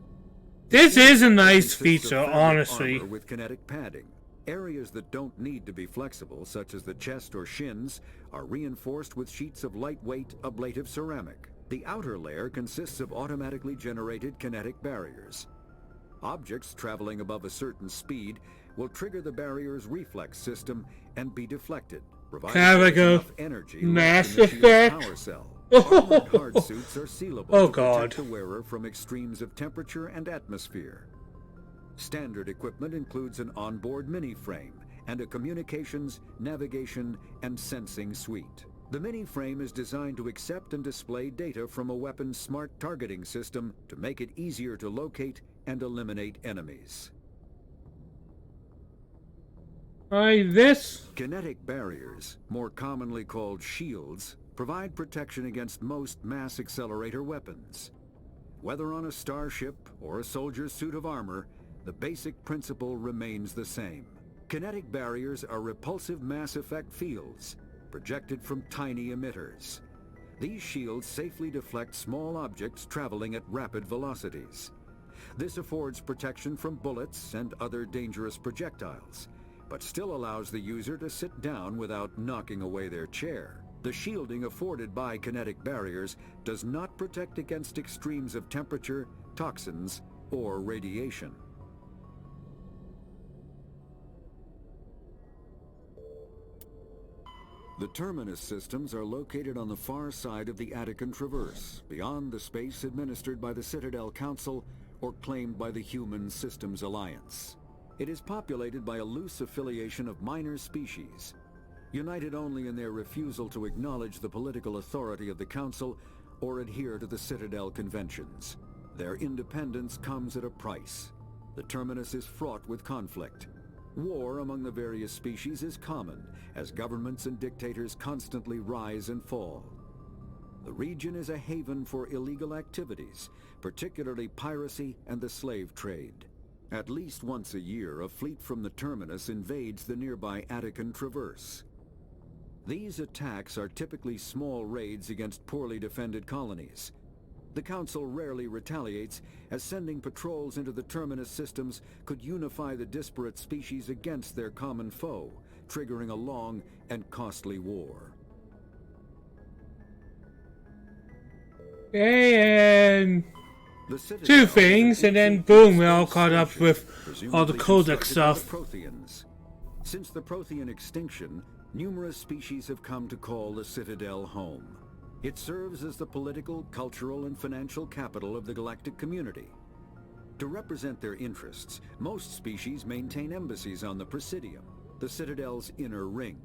Speaker 1: This is a nice feature, honestly.
Speaker 12: With kinetic padding. Areas that don't need to be flexible, such as the chest or shins, are reinforced with sheets of lightweight, ablative ceramic. The outer layer consists of automatically generated kinetic barriers. Objects traveling above a certain speed will trigger the barrier's reflex system and be deflected, providing enough energy
Speaker 1: Mass
Speaker 12: left in the shield's
Speaker 1: Effect.
Speaker 12: power cell. Armored hard suits are sealable
Speaker 1: Oh
Speaker 12: to
Speaker 1: god.
Speaker 12: protect the wearer from extremes of temperature and atmosphere. Standard equipment includes an onboard mini-frame and a communications, navigation, and sensing suite. The mini-frame is designed to accept and display data from a weapon's smart targeting system to make it easier to locate and eliminate enemies.
Speaker 1: This?
Speaker 12: Kinetic barriers, more commonly called shields, provide protection against most mass accelerator weapons. Whether on a starship or a soldier's suit of armor, the basic principle remains the same. Kinetic barriers are repulsive mass effect fields, projected from tiny emitters. These shields safely deflect small objects traveling at rapid velocities. This affords protection from bullets and other dangerous projectiles, but still allows the user to sit down without knocking away their chair. The shielding afforded by kinetic barriers does not protect against extremes of temperature, toxins, or radiation. The Terminus systems are located on the far side of the Attican Traverse, beyond the space administered by the Citadel Council or claimed by the Human Systems Alliance. It is populated by a loose affiliation of minor species, united only in their refusal to acknowledge the political authority of the Council or adhere to the Citadel Conventions. Their independence comes at a price. The Terminus is fraught with conflict. War among the various species is common, as governments and dictators constantly rise and fall. The region is a haven for illegal activities, particularly piracy and the slave trade. At least once a year, a fleet from the Terminus invades the nearby Attican Traverse. These attacks are typically small raids against poorly defended colonies. The Council rarely retaliates, as sending patrols into the Terminus systems could unify the disparate species against their common foe, triggering a long and costly war.
Speaker 1: And two things, and then boom, we're all caught up with all the Codex stuff.
Speaker 12: Since the Prothean extinction, numerous species have come to call the Citadel home. It serves as the political, cultural, and financial capital of the galactic community. To represent their interests, most species maintain embassies on the Presidium, the Citadel's inner ring.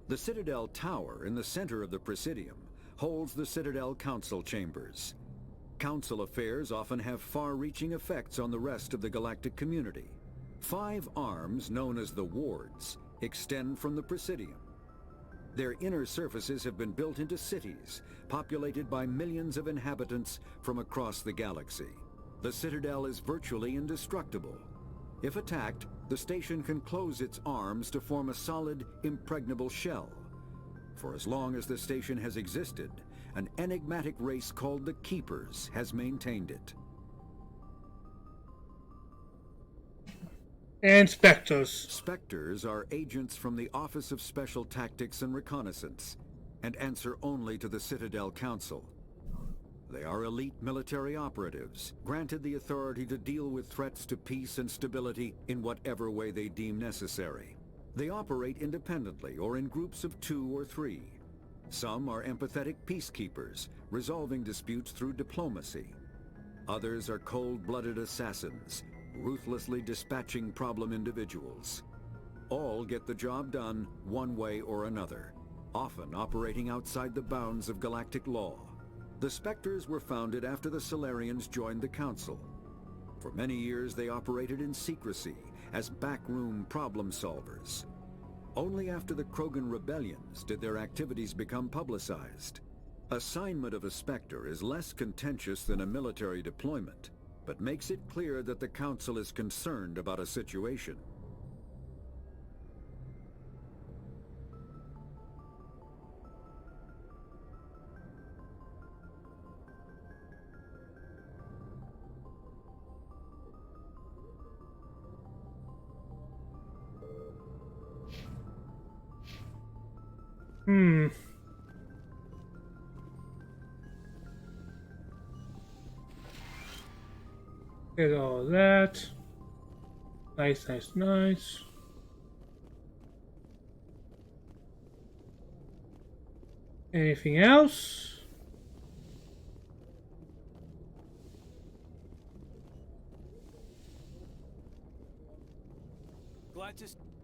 Speaker 12: The Citadel Tower in the center of the Presidium holds the Citadel Council chambers. Council affairs often have far-reaching effects on the rest of the galactic community. 5 arms, known as the Wards, extend from the Presidium. Their inner surfaces have been built into cities, populated by millions of inhabitants from across the galaxy. The Citadel is virtually indestructible. If attacked, the station can close its arms to form a solid, impregnable shell. For as long as the station has existed, an enigmatic race called the Keepers has maintained it.
Speaker 1: And Spectres.
Speaker 12: Spectres are agents from the Office of Special Tactics and Reconnaissance, and answer only to the Citadel Council. They are elite military operatives, granted the authority to deal with threats to peace and stability in whatever way they deem necessary. They operate independently or in groups of 2 or 3. Some are empathetic peacekeepers, resolving disputes through diplomacy. Others are cold-blooded assassins, ruthlessly dispatching problem individuals. All get the job done one way or another, often operating outside the bounds of galactic law. The Spectres were founded after the Solarians joined the Council. For many years they operated in secrecy as backroom problem solvers. Only after the Krogan rebellions did their activities become publicized. Assignment of a Spectre is less contentious than a military deployment, but makes it clear that the Council is concerned about a situation.
Speaker 1: Get all that. Nice, nice, nice. Anything else?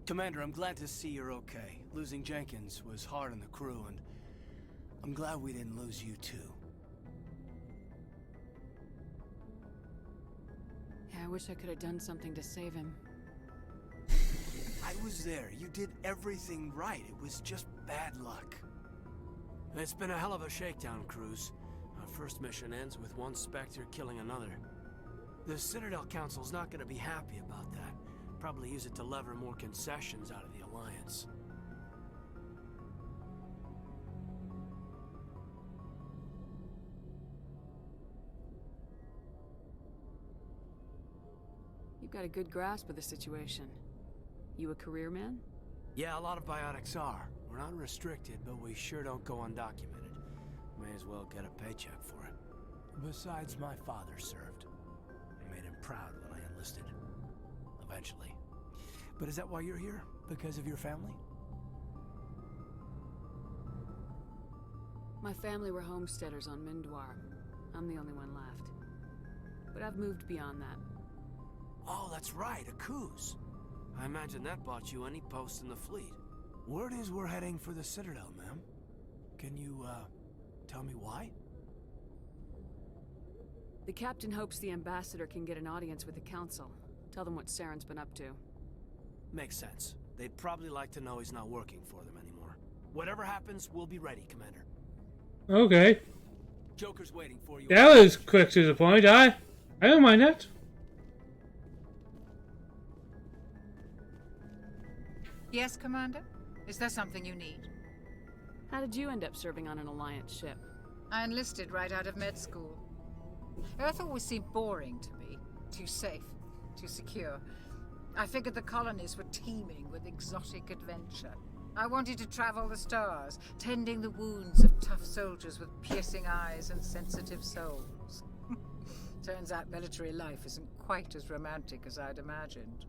Speaker 9: Commander, I'm glad to see you're okay. Losing Jenkins was hard on the crew, and I'm glad we didn't lose you too.
Speaker 10: Yeah, I wish I could have done something to save him.
Speaker 9: I was there. You did everything right. It was just bad luck. It's been a hell of a shakedown, Cruz. Our first mission ends with one Spectre killing another. The Citadel Council's not going to be happy about that. Probably use it to lever more concessions out of the Alliance.
Speaker 10: You've got a good grasp of the situation. You a career man?
Speaker 9: Yeah, a lot of biotics are. We're not restricted, but we sure don't go undocumented. May as well get a paycheck for it. Besides, my father served. I made him proud when I enlisted. Eventually. But is that why you're here? Because of your family?
Speaker 10: My family were homesteaders on Mindwar. I'm the only one left. But I've moved beyond that.
Speaker 9: Oh, that's right, a Akuz. I imagine that bought you any post in the fleet. Word is we're heading for the Citadel, ma'am. Can you, tell me why?
Speaker 10: The captain hopes the ambassador can get an audience with the council. Tell them what Saren's been up to.
Speaker 9: Makes sense. They'd probably like to know he's not working for them anymore. Whatever happens, we'll be ready, Commander.
Speaker 1: Okay.
Speaker 9: Joker's waiting for you.
Speaker 1: That was quick to the point. I don't mind that.
Speaker 14: Yes, Commander? Is there something you need?
Speaker 10: How did you end up serving on an Alliance ship?
Speaker 14: I enlisted right out of med school. Earth always seemed boring to me. Too safe, too secure. I figured the colonies were teeming with exotic adventure. I wanted to travel the stars, tending the wounds of tough soldiers with piercing eyes and sensitive souls. Turns out military life isn't quite as romantic as I'd imagined.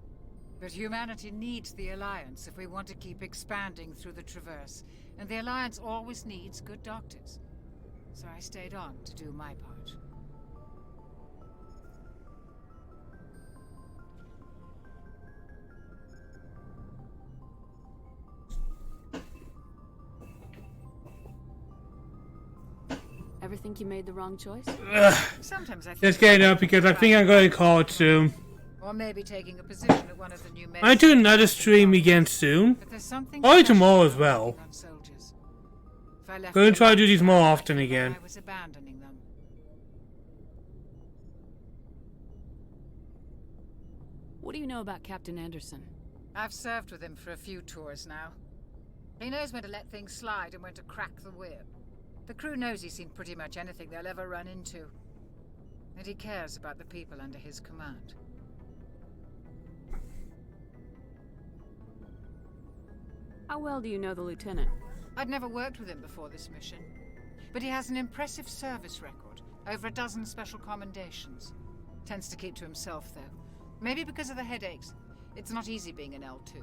Speaker 14: But humanity needs the Alliance if we want to keep expanding through the Traverse, and the Alliance always needs good doctors. So I stayed on to do my part.
Speaker 10: Ever think you made the wrong choice?
Speaker 14: Sometimes I think
Speaker 1: Just getting up because I think I'm going to call it soon.
Speaker 14: Or maybe taking a position at one of the new
Speaker 1: I do another stream again soon. Probably tomorrow as well. Gonna try to do these more often again.
Speaker 14: I was abandoning them.
Speaker 10: What do you know about Captain Anderson?
Speaker 14: I've served with him for a few tours now. He knows when to let things slide and when to crack the whip. The crew knows he's seen pretty much anything they'll ever run into. And he cares about the people under his command.
Speaker 10: How well do you know the Lieutenant?
Speaker 14: I'd never worked with him before this mission. But he has an impressive service record. Over a dozen special commendations. Tends to keep to himself, though. Maybe because of the headaches. It's not easy being an L2.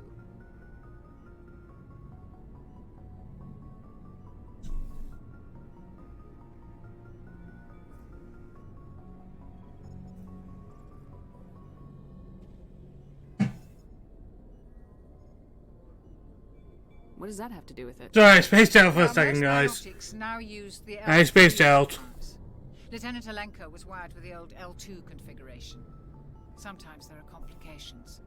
Speaker 10: What does that have to do with it?
Speaker 1: Sorry, I spaced out for a second, guys.
Speaker 14: Now use the
Speaker 1: I spaced out.
Speaker 14: Lieutenant Alenko was wired with the old L2 configuration. Sometimes there are complications.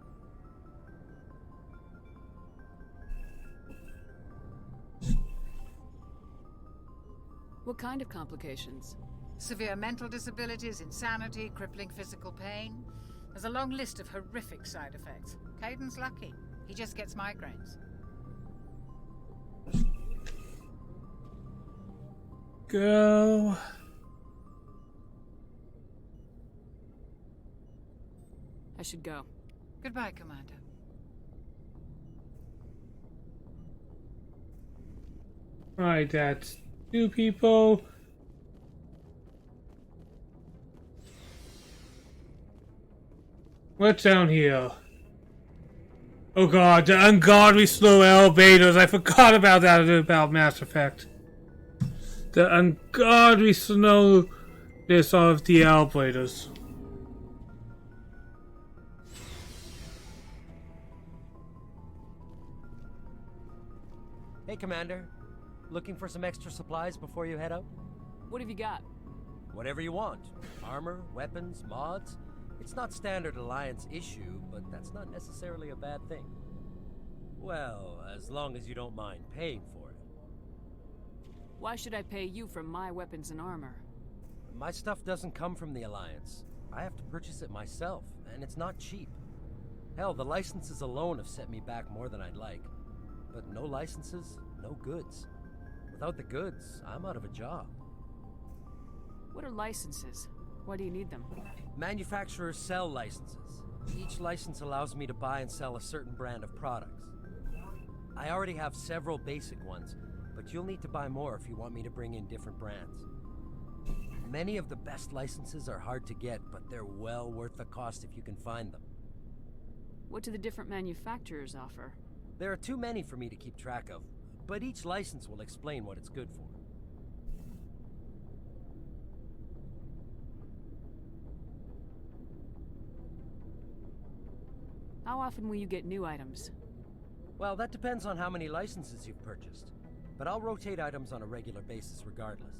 Speaker 10: What kind of complications?
Speaker 14: Severe mental disabilities, insanity, crippling physical pain. There's a long list of horrific side effects. Caden's lucky. He just gets migraines.
Speaker 1: Go.
Speaker 10: I should go.
Speaker 14: Goodbye, Commander.
Speaker 1: Alright, that's 2 people. What's down here? Oh god, the ungodly slow elevators. I forgot about that about Mass Effect. The ungodly slowness of the elevators.
Speaker 19: Hey, Commander. Looking for some extra supplies before you head out?
Speaker 10: What have you got?
Speaker 19: Whatever you want. Armor, weapons, mods. It's not standard Alliance issue, but that's not necessarily a bad thing. Well, as long as you don't mind paying for it.
Speaker 10: Why should I pay you for my weapons and armor?
Speaker 19: My stuff doesn't come from the Alliance. I have to purchase it myself, and it's not cheap. Hell, the licenses alone have set me back more than I'd like. But no licenses, no goods. Without the goods, I'm out of a job.
Speaker 10: What are licenses? Why do you need them?
Speaker 19: Manufacturers sell licenses. Each license allows me to buy and sell a certain brand of products. I already have several basic ones, but you'll need to buy more if you want me to bring in different brands. Many of the best licenses are hard to get, but they're well worth the cost if you can find them.
Speaker 10: What do the different manufacturers offer?
Speaker 19: There are too many for me to keep track of, but each license will explain what it's good for.
Speaker 10: How often will you get new items?
Speaker 19: Well, that depends on how many licenses you've purchased. But I'll rotate items on a regular basis regardless.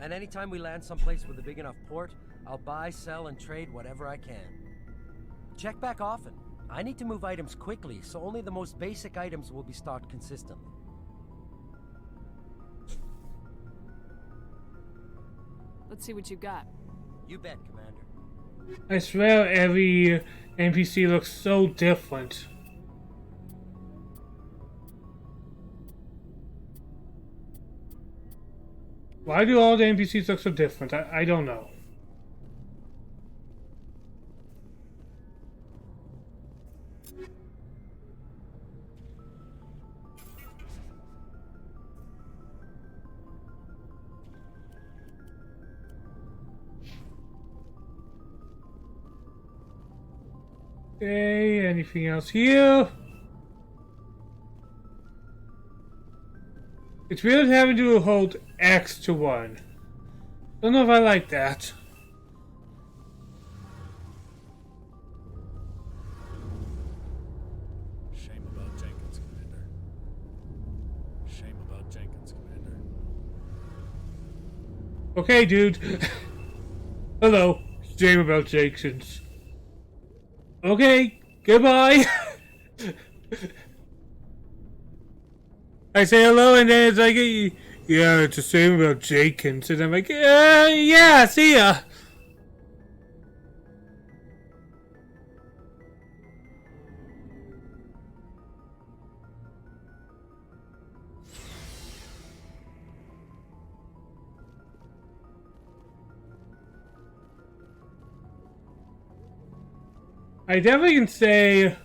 Speaker 19: And anytime we land someplace with a big enough port, I'll buy, sell, and trade whatever I can. Check back often. I need to move items quickly, so only the most basic items will be stocked consistently.
Speaker 10: Let's see what you got.
Speaker 19: You bet, Commander.
Speaker 1: I swear every NPC looks so different. Why do all the NPCs look so different? I don't know. Okay, anything else here? It's weird having to hold X to 1. Don't know if I like that.
Speaker 11: Shame about Jenkins, Commander. Shame about Jenkins, Commander.
Speaker 1: Okay, dude. Hello. Shame about Jenkins. Okay, goodbye. I say hello and then it's like, yeah, it's the same about Jenkins. And I'm like, yeah, see ya. I definitely can say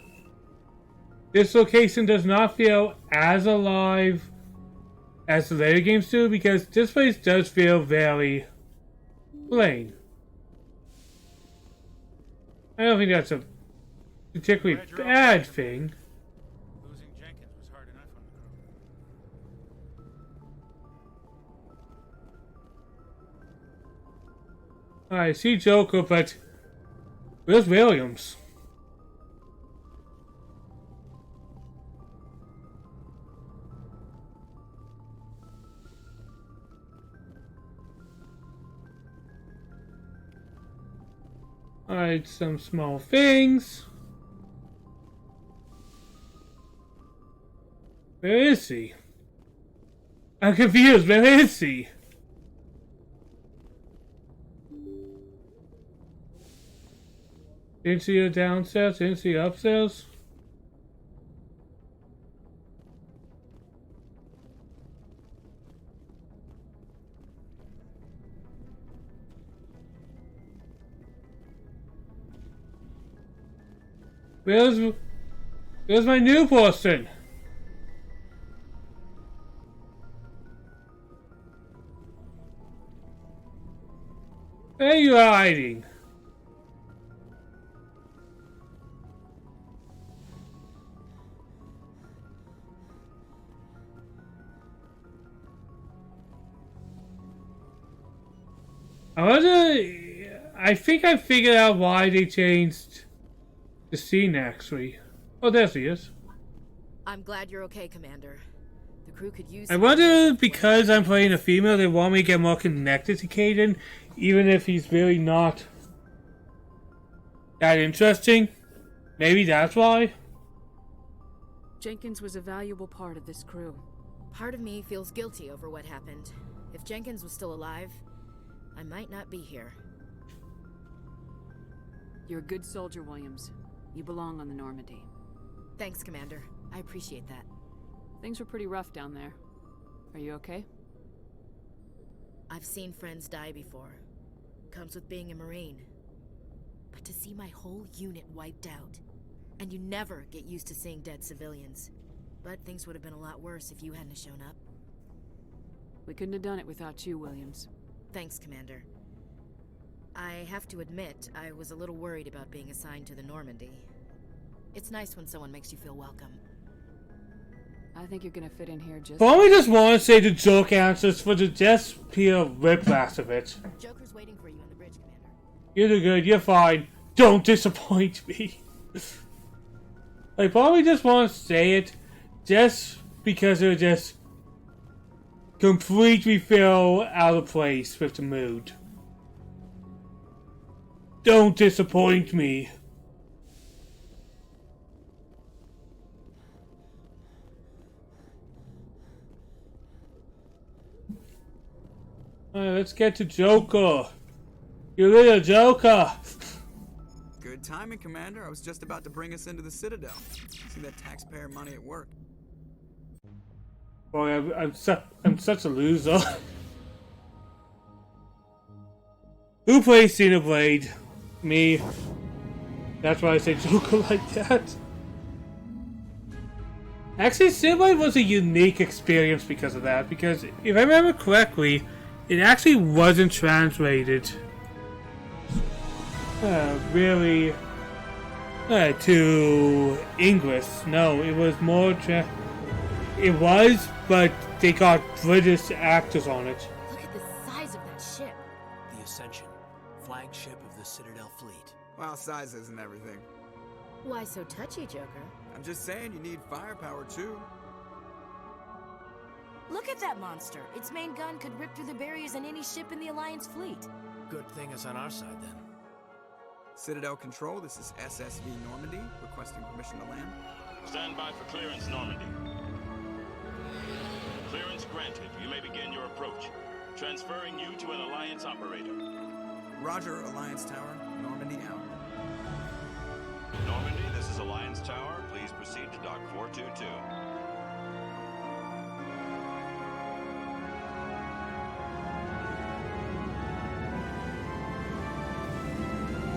Speaker 1: this location does not feel as alive as the later games do, because this place does feel very plain. I don't think that's a particularly bad thing.
Speaker 11: Losing Jenkins was hard enough on the crew.
Speaker 1: I see Joker, but where's Williams? Alright, some small things. Where is he? I'm confused, where is he? Didn't see her downstairs, didn't see her upstairs. Where's my new person? Where are you hiding? I think I figured out why they changed the scene, actually. Oh, there he is.
Speaker 17: I'm glad you're okay, Commander. The crew could use...
Speaker 1: I wonder, because I'm playing a female, they want me to get more connected to Kaidan, even if he's really not that interesting. Maybe that's why.
Speaker 10: Jenkins was a valuable part of this crew.
Speaker 17: Part of me feels guilty over what happened. If Jenkins was still alive, I might not be here.
Speaker 10: You're a good soldier, Williams. You belong on the Normandy.
Speaker 17: Thanks, Commander. I appreciate that.
Speaker 10: Things were pretty rough down there. Are you okay?
Speaker 17: I've seen friends die before. Comes with being a Marine. But to see my whole unit wiped out, and you never get used to seeing dead civilians. But things would have been a lot worse if you hadn't shown up.
Speaker 10: We couldn't have done it without you, Williams.
Speaker 17: Thanks, Commander. I have to admit, I was a little worried about being assigned to the Normandy. It's nice when someone makes you feel welcome.
Speaker 10: I think you're gonna fit in here just...
Speaker 1: But we just want to say the joke answers for the just pure whiplash of it.
Speaker 17: Joker's waiting for you in the bridge, Commander.
Speaker 1: You're good, you're fine. Don't disappoint me. I probably just want to say it just because it would just completely feel out of place with the mood. Don't disappoint me. Alright, let's get to Joker. You little Joker.
Speaker 7: Good timing, Commander. I was just about to bring us into the Citadel. See that taxpayer money at work.
Speaker 1: Boy, I'm such a loser. Who plays Xenoblade? Me. That's why I say Joker like that. Actually, Xenoblade was a unique experience because of that. Because if I remember correctly, it actually wasn't translated really to English. No, it was more. It was, but they got British actors on it.
Speaker 17: Look at the size of that ship.
Speaker 9: The Ascension, flagship of the Citadel fleet.
Speaker 7: Well, size isn't everything.
Speaker 17: Why so touchy, Joker?
Speaker 7: I'm just saying you need firepower too.
Speaker 17: Look at that monster. Its main gun could rip through the barriers in any ship in the Alliance fleet.
Speaker 9: Good thing it's on our side then.
Speaker 7: Citadel Control, this is SSV Normandy, requesting permission to land.
Speaker 2: Stand by for clearance, Normandy. Clearance granted. You may begin your approach. Transferring you to an Alliance operator.
Speaker 7: Roger, Alliance Tower. Normandy out.
Speaker 2: Normandy, this is Alliance Tower. Please proceed to Dock 422.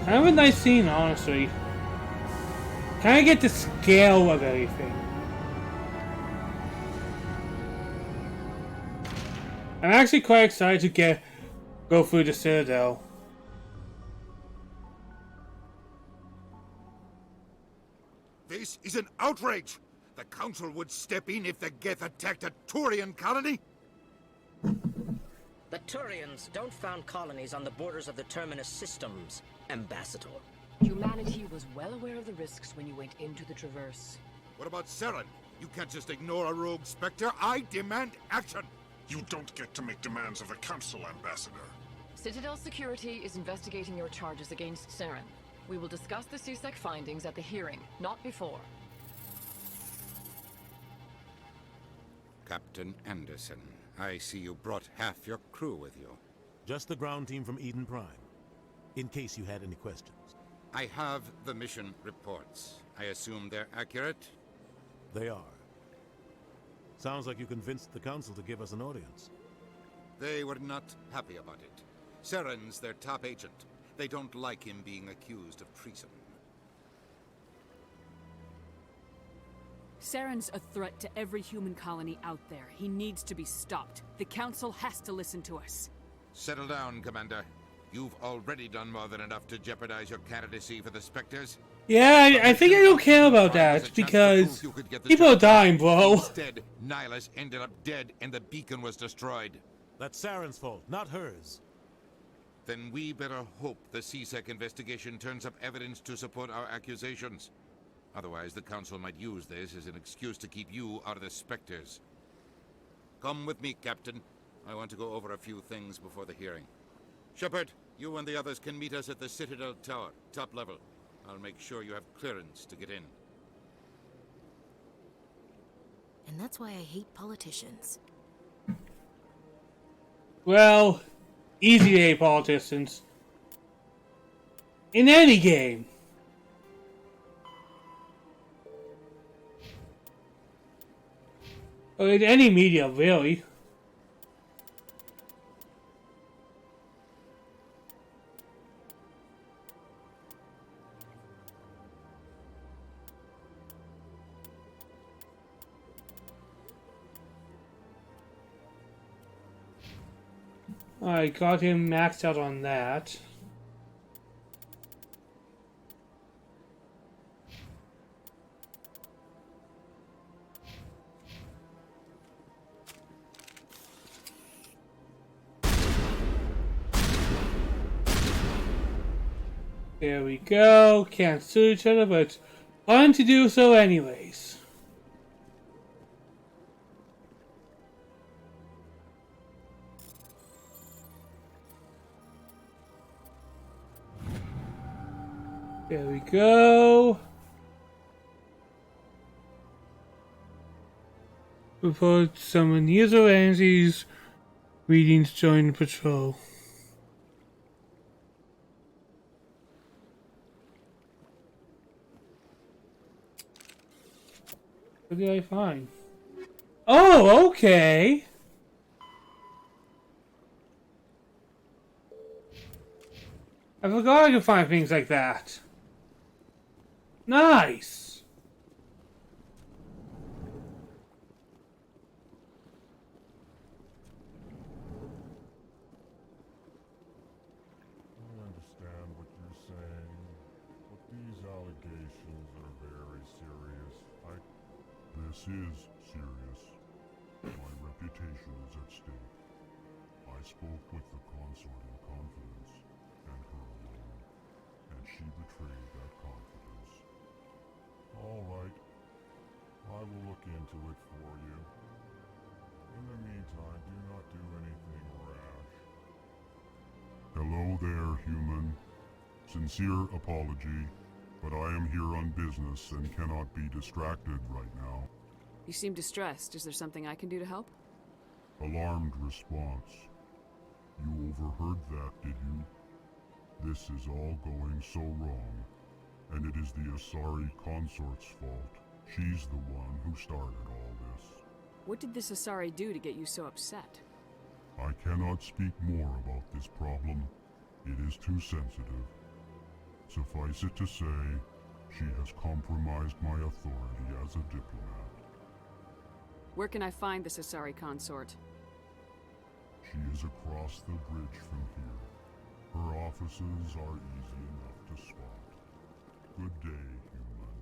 Speaker 1: Kind of a nice scene, honestly. Kind of get the scale of everything. I'm actually quite excited to go through the Citadel.
Speaker 3: This is an outrage! The Council would step in if the Geth attacked a Turian colony?
Speaker 22: The Turians don't found colonies on the borders of the Terminus systems, Ambassador.
Speaker 10: Humanity was well aware of the risks when you went into the Traverse.
Speaker 3: What about Saren? You can't just ignore a rogue Spectre. I demand action!
Speaker 23: You don't get to make demands of the Council, Ambassador.
Speaker 10: Citadel Security is investigating your charges against Saren. We will discuss the CSEC findings at the hearing, not before.
Speaker 3: Captain Anderson, I see you brought half your crew with you.
Speaker 15: Just the ground team from Eden Prime, in case you had any questions.
Speaker 3: I have the mission reports. I assume they're accurate?
Speaker 15: They are. Sounds like you convinced the Council to give us an audience.
Speaker 3: They were not happy about it. Saren's their top agent. They don't like him being accused of treason.
Speaker 10: Saren's a threat to every human colony out there. He needs to be stopped. The Council has to listen to us.
Speaker 3: Settle down, Commander. You've already done more than enough to jeopardize your candidacy for the Spectres.
Speaker 1: Yeah, I think I don't care about that, because people are dying, bro.
Speaker 3: Instead, Nihilus ended up dead and the beacon was destroyed.
Speaker 15: That's Saren's fault, not hers.
Speaker 3: Then we better hope the CSEC investigation turns up evidence to support our accusations. Otherwise, the Council might use this as an excuse to keep you out of the Spectres. Come with me, Captain. I want to go over a few things before the hearing. Shepard, you and the others can meet us at the Citadel Tower, top level. I'll make sure you have clearance to get in.
Speaker 17: And that's why I hate politicians.
Speaker 1: Well, easy day politicians. In any game. Or in any media, really. I got him maxed out on that. There we go. Can't sue each other, but fun to do so anyways. There we go. Report someone user Ramsey's readings join the patrol. What did I find? Oh, okay. I forgot I could find things like that. Nice!
Speaker 4: I understand what you're saying, but these allegations are very serious. This is serious. My reputation is at stake. I spoke with the consort in confidence, and her alone, and she betrayed that confidence. All right. I will look into it for you. In the meantime, do not do anything rash. Hello there, human. Sincere apology, but I am here on business and cannot be distracted right now.
Speaker 10: You seem distressed. Is there something I can do to help?
Speaker 4: Alarmed response. You overheard that, did you? This is all going so wrong, and it is the Asari consort's fault. She's the one who started all this.
Speaker 10: What did this Asari do to get you so upset?
Speaker 4: I cannot speak more about this problem. It is too sensitive. Suffice it to say, she has compromised my authority as a diplomat.
Speaker 10: Where can I find this Asari consort?
Speaker 4: She is across the bridge from here. Her offices are easy enough to spot. Good day, human.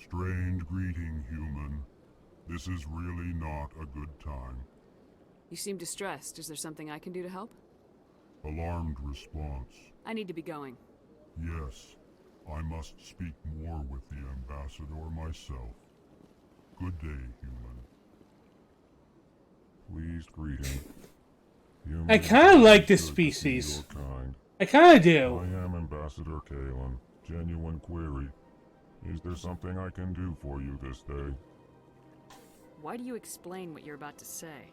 Speaker 4: Strained greeting, human. This is really not a good time.
Speaker 10: You seem distressed. Is there something I can do to help?
Speaker 4: Alarmed response.
Speaker 10: I need to be going.
Speaker 4: Yes, I must speak more with the ambassador myself. Good day, human. Pleased greeting. Human
Speaker 1: I kind of like this
Speaker 4: good to see
Speaker 1: species.
Speaker 4: your kind.
Speaker 1: I kind of do.
Speaker 4: I am Ambassador Kalen. Genuine query. Is there something I can do for you this day?
Speaker 10: Why do you explain what you're about to say?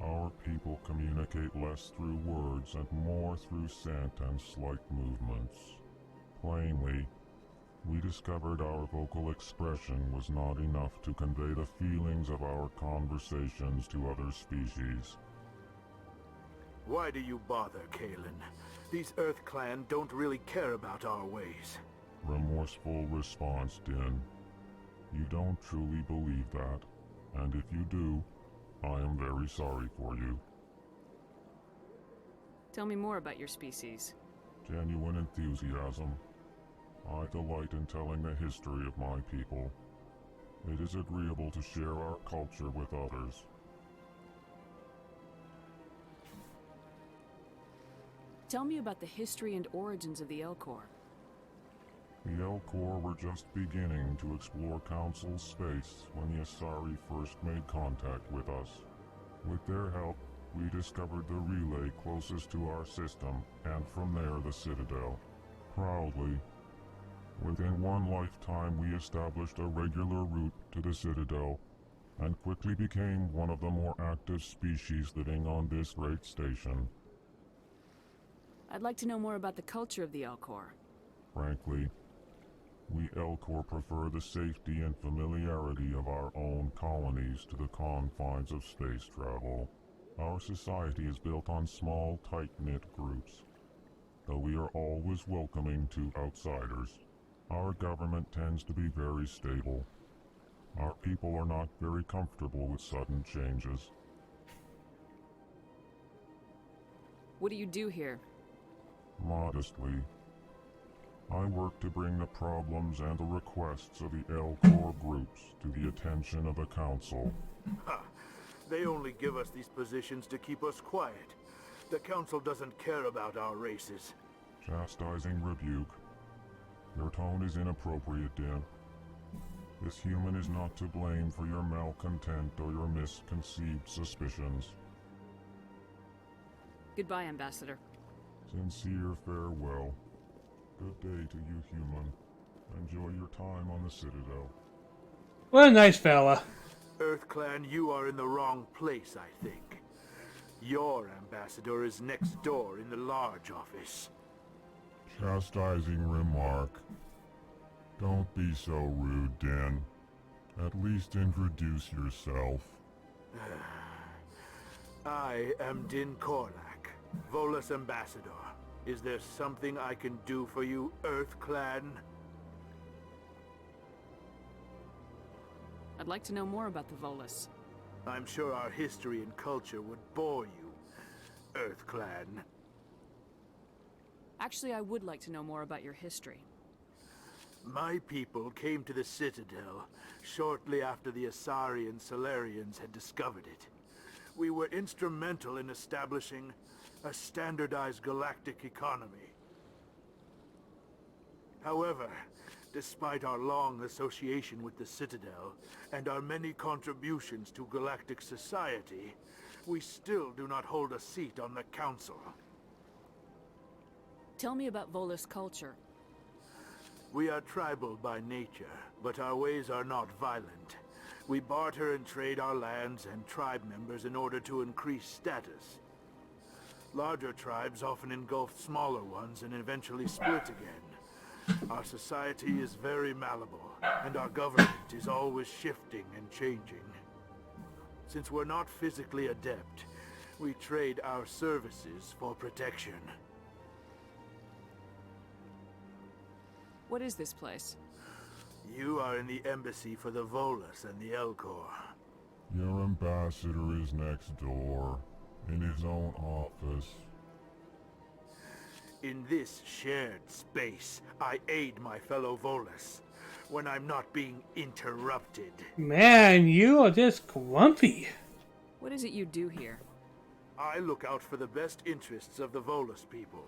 Speaker 4: Our people communicate less through words and more through scent and slight movements. Plainly, we discovered our vocal expression was not enough to convey the feelings of our conversations to other species.
Speaker 6: Why do you bother, Kalen? These Earth Clan don't really care about our ways.
Speaker 4: Remorseful response, Din. You don't truly believe that, and if you do, I am very sorry for you.
Speaker 10: Tell me more about your species.
Speaker 4: Genuine enthusiasm. I delight in telling the history of my people. It is agreeable to share our culture with others.
Speaker 10: Tell me about the history and origins of the Elcor.
Speaker 4: The Elcor were just beginning to explore Council space when the Asari first made contact with us. With their help, we discovered the relay closest to our system, and from there the Citadel. Proudly, within one lifetime we established a regular route to the Citadel, and quickly became one of the more active species living on this great station.
Speaker 10: I'd like to know more about the culture of the Elcor.
Speaker 4: Frankly, we Elcor prefer the safety and familiarity of our own colonies to the confines of space travel. Our society is built on small, tight-knit groups. Though we are always welcoming to outsiders, our government tends to be very stable. Our people are not very comfortable with sudden changes.
Speaker 10: What do you do here?
Speaker 4: Modestly, I work to bring the problems and the requests of the Elcor groups to the attention of the Council.
Speaker 6: Ha! They only give us these positions to keep us quiet. The Council doesn't care about our races.
Speaker 4: Chastising rebuke. Your tone is inappropriate, Din. This human is not to blame for your malcontent or your misconceived suspicions.
Speaker 10: Goodbye, Ambassador.
Speaker 4: Sincere farewell. Good day to you, human. Enjoy your time on the Citadel.
Speaker 1: What a nice fella.
Speaker 6: Earth Clan, you are in the wrong place, I think. Your ambassador is next door in the large office.
Speaker 4: Chastising remark. Don't be so rude, Din. At least introduce yourself.
Speaker 6: I am Din Korlak, Volus Ambassador. Is there something I can do for you, Earth Clan?
Speaker 10: I'd like to know more about the Volus.
Speaker 6: I'm sure our history and culture would bore you, Earth Clan.
Speaker 10: Actually, I would like to know more about your history.
Speaker 6: My people came to the Citadel shortly after the Asari and Salarians had discovered it. We were instrumental in establishing a standardized galactic economy. However, despite our long association with the Citadel and our many contributions to galactic society, we still do not hold a seat on the Council.
Speaker 10: Tell me about Volus culture.
Speaker 6: We are tribal by nature, but our ways are not violent. We barter and trade our lands and tribe members in order to increase status. Larger tribes often engulf smaller ones and eventually split again. Our society is very malleable, and our government is always shifting and changing. Since we're not physically adept, we trade our services for protection.
Speaker 10: What is this place?
Speaker 6: You are in the embassy for the Volus and the Elcor.
Speaker 4: Your ambassador is next door, in his own office.
Speaker 6: In this shared space, I aid my fellow Volus when I'm not being interrupted.
Speaker 1: Man, you are just grumpy.
Speaker 10: What is it you do here?
Speaker 6: I look out for the best interests of the Volus people.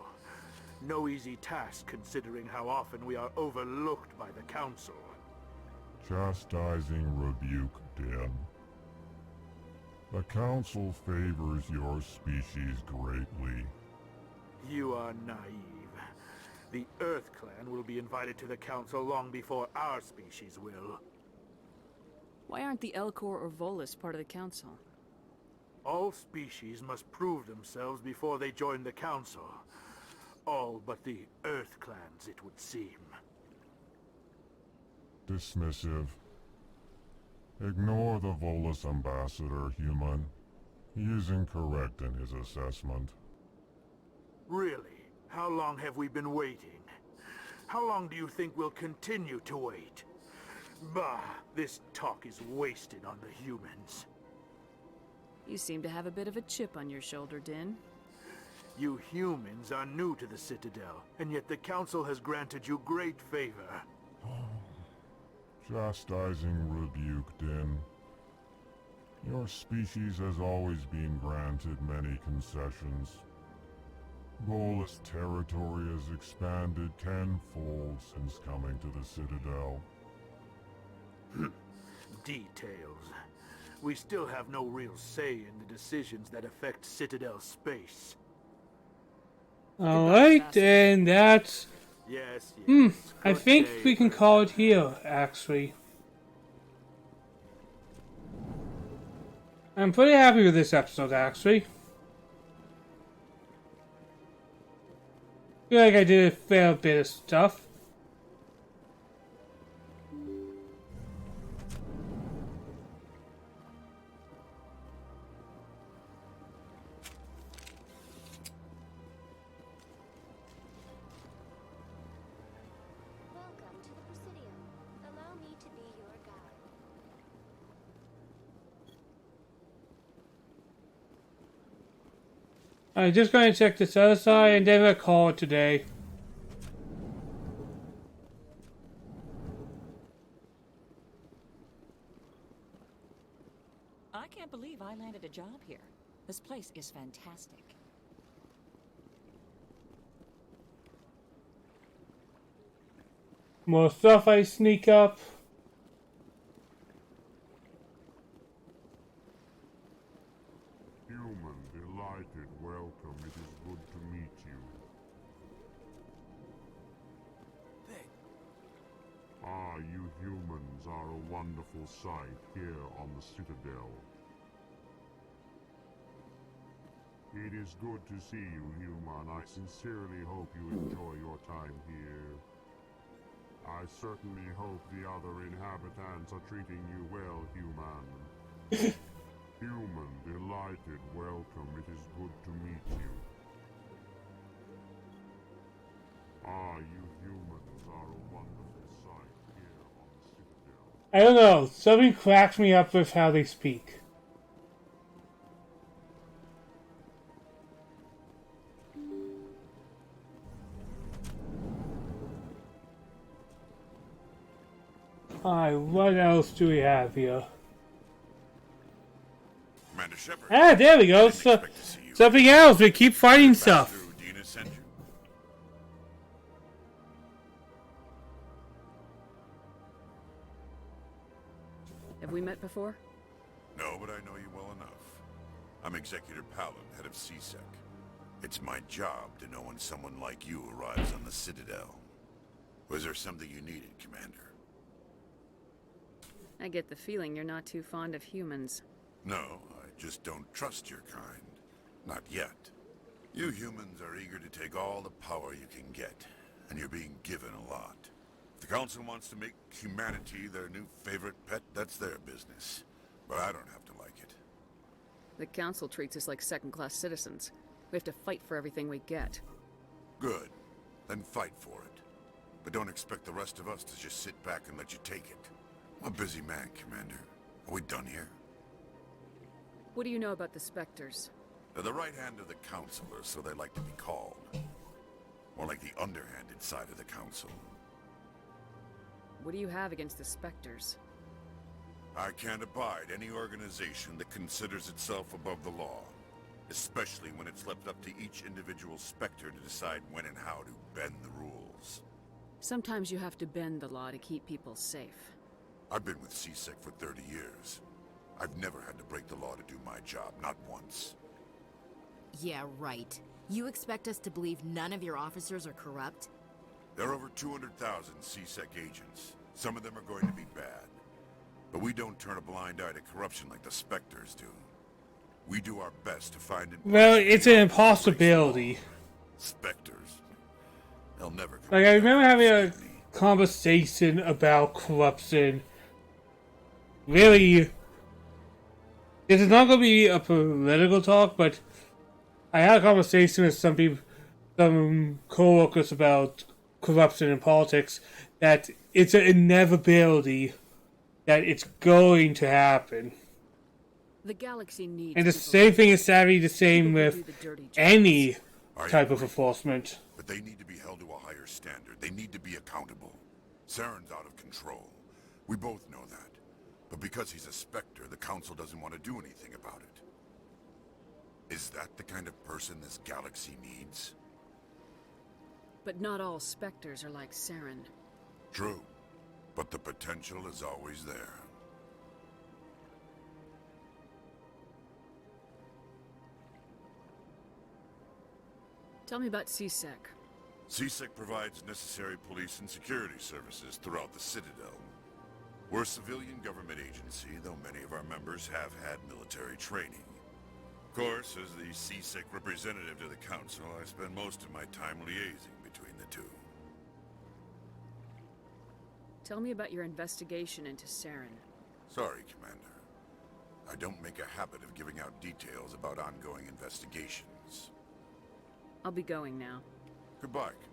Speaker 6: No easy task considering how often we are overlooked by the Council.
Speaker 4: Chastising rebuke, Din. The Council favors your species greatly.
Speaker 6: You are naive. The Earth Clan will be invited to the Council long before our species will.
Speaker 10: Why aren't the Elcor or Volus part of the Council?
Speaker 6: All species must prove themselves before they join the Council. All but the Earth Clans, it would seem.
Speaker 4: Dismissive. Ignore the Volus ambassador, human. He is incorrect in his assessment.
Speaker 6: Really? How long have we been waiting? How long do you think we'll continue to wait? Bah, this talk is wasted on the humans.
Speaker 10: You seem to have a bit of a chip on your shoulder, Din.
Speaker 6: You humans are new to the Citadel, and yet the Council has granted you great favor.
Speaker 4: Chastising rebuke, Din. Your species has always been granted many concessions. Volus territory has expanded tenfold since coming to the Citadel.
Speaker 6: Details. We still have no real say in the decisions that affect Citadel space.
Speaker 1: Alright, and that's...
Speaker 6: Yes,
Speaker 1: I think we can call it here, actually. I'm pretty happy with this episode, actually. Feel like I did a fair bit of stuff.
Speaker 13: Welcome to the Presidium. Allow me to be your guide.
Speaker 1: I'm just going to check this other side and then we'll call it today.
Speaker 16: I can't believe I landed a job here. This place is fantastic.
Speaker 1: More stuff I sneak up.
Speaker 4: Human, delighted, welcome. It is good to meet you. Ah, you humans are a wonderful sight here on the Citadel. It is good to see you, human. I sincerely hope you enjoy your time here. I certainly hope the other inhabitants are treating you well, human. Human, delighted, welcome. It is good to meet you. Ah, you humans are a wonderful sight here on the Citadel.
Speaker 1: I don't know. Something cracks me up with how they speak. Alright, what else do we have here?
Speaker 3: Commander Shepard.
Speaker 1: Ah, there we go. So, something else. We keep finding stuff.
Speaker 3: Dina sent you.
Speaker 10: Have we met before?
Speaker 3: No, but I know you well enough. I'm Executor Palin, head of CSEC. It's my job to know when someone like you arrives on the Citadel. Was there something you needed, Commander?
Speaker 10: I get the feeling you're not too fond of humans.
Speaker 3: No, I just don't trust your kind. Not yet. You humans are eager to take all the power you can get, and you're being given a lot. If the Council wants to make humanity their new favorite pet, that's their business. But I don't have to like it.
Speaker 10: The Council treats us like second-class citizens. We have to fight for everything we get.
Speaker 3: Good. Then fight for it. But don't expect the rest of us to just sit back and let you take it. I'm a busy man, Commander. Are we done here?
Speaker 10: What do you know about the Spectres?
Speaker 3: They're the right hand of the Council, or so they like to be called. More like the underhanded side of the Council.
Speaker 10: What do you have against the Spectres?
Speaker 3: I can't abide any organization that considers itself above the law. Especially when it's left up to each individual Spectre to decide when and how to bend the rules.
Speaker 10: Sometimes you have to bend the law to keep people safe.
Speaker 3: I've been with CSEC for 30 years. I've never had to break the law to do my job, not once.
Speaker 17: Yeah, right. You expect us to believe none of your officers are corrupt?
Speaker 3: There are over 200,000 CSEC agents. Some of them are going to be bad. But we don't turn a blind eye to corruption like the Spectres do. We do our best to find it.
Speaker 1: Well, it's an impossibility.
Speaker 3: Spectres. They'll never come.
Speaker 1: Like, I remember having a conversation about corruption. Really, this is not going to be a political talk, but I had a conversation with some people, some co-workers about corruption in politics, that it's an inevitability that it's going to happen.
Speaker 10: The galaxy needs.
Speaker 1: And the same thing is sadly the same with any type of enforcement.
Speaker 3: But they need to be held to a higher standard. They need to be accountable. Saren's out of control. We both know that. But because he's a Spectre, the Council doesn't want to do anything about it. Is that the kind of person this galaxy needs?
Speaker 10: But not all Spectres are like Saren.
Speaker 3: True. But the potential is always there.
Speaker 10: Tell me about CSEC.
Speaker 3: CSEC provides necessary police and security services throughout the Citadel. We're a civilian government agency, though many of our members have had military training. Of course, as the CSEC representative to the Council, I spend most of my time liaising between the two.
Speaker 10: Tell me about your investigation into Saren.
Speaker 3: Sorry, Commander. I don't make a habit of giving out details about ongoing investigations.
Speaker 10: I'll be going now.
Speaker 3: Goodbye, Commander.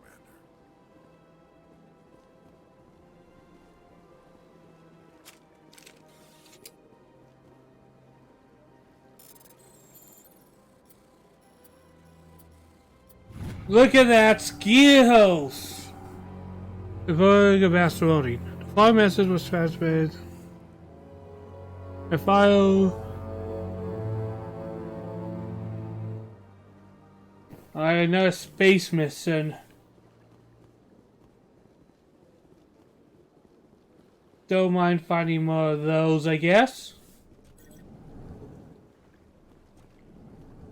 Speaker 1: Look at that ski house! Avoiding a Masteroni. The file message was transmitted. A file. Alright, another space mission. Don't mind finding more of those, I guess.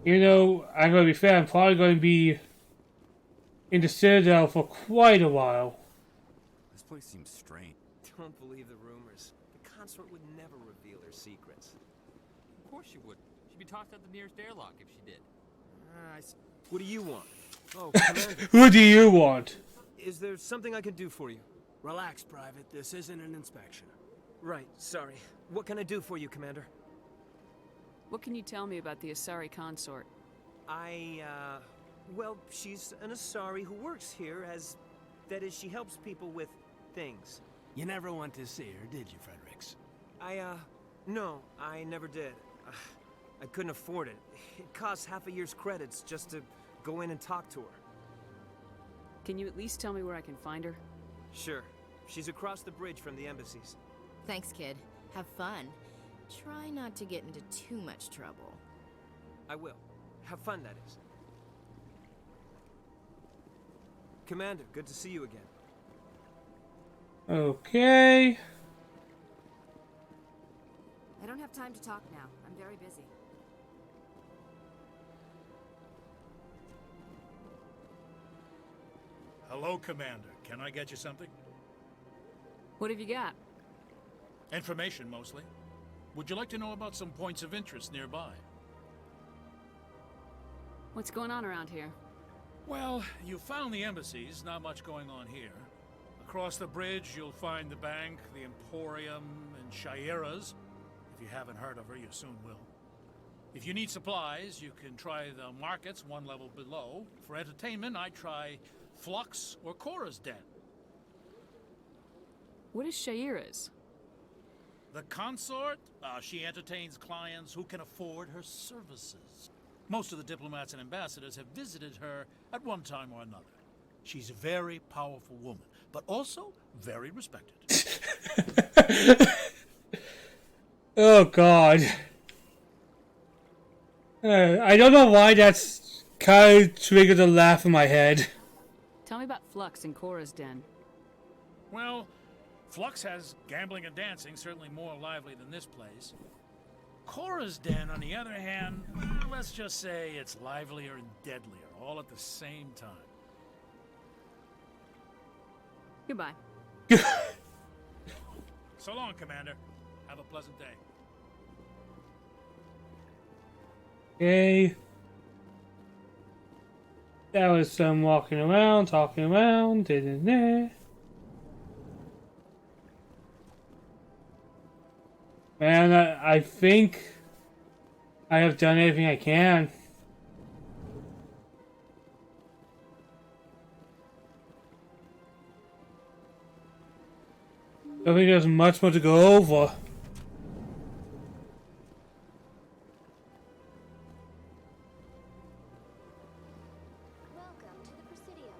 Speaker 1: You know, I'm going to be fair, I'm probably going to be in the Citadel for quite a while.
Speaker 8: This place seems strange.
Speaker 18: Don't believe the rumors. The consort would never reveal her secrets.
Speaker 20: Of course she would. She'd be tossed out the nearest airlock if she did.
Speaker 18: What do you want? Oh, Commander.
Speaker 1: Who do you want?
Speaker 18: Is there something I can do for you?
Speaker 9: Relax, Private. This isn't an inspection.
Speaker 18: Right, sorry. What can I do for you, Commander?
Speaker 10: What can you tell me about the Asari consort?
Speaker 18: Well, she's an Asari who works here as... That is, she helps people with things.
Speaker 9: You never went to see her, did you, Fredericks?
Speaker 18: No, I never did. I couldn't afford it. It costs half a year's credits just to go in and talk to her.
Speaker 10: Can you at least tell me where I can find her?
Speaker 18: Sure. She's across the bridge from the embassies.
Speaker 17: Thanks, kid. Have fun. Try not to get into too much trouble.
Speaker 18: I will. Have fun, that is. Commander, good to see you again.
Speaker 1: Okay.
Speaker 17: I don't have time to talk now. I'm very busy.
Speaker 11: Hello, Commander. Can I get you something?
Speaker 10: What have you got?
Speaker 11: Information, mostly. Would you like to know about some points of interest nearby?
Speaker 10: What's going on around here?
Speaker 11: Well, you found the embassies. Not much going on here. Across the bridge, you'll find the bank, the Emporium, and Shaira's. If you haven't heard of her, you soon will. If you need supplies, you can try the markets one level below. For entertainment, I'd try Flux or Cora's Den.
Speaker 10: What is Shaira's?
Speaker 11: The consort? She entertains clients who can afford her services. Most of the diplomats and ambassadors have visited her at one time or another. She's a very powerful woman, but also very respected.
Speaker 1: Oh, God. I don't know why that's kind of triggered a laugh in my head.
Speaker 10: Tell me about Flux and Cora's Den.
Speaker 11: Well, Flux has gambling and dancing, certainly more lively than this place. Cora's Den, on the other hand, let's just say it's livelier and deadlier, all at the same time.
Speaker 10: Goodbye.
Speaker 11: So long, Commander. Have a pleasant day.
Speaker 1: Okay. That was some walking around, talking around, didn't there? Man, I think I have done everything I can. I think there's much more to go over.
Speaker 13: Welcome to the Presidium.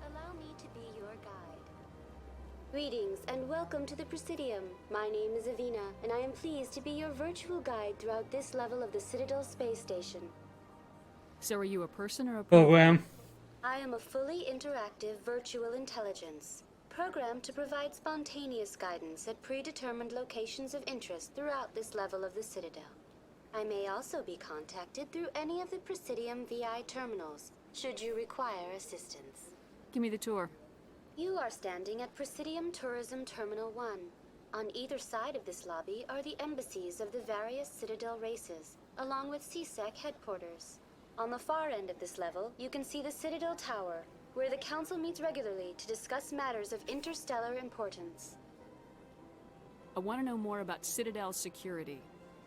Speaker 13: Allow me to be your guide. Greetings and welcome to the Presidium. My name is Avina, and I am pleased to be your virtual guide throughout this level of the Citadel Space Station.
Speaker 10: So are you a person or a
Speaker 1: program?
Speaker 13: I am a fully interactive virtual intelligence, programmed to provide spontaneous guidance at predetermined locations of interest throughout this level of the Citadel. I may also be contacted through any of the Presidium VI terminals, should you require assistance.
Speaker 10: Give me the tour.
Speaker 13: You are standing at Presidium Tourism Terminal 1. On either side of this lobby are the embassies of the various Citadel races, along with CSEC headquarters. On the far end of this level, you can see the Citadel Tower, where the Council meets regularly to discuss matters of interstellar importance.
Speaker 10: I want to know more about Citadel security.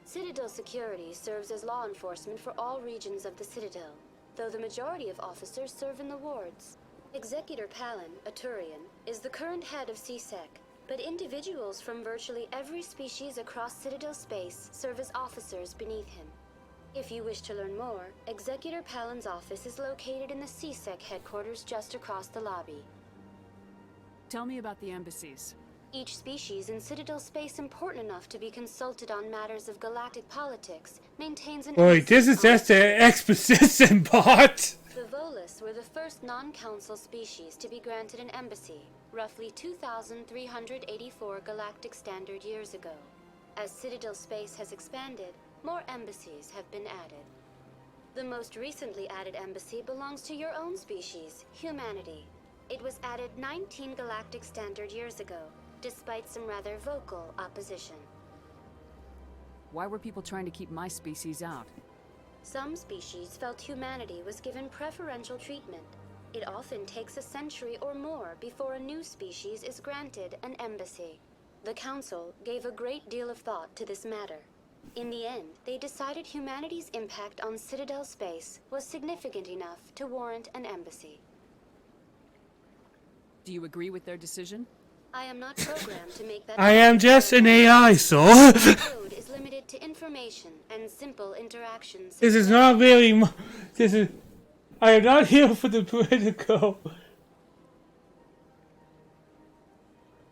Speaker 13: Citadel security serves as law enforcement for all regions of the Citadel, though the majority of officers serve in the wards. Executor Palin, a Turian, is the current head of CSEC, but individuals from virtually every species across Citadel space serve as officers beneath him. If you wish to learn more, Executor Palin's office is located in the CSEC headquarters just across the lobby.
Speaker 10: Tell me about the embassies.
Speaker 13: Each species in Citadel space important enough to be consulted on matters of galactic politics maintains an
Speaker 1: Wait, this is just an exposition part.
Speaker 13: The Volus were the first non-council species to be granted an embassy, roughly 2,384 galactic standard years ago. As Citadel space has expanded, more embassies have been added. The most recently added embassy belongs to your own species, humanity. It was added 19 galactic standard years ago, despite some rather vocal opposition.
Speaker 10: Why were people trying to keep my species out?
Speaker 13: Some species felt humanity was given preferential treatment. It often takes a century or more before a new species is granted an embassy. The Council gave a great deal of thought to this matter. In the end, they decided humanity's impact on Citadel space was significant enough to warrant an embassy.
Speaker 10: Do you agree with their decision?
Speaker 13: I am not programmed to make that.
Speaker 1: I am just an AI, so.
Speaker 13: Code is limited to information and simple interactions.
Speaker 1: This is not really. This is. I am not here for the political.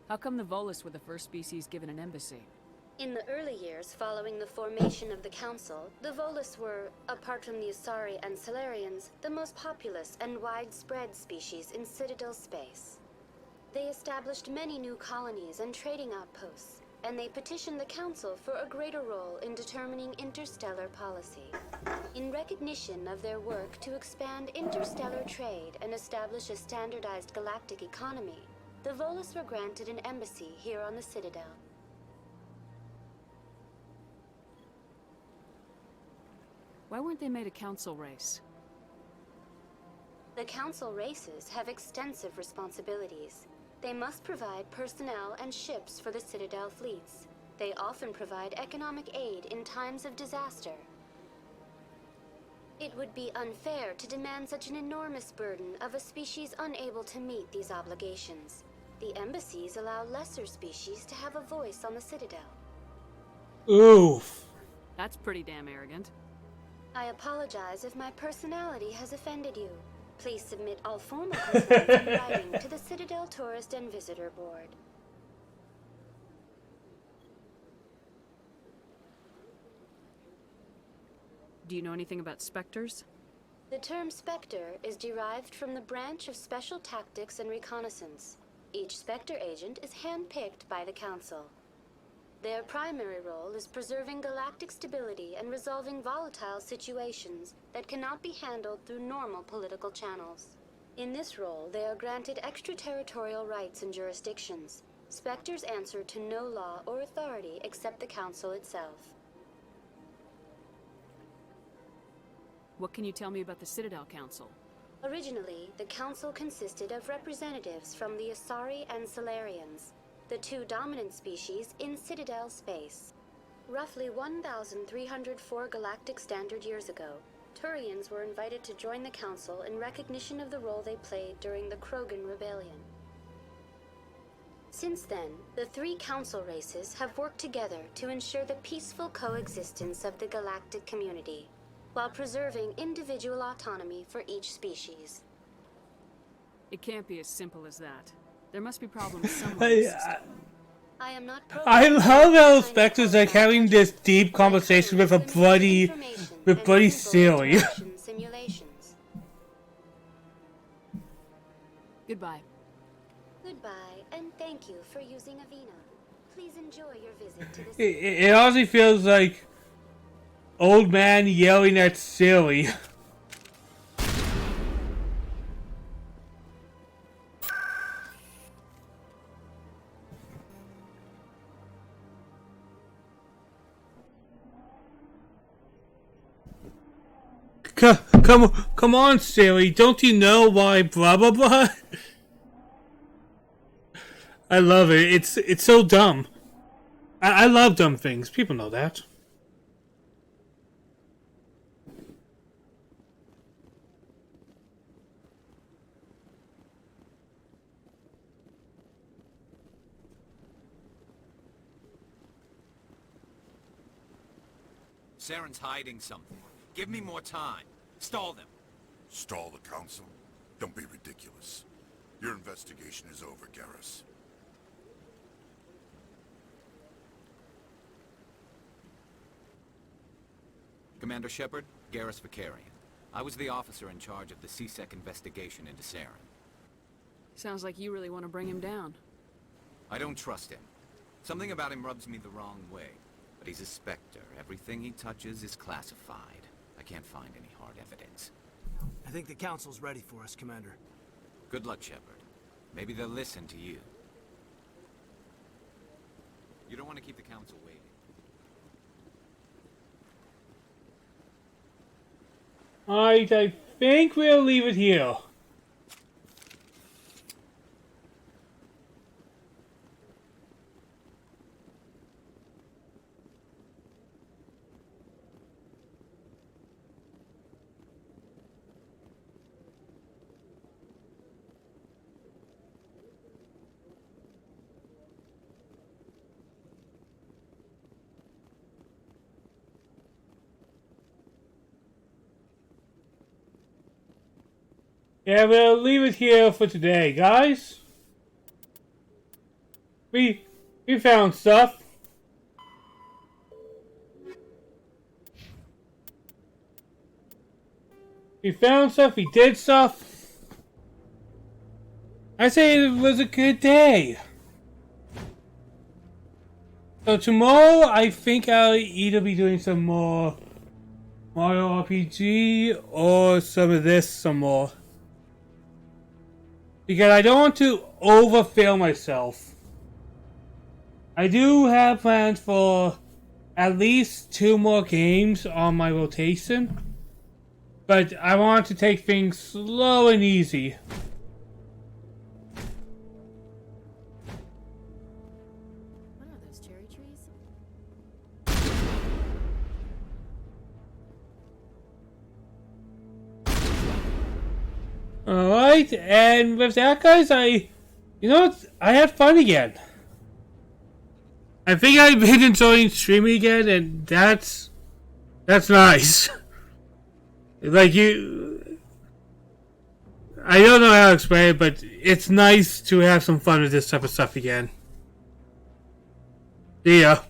Speaker 10: How come the Volus were the first species given an embassy?
Speaker 13: In the early years following the formation of the Council, the Volus were, apart from the Asari and Salarians, the most populous and widespread species in Citadel space. They established many new colonies and trading outposts, and they petitioned the Council for a greater role in determining interstellar policy. In recognition of their work to expand interstellar trade and establish a standardized galactic economy, the Volus were granted an embassy here on the Citadel.
Speaker 10: Why weren't they made a council race?
Speaker 13: The Council races have extensive responsibilities. They must provide personnel and ships for the Citadel fleets. They often provide economic aid in times of disaster. It would be unfair to demand such an enormous burden of a species unable to meet these obligations. The embassies allow lesser species to have a voice on the Citadel.
Speaker 1: Oof.
Speaker 10: That's pretty damn arrogant.
Speaker 13: I apologize if my personality has offended you. Please submit all formal complaints in writing to the Citadel Tourist and Visitor Board.
Speaker 10: Do you know anything about specters?
Speaker 13: The term Spectre is derived from the branch of Special Tactics and Reconnaissance. Each Spectre agent is handpicked by the Council. Their primary role is preserving galactic stability and resolving volatile situations that cannot be handled through normal political channels. In this role, they are granted extraterritorial rights and jurisdictions. Spectres answer to no law or authority except the Council itself.
Speaker 10: What can you tell me about the Citadel Council?
Speaker 13: Originally, the Council consisted of representatives from the Asari and Salarians, the two dominant species in Citadel space. Roughly 1,304 galactic standard years ago, Turians were invited to join the Council in recognition of the role they played during the Krogan Rebellion. Since then, the three Council races have worked together to ensure the peaceful coexistence of the galactic community, while preserving individual autonomy for each species.
Speaker 10: It can't be as simple as that. There must be problems somewhere.
Speaker 13: I am not
Speaker 1: I love how Spectre's like having this deep conversation with Buddy Silly.
Speaker 13: Simulations.
Speaker 10: Goodbye.
Speaker 13: Goodbye, and thank you for using Avina. Please enjoy your visit to this.
Speaker 1: It honestly feels like old man yelling at Silly. Come on, Silly. Don't you know why blah blah blah? I love it. It's so dumb. I love dumb things. People know that.
Speaker 8: Saren's hiding something. Give me more time. Stall them.
Speaker 23: Stall the Council? Don't be ridiculous. Your investigation is over, Garrus.
Speaker 8: Commander Shepard, Garrus Vakarian. I was the officer in charge of the C-Sec investigation into Saren.
Speaker 10: Sounds like you really want to bring him down.
Speaker 8: I don't trust him. Something about him rubs me the wrong way. But he's a Spectre. Everything he touches is classified. I can't find any hard evidence.
Speaker 18: I think the Council's ready for us, Commander.
Speaker 8: Good luck, Shepard. Maybe they'll listen to you. You don't want to keep the Council waiting.
Speaker 1: Alright, I think we'll leave it here. Yeah, we'll leave it here for today, guys. We found stuff. We found stuff, we did stuff. I say it was a good day. So tomorrow, I think I'll either be doing some more Mario RPG or some of this some more. Because I don't want to overfill myself. I do have plans for at least 2 more games on my rotation. But I want to take things slow and easy.
Speaker 17: What are those cherry trees?
Speaker 1: Alright, and with that, guys, you know what? I had fun again. I think I've been enjoying streaming again, and that's nice. Like I don't know how to explain it, but it's nice to have some fun with this type of stuff again. See ya.